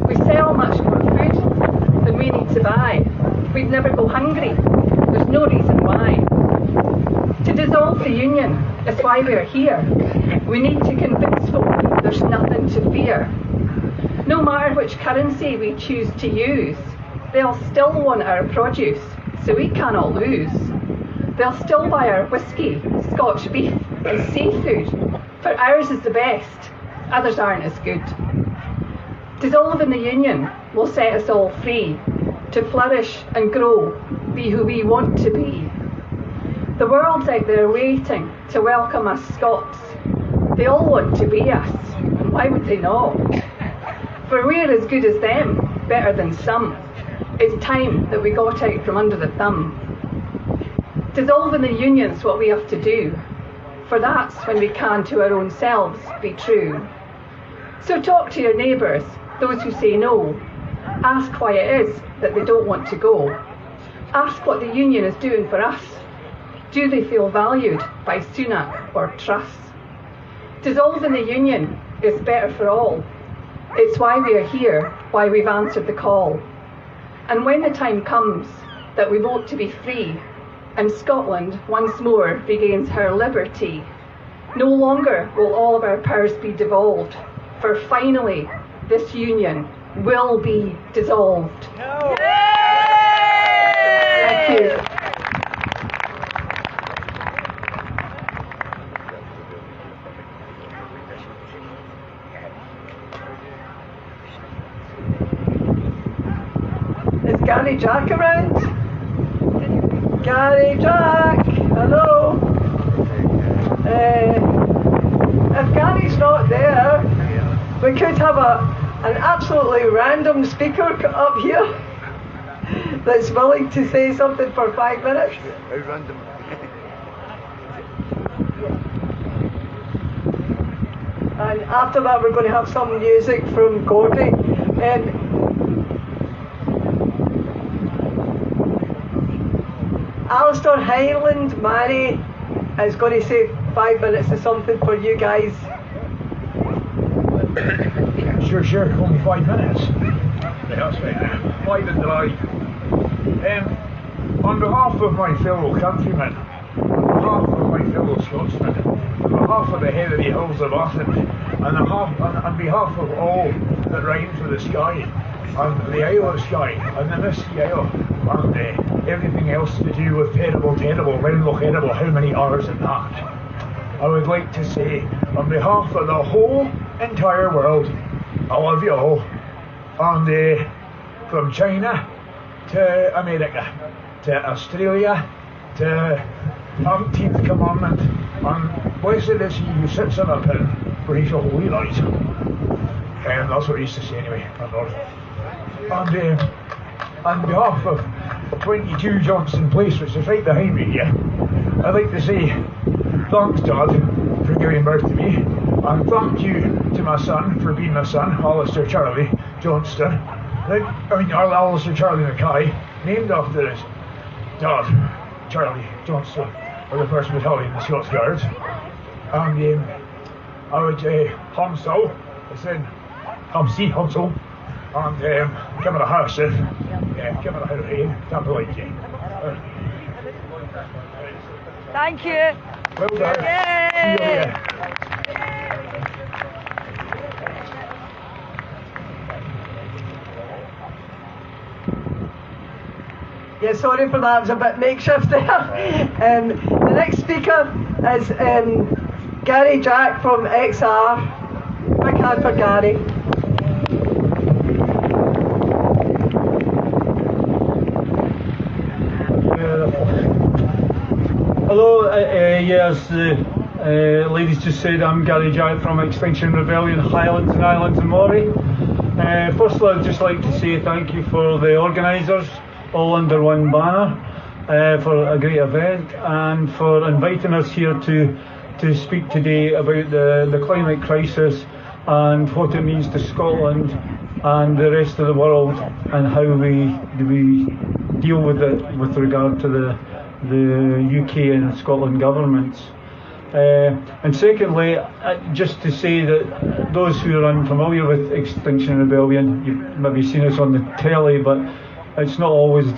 We sell much more food than we need to buy. we'd never go hungry. There's no reason why. To dissolve the union is why we're here. We need to convince folk there's nothing to fear. No matter which currency we choose to use, they'll still want our produce, so we cannot lose. They'll still buy our whisky, Scotch beef and seafood, for ours is the best, others aren't as good. Dissolving the union will set us all free, to flourish and grow, be who we want to be. The world's out there waiting to welcome us Scots. They all want to be us, and why would they not? For we're as good as them, better than some. It's time that we got out from under the thumb. Dissolving the union's what we have to do, for that's when we can to our own selves be true. So talk to your neighbours, those who say no. Ask why it is that they don't want to go. Ask what the union is doing for us. Do they feel valued by Sunak or Truss? Dissolving the union is better for all. It's why we are here, why we've answered the call. And when the time comes that we vote to be free, and Scotland once more regains her liberty, no longer will all of our powers be devolved, for finally this union will be dissolved. Thank you. Is Gary Jack around? Gary Jack, hello. If Gary's not there, we could have an absolutely random speaker up here that's willing to say something for 5 minutes. How random. And after that we're going to have some music from Gordy. Alistair Highland Manny is going to say 5 minutes of something for you guys. Sure, only 5 minutes. Yeah, that's fine. 5 and dry. On behalf of my fellow countrymen, on behalf of my fellow Scotsmen, on behalf of the Heathery Hills of Athen, and on behalf of all that rhymes with the sky, and the Isle of Skye, and the Misty Isle, and everything else to do with terrible, round terrible, how many R's in that? I would like to say, on behalf of the whole entire world, I love you all. And from China to America, to Australia, to 19th Commandment, and blessed is he who sits on a pin, for he shall wholly rise. That's what he used to say anyway, my lord. And on behalf of 22 Johnson Place, which is right behind me here, I'd like to say thanks, Dad, for giving birth to me, and thank you to my son for being my son, Alistair Charlie Johnston. Alistair Charlie Mackay, named after his dad, Charlie Johnston, of the 1st Battalion, the Scots Guards. And I would Hamsel, as in Hamsi, Hamsel, and give it a house, give it a hurry, can't believe you. Thank you. Well done. Yay. See you later. Yeah, sorry for that, it was a bit makeshift there. The next speaker is Gary Jack from XR. Big hand for Gary. Hello, yes, ladies just said I'm Gary Jack from Extinction Rebellion, Highlands and Islands and Moray. First of all, I'd just like to say thank you for the organisers, all under one banner, for a great event and for inviting us here to speak today about the climate crisis and what it means to Scotland and the rest of the world and how we deal with it with regard to the UK and Scotland governments. And secondly, just to say that those who are unfamiliar with Extinction Rebellion, you've maybe seen us on the telly, but it's not always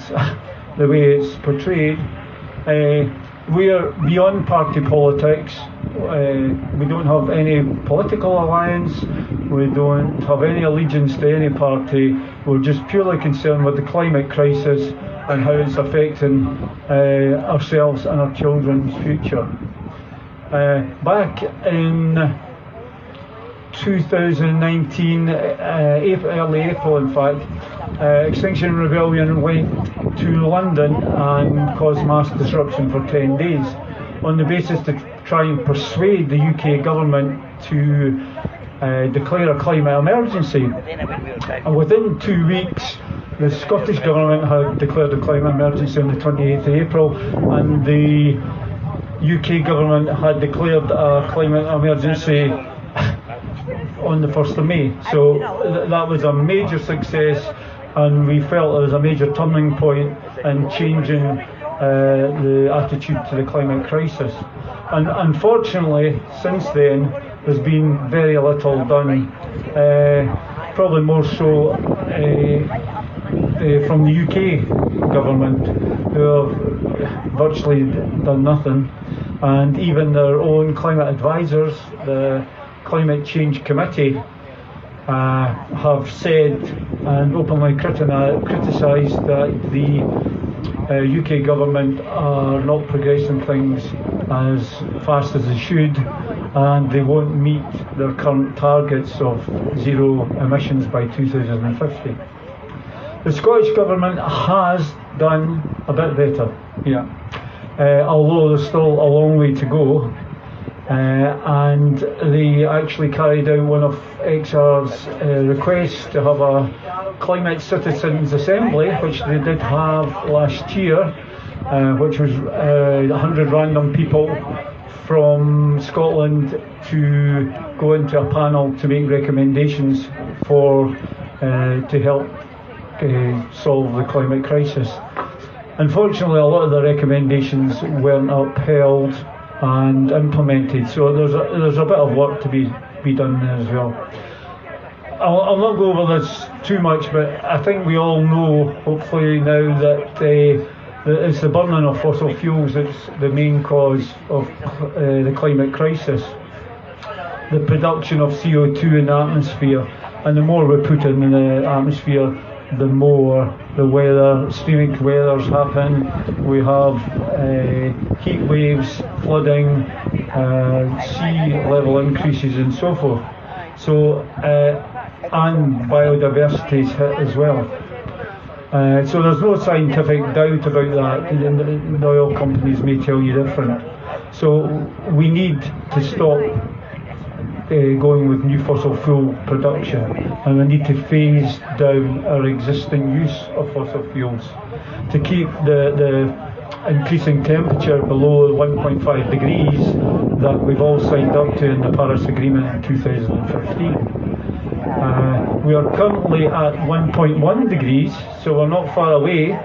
the way it's portrayed. We're beyond party politics. We don't have any political alliance. We don't have any allegiance to any party. We're just purely concerned with the climate crisis and how it's affecting ourselves and our children's future. Back in 2019, early April in fact, Extinction Rebellion went to London and caused mass disruption for 10 days on the basis to try and persuade the UK government to declare a climate emergency. And within 2 weeks, the Scottish government had declared a climate emergency on the 28th of April, and the UK government had declared a climate emergency on the 1st of May. So that was a major success, and we felt it was a major turning point in changing the attitude to the climate crisis. And unfortunately, since then, there's been very little done, probably more so from the UK government, who have virtually done nothing, and even their own climate advisors, the Climate Change Committee, have said and openly criticised that the UK government are not progressing things as fast as they should, and they won't meet their current targets of zero emissions by 2050. The Scottish government has done a bit better, yeah, although there's still a long way to go. And they actually carried out one of XR's requests to have a Climate Citizens Assembly, which they did have last year, which was 100 random people from Scotland to go into a panel to make recommendations for to help solve the climate crisis. Unfortunately, a lot of the recommendations weren't upheld and implemented, so there's a bit of work to be done there as well. I'll not go over this too much, but I think we all know, hopefully now, that it's the burning of fossil fuels that's the main cause of the climate crisis. The production of CO2 in the atmosphere, and the more we put in the atmosphere, the more the extreme weathers happen. We have heat waves, flooding, sea level increases and so forth. So, and biodiversity is hit as well. So there's no scientific doubt about that, and the oil companies may tell you different. So we need to stop going with new fossil fuel production, and we need to phase down our existing use of fossil fuels to keep the increasing temperature below 1.5 degrees that we've all signed up to in the Paris Agreement in 2015. We are currently at 1.1 degrees, so we're not far away,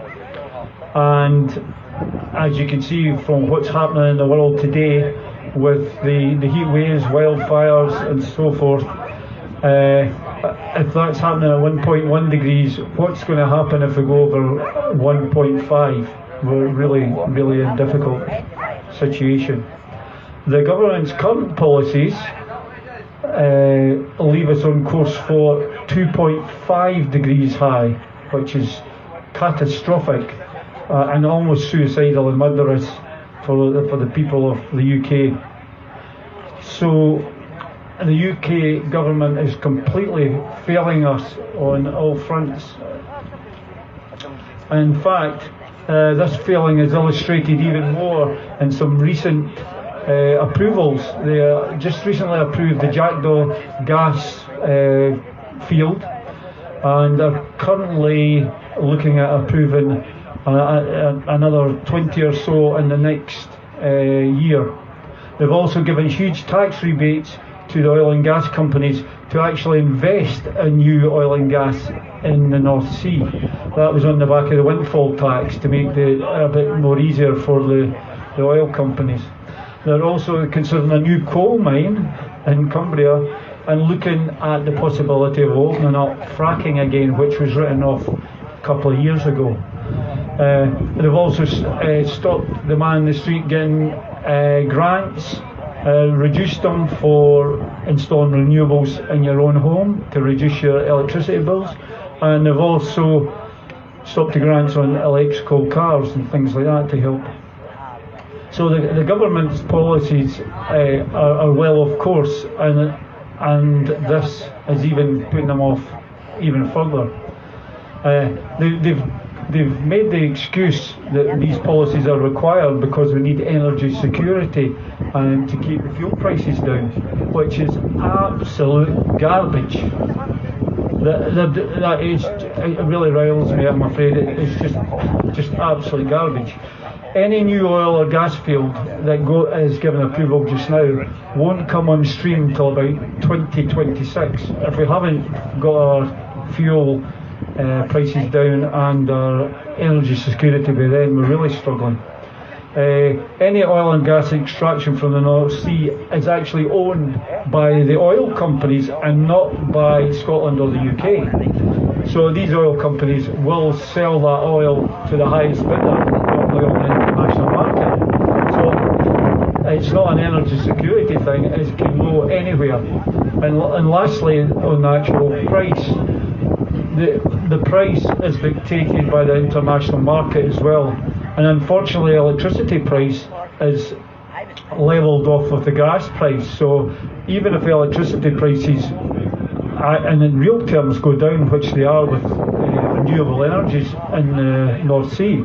and as you can see from what's happening in the world today, with the heat waves, wildfires and so forth, if that's happening at 1.1 degrees, what's going to happen if we go over 1.5? We're really in a difficult situation. The government's current policies leave us on course for 2.5 degrees high, which is catastrophic and almost suicidal and murderous for the people of the UK. So the UK government is completely failing us on all fronts. In fact, this failing is illustrated even more in some recent approvals. They just recently approved the Jackdaw gas field, and are currently looking at approving another 20 or so in the next year. They've also given huge tax rebates to the oil and gas companies to actually invest in new oil and gas in the North Sea. That was on the back of the windfall tax to make it a bit more easier for the oil companies. They're also considering a new coal mine in Cumbria and looking at the possibility of opening up fracking again, which was written off couple of years ago. They've also stopped the man in the street getting grants, reduced them for installing renewables in your own home to reduce your electricity bills, and they've also stopped the grants on electrical cars and things like that to help. So the government's policies are well off course, and this is even putting them off even further. They've made the excuse that these policies are required because we need energy security and to keep the fuel prices down, which is absolute garbage. That is, it really riles me, I'm afraid. It's just absolute garbage. Any new oil or gas field that is given approval just now won't come on stream till about 2026. If we haven't got our fuel prices down and our energy security by then, we're really struggling. Any oil and gas extraction from the North Sea is actually owned by the oil companies and not by Scotland or the UK. So these oil companies will sell that oil to the highest bidder, normally on the international market. So it's not an energy security thing, it can go anywhere. And lastly, on the actual price, the price is dictated by the international market as well. And unfortunately, electricity price is levelled off of the gas price. So even if the electricity prices, and in real terms, go down, which they are with renewable energies in the North Sea,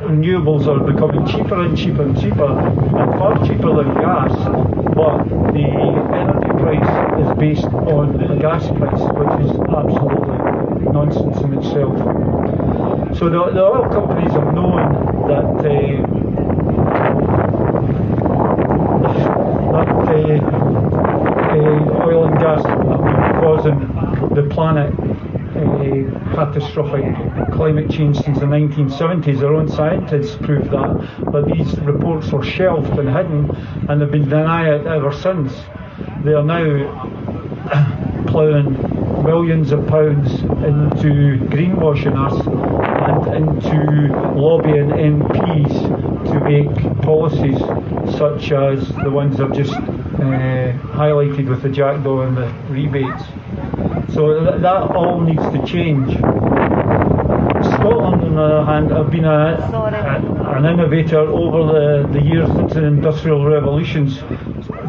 renewables are becoming cheaper and cheaper and cheaper, and far cheaper than gas. But the energy price is based on the gas price, which is absolutely nonsense in itself. So the oil companies have known that oil and gas have been causing the planet catastrophic climate change since the 1970s. Their own scientists proved that, but these reports were shelved and hidden, and they've been denying it ever since. They are now ploughing millions of pounds into greenwashing us and into lobbying MPs to make policies such as the ones I've just highlighted with the jackdaw and the rebates. So that all needs to change. Scotland, on the other hand, have been an innovator over the years since the Industrial Revolutions.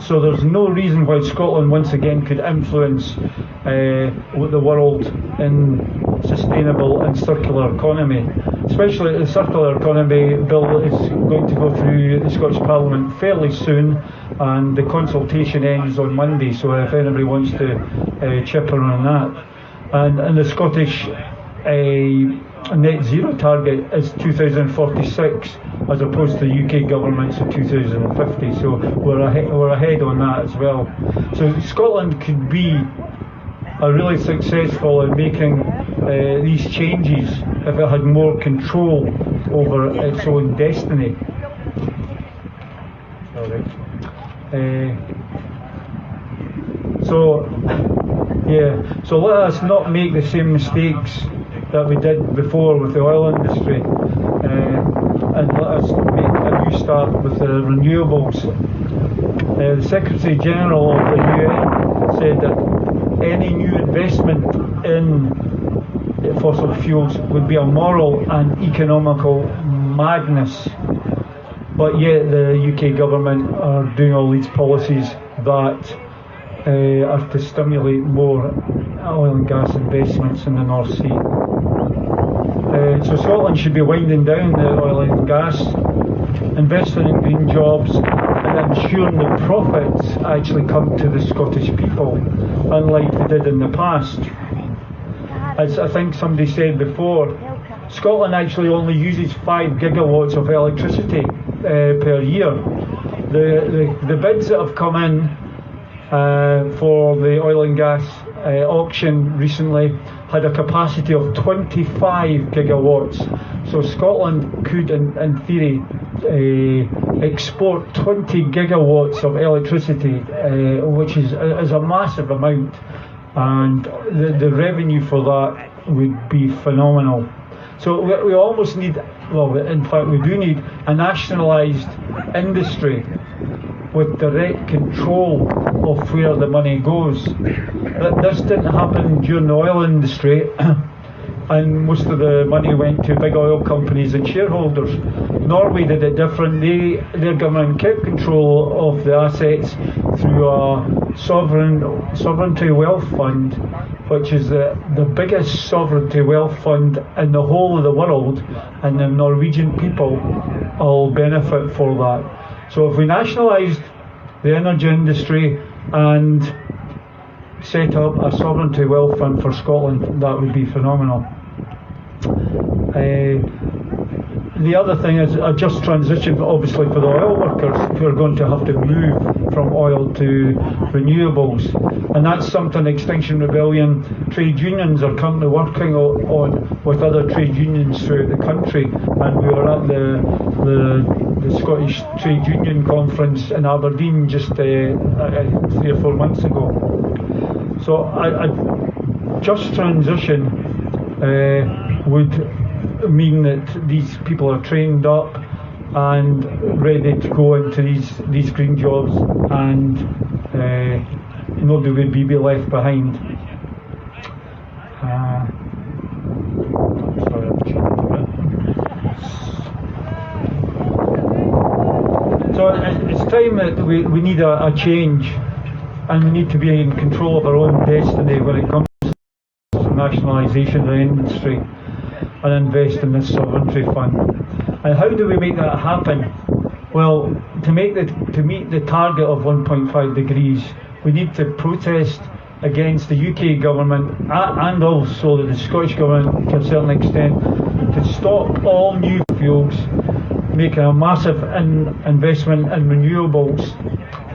So there's no reason why Scotland once again could influence the world in sustainable and circular economy. Especially the circular economy bill is going to go through the Scottish Parliament fairly soon, and the consultation ends on Monday, so if anybody wants to chip in on that. And the Scottish net zero target is 2046 as opposed to the UK government's of 2050, so we're ahead on that as well. So Scotland could be really successful in making these changes if it had more control over its own destiny. So let us not make the same mistakes that we did before with the oil industry, and let us make a new start with the renewables. The Secretary General of the UN said that any new investment in fossil fuels would be a moral and economical madness. But yet the UK government are doing all these policies that are to stimulate more oil and gas investments in the North Sea. So Scotland should be winding down the oil and gas, investing in green jobs, and ensuring the profits actually come to the Scottish people, unlike they did in the past. As I think somebody said before, Scotland actually only uses 5 gigawatts of electricity per year. The bids that have come in for the oil and gas auction recently had a capacity of 25 gigawatts. So Scotland could, in theory, export 20 gigawatts of electricity, which is a massive amount, and the revenue for that would be phenomenal. So we almost need, well, in fact we do need a nationalised industry with direct control of where the money goes. This didn't happen during the oil industry, and most of the money went to big oil companies and shareholders. Norway did it different. Their government kept control of the assets through a sovereignty wealth fund, which is the biggest sovereignty wealth fund in the whole of the world, and the Norwegian people will benefit for that. So if we nationalised the energy industry and set up a sovereignty wealth fund for Scotland, that would be phenomenal. The other thing is a just transition, obviously, for the oil workers who are going to have to move from oil to renewables, and that's something Extinction Rebellion trade unions are currently working on with other trade unions throughout the country, and we were at the Scottish Trade Union Conference in Aberdeen just 3 or 4 months ago. So a just transition would mean that these people are trained up and ready to go into these green jobs, and nobody would be left behind. Sorry, I've changed a bit. So it's time that we need a change, and we need to be in control of our own destiny when it comes to nationalisation of the industry and invest in this sovereignty fund. And how do we make that happen? Well, to meet the target of 1.5 degrees, we need to protest against the UK government and also the Scottish government to a certain extent to stop all new fuels, make a massive investment in renewables,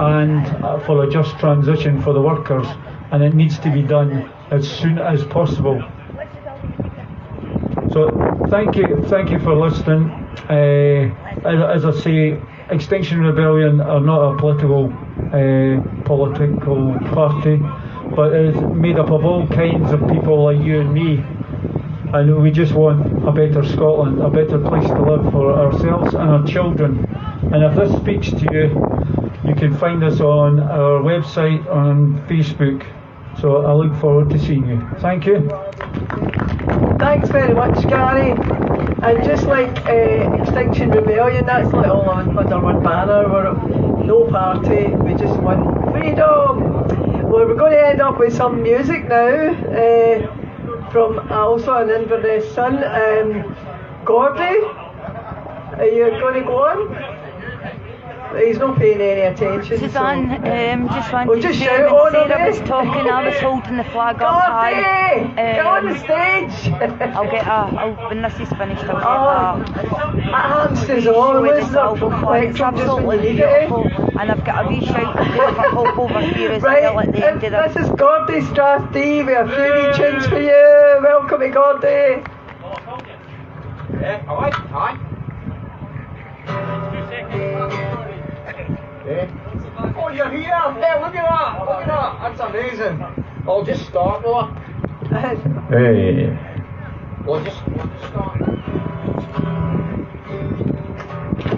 and for a just transition for the workers, and it needs to be done as soon as possible. So thank you for listening. As I say, Extinction Rebellion are not a political party, but it's made up of all kinds of people like you and me, and we just want a better Scotland, a better place to live for ourselves and our children. And if this speaks to you, you can find us on our website, on Facebook. So I look forward to seeing you. Thank you. Thanks very much, Gary. And just like Extinction Rebellion, that's like all under one banner. We're no party, we just want freedom. Well, we're going to end up with some music now from also an Inverness son, Gordy. Are you going to go on? He's not paying any attention. Suzanne, so. just wanted to say when Sarah was talking, I was holding the flag up high. Get on the stage! When this is finished, I'll get that hamsters on, isn't it? It's absolutely beautiful, and I've got a wee shout to do for Hope Over Fear as well at the end of this. This is Gordy Strathdean with a few wee tunes for you. Welcome to Gordy. Yeah, alright. Oh, you're here! Hey, look at that! That's amazing. I'll just start, will I? Hey. We'll just start.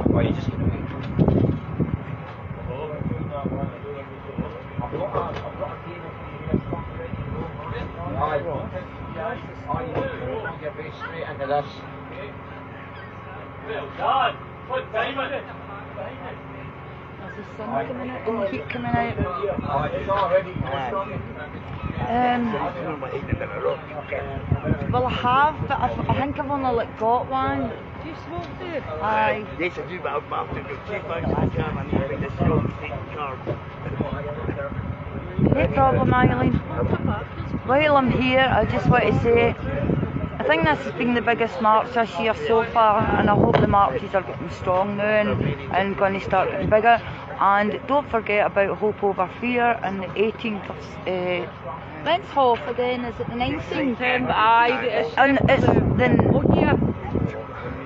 Well, you just gonna be. I've got a cable for you here. Get very straight into this. Well done. What time is it? Is the sun coming out and the heat coming out? It's already Well, I have, but I think I've only got one. Do you smoke, Dave? Aye. Yes, I do, but I'm after the 2 bags of the car. I need to bring the strong state card. No problem, Eileen. While I'm here, I just want to say, I think this has been the biggest march this year so far, and I hope the marches are getting strong now and going to start getting bigger. And don't forget about Hope Over Fear on the 18th of... when's Hoff again? Is it the 19th? And it's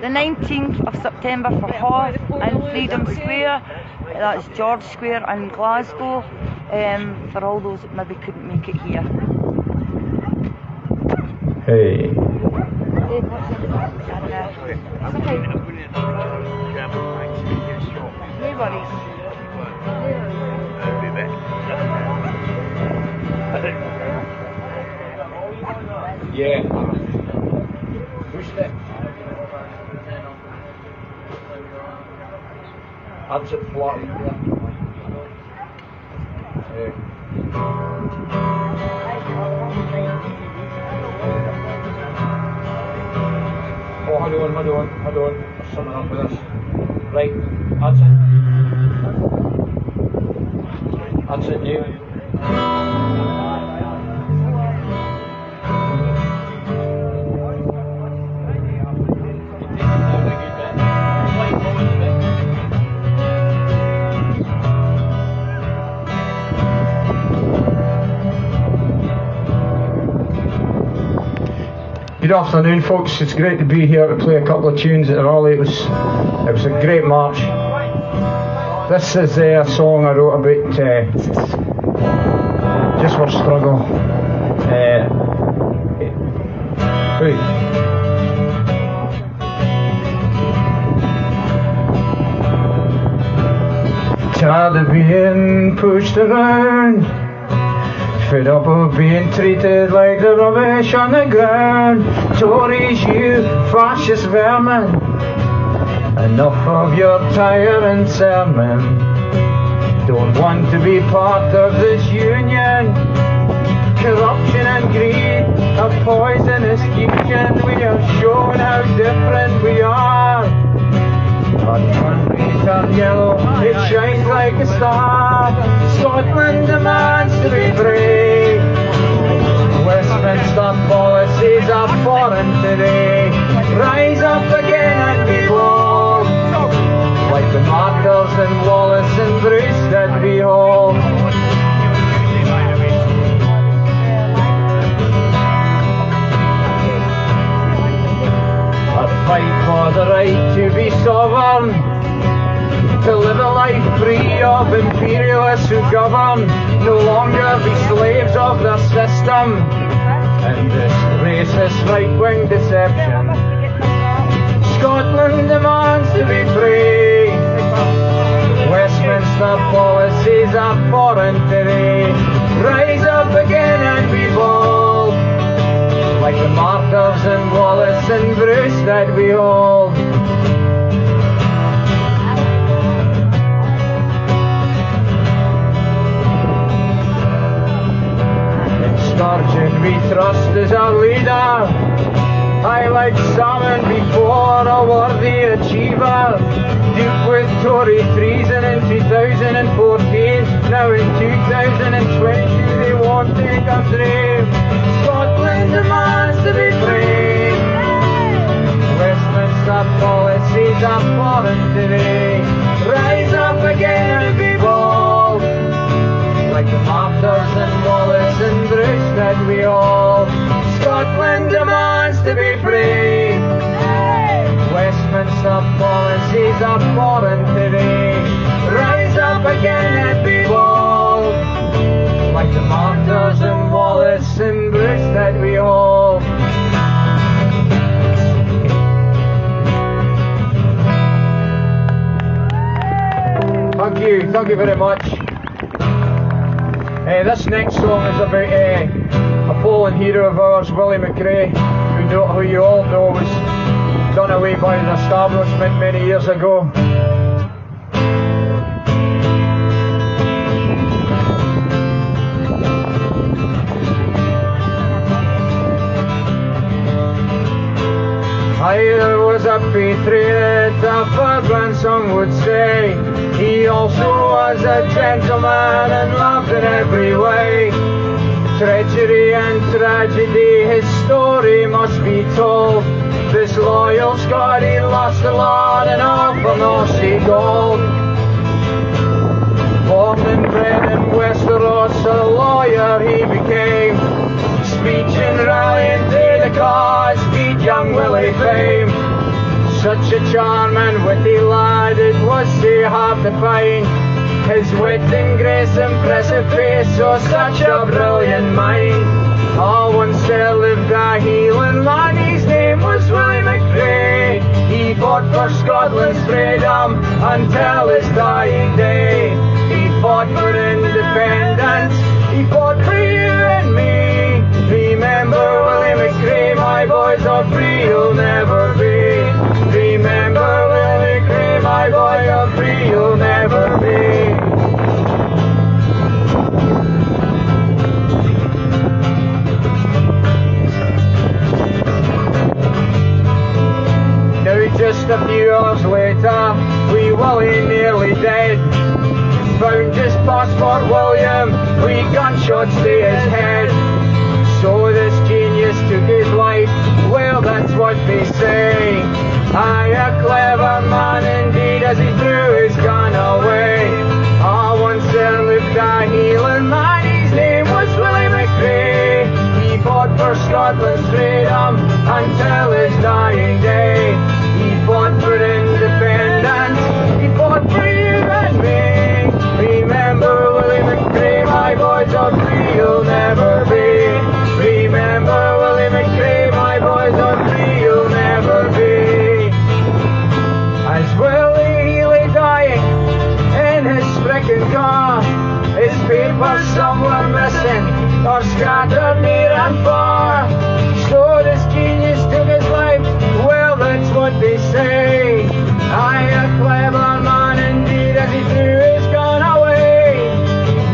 the 19th of September for Hoff and Freedom Square. That's George Square in Glasgow, for all those that maybe couldn't make it here. Hey. Yeah. Push that. That's it flat. Yeah. Oh, hold on. There's something up with this. Right, that's it. That's it, you. Good afternoon, folks. It's great to be here to play a couple of tunes at the rally. It was a great march. This is a song I wrote about just for struggle. Tired of being pushed around, fed up of being treated like the rubbish on the ground. Tories, you fascist vermin, enough of your tiring sermon. Don't want to be part of this union. Corruption and greed are poisonous fusion. We have shown how different we are. Our country turned yellow, it shines like a star. Scotland demands to be free. Westminster policies are foreign today. Rise up again and be bold, like the martyrs in Wallace and Bruce that we hold. A fight for the right to be sovereign, to live a life free of imperialists who govern, no longer be slaves of their system and this racist right-wing deception. Scotland demands to be free. Westminster policies are foreign today. Rise up again and be bold, like the martyrs in Wallace and Bruce that we hold. In Sturgeon we trust as our leader. I like salmon before a worthy achiever. Duped with Tory treason in 2014. Now in 2020 they won't take us brave. Scotland demands to be free. Westminster policies are foreign today. Rise up again and be bold, like the martyrs in Wallace and Bruce that we hold. Scotland demands to be free. Westminster policies are foreign today. Rise up again and be bold, like the martyrs in Wallace and Bruce that we hold. Thank you very much. This next song is about a fallen hero of ours, Willie McRae, who you all know was done away by the establishment many years ago. Either was a patriot, a fervent some would say. He also was a gentleman and loved in every way. Treachery and tragedy, his story must be told. This loyal Scot, he lost a lot and all for North Sea gold. Born and bred in Westeros, a lawyer he became. Speech and rallying to the cause beat young Willie fame. Such a charming, witty lad, it was so hard to find. His wit and grace, impressive face, oh such a brilliant mind. A Oh, once there lived a Hieland lad, his name was Willie McRae. He fought for Scotland's freedom until his dying day. He fought for independence, he fought for you and me. Remember Willie McRae, my boys, or free you'll never be. Remember Willie McRae, my boy, or free you'll never be. Just a few hours later, wee Willie nearly dead. Found just past Fort William, wee gunshots to his head. So this genius took his life, well that's what they say. Aye, a clever man indeed as he threw his gun away. Ah, once there lived a Hieland man, his name was Willie McRae. He fought for Scotland's freedom until his dying day. He fought for independence, he fought for you and me. Remember Willie McRae, my boys, or free you'll never be. Remember Willie McRae, my boys, or free you'll never be. As Willie he lay dying in his stricken car, his papers some were missing or scattered near and far. So this genius took his life, well that's what they say. Aye, a clever man indeed as he threw his gun away.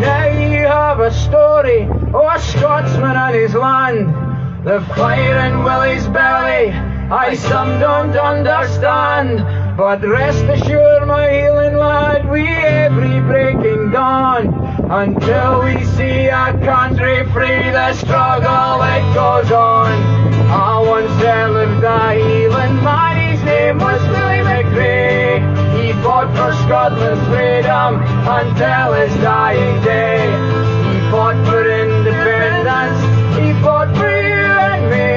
Now you have a story of a Scotsman and his land. The fire in Willie's belly, I some don't understand. But rest assured, my Hieland lad, we every breaking dawn, until we see our country free, the struggle it goes on. Ah, once there lived a Hieland man, his name was Willie McRae. He fought for Scotland's freedom until his dying day. He fought for independence, he fought for you and me.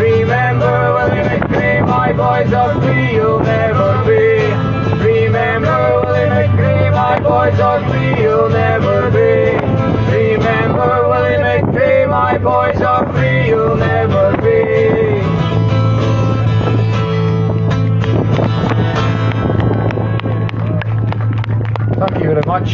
Remember Willie McRae, my boys, or free you'll never be. Remember Willie McRae, my boys, or free you'll never be. Remember Willie McRae, my boys, or free you'll never be. Thank you very much.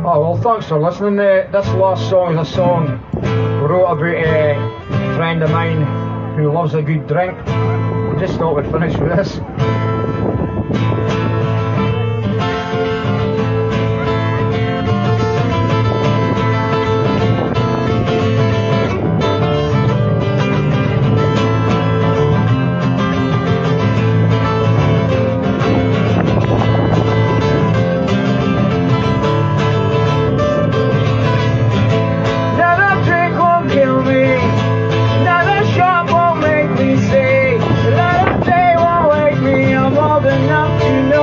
Oh, well, thanks for listening. This last song is a song I wrote about a friend of mine who loves a good drink. I just thought we'd finish with this. Enough to know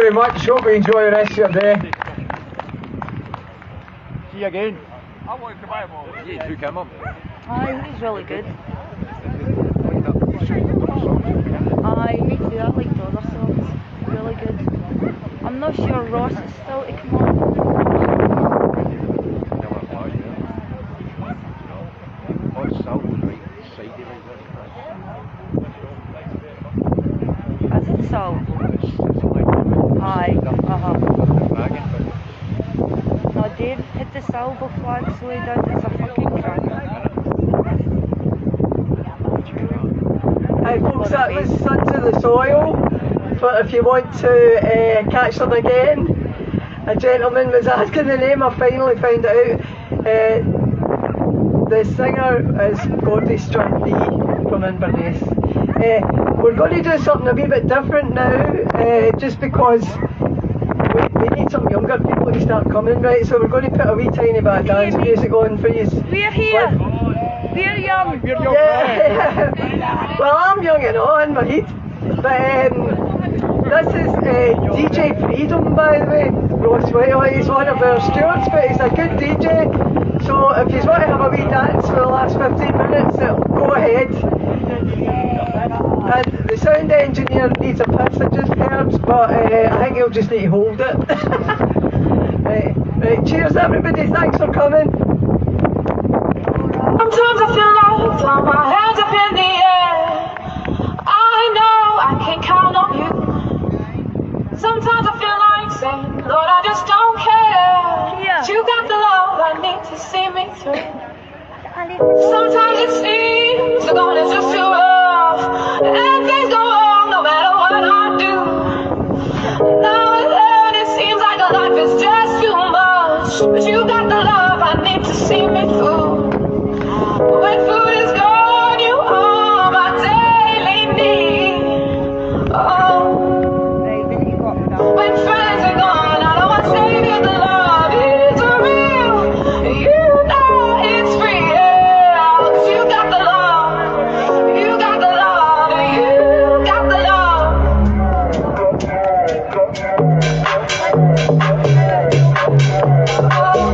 very much. Hope you enjoy the rest of your day. See you again. Yeah, took him up. Aye, he's really good. Aye, me too. I like the other songs. Really good. I'm not sure Ross is still to come on. Is it Sal? Aye, No, Dave hit the Salvo flag, so he did. It's a fucking cracker. Hi folks, that was Sons of the Soil. But if you want to catch them again, a gentleman was asking the name. I finally found it out. The singer is Gordy Strandee from Inverness. We're going to do something a wee bit different now, just because we need some younger people to start coming, right? So we're going to put a wee tiny bit of dance music on for you. We're here. We're young. You're young. Yeah. Well, I'm young and on my heat. But this is DJ Freedom, by the way. Ross Whitehall, he's one of our stewards, but he's a good DJ. So if you want to have a wee dance for the last 15 minutes, go ahead. And the sound engineer needs a piss, I just heard, but I think he'll just need to hold it. Right, cheers everybody, thanks for coming. Sometimes I feel like throwing my hands up in the air. I know I can count on you. Sometimes I feel like saying, Lord, I just don't care. But you got the love I need to see me through. Sometimes it seems the going is just too rough, and things go wrong no matter what I do. Now and then it seems like life is just too much, but you got the love I need to see me through. When food is gone, you are my daily need. Oh, when friends are gone, I don't want to say that the love is real. You know it's free, yeah. 'Cause you got the love, you got the love, you got the love. Oh.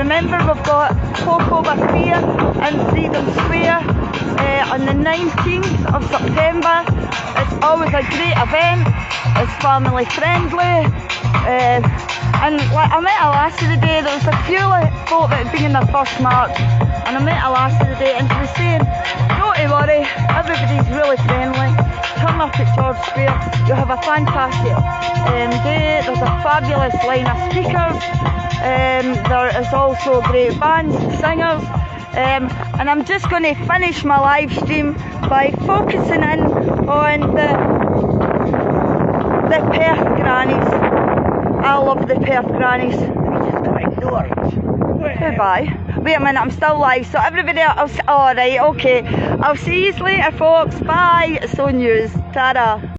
Remember, we've got Talk Over Fear in Freedom Square on the 19th of September. It's always a great event. It's family friendly. And like, I met a lassie today. There was a few folk that had been in their first march, and I met a lassie today, and she was saying, "Don't you worry, everybody's really friendly. Turn up at George Square. You'll have a fantastic day. There's a fabulous line of speakers. There is also great bands, singers, and I'm just going to finish my live stream by focusing in on the Perth grannies. I love the Perth grannies. Goodbye. Wait a minute, I'm still live, so everybody else, alright, okay. I'll see you later folks, bye. It's so news, ta-da.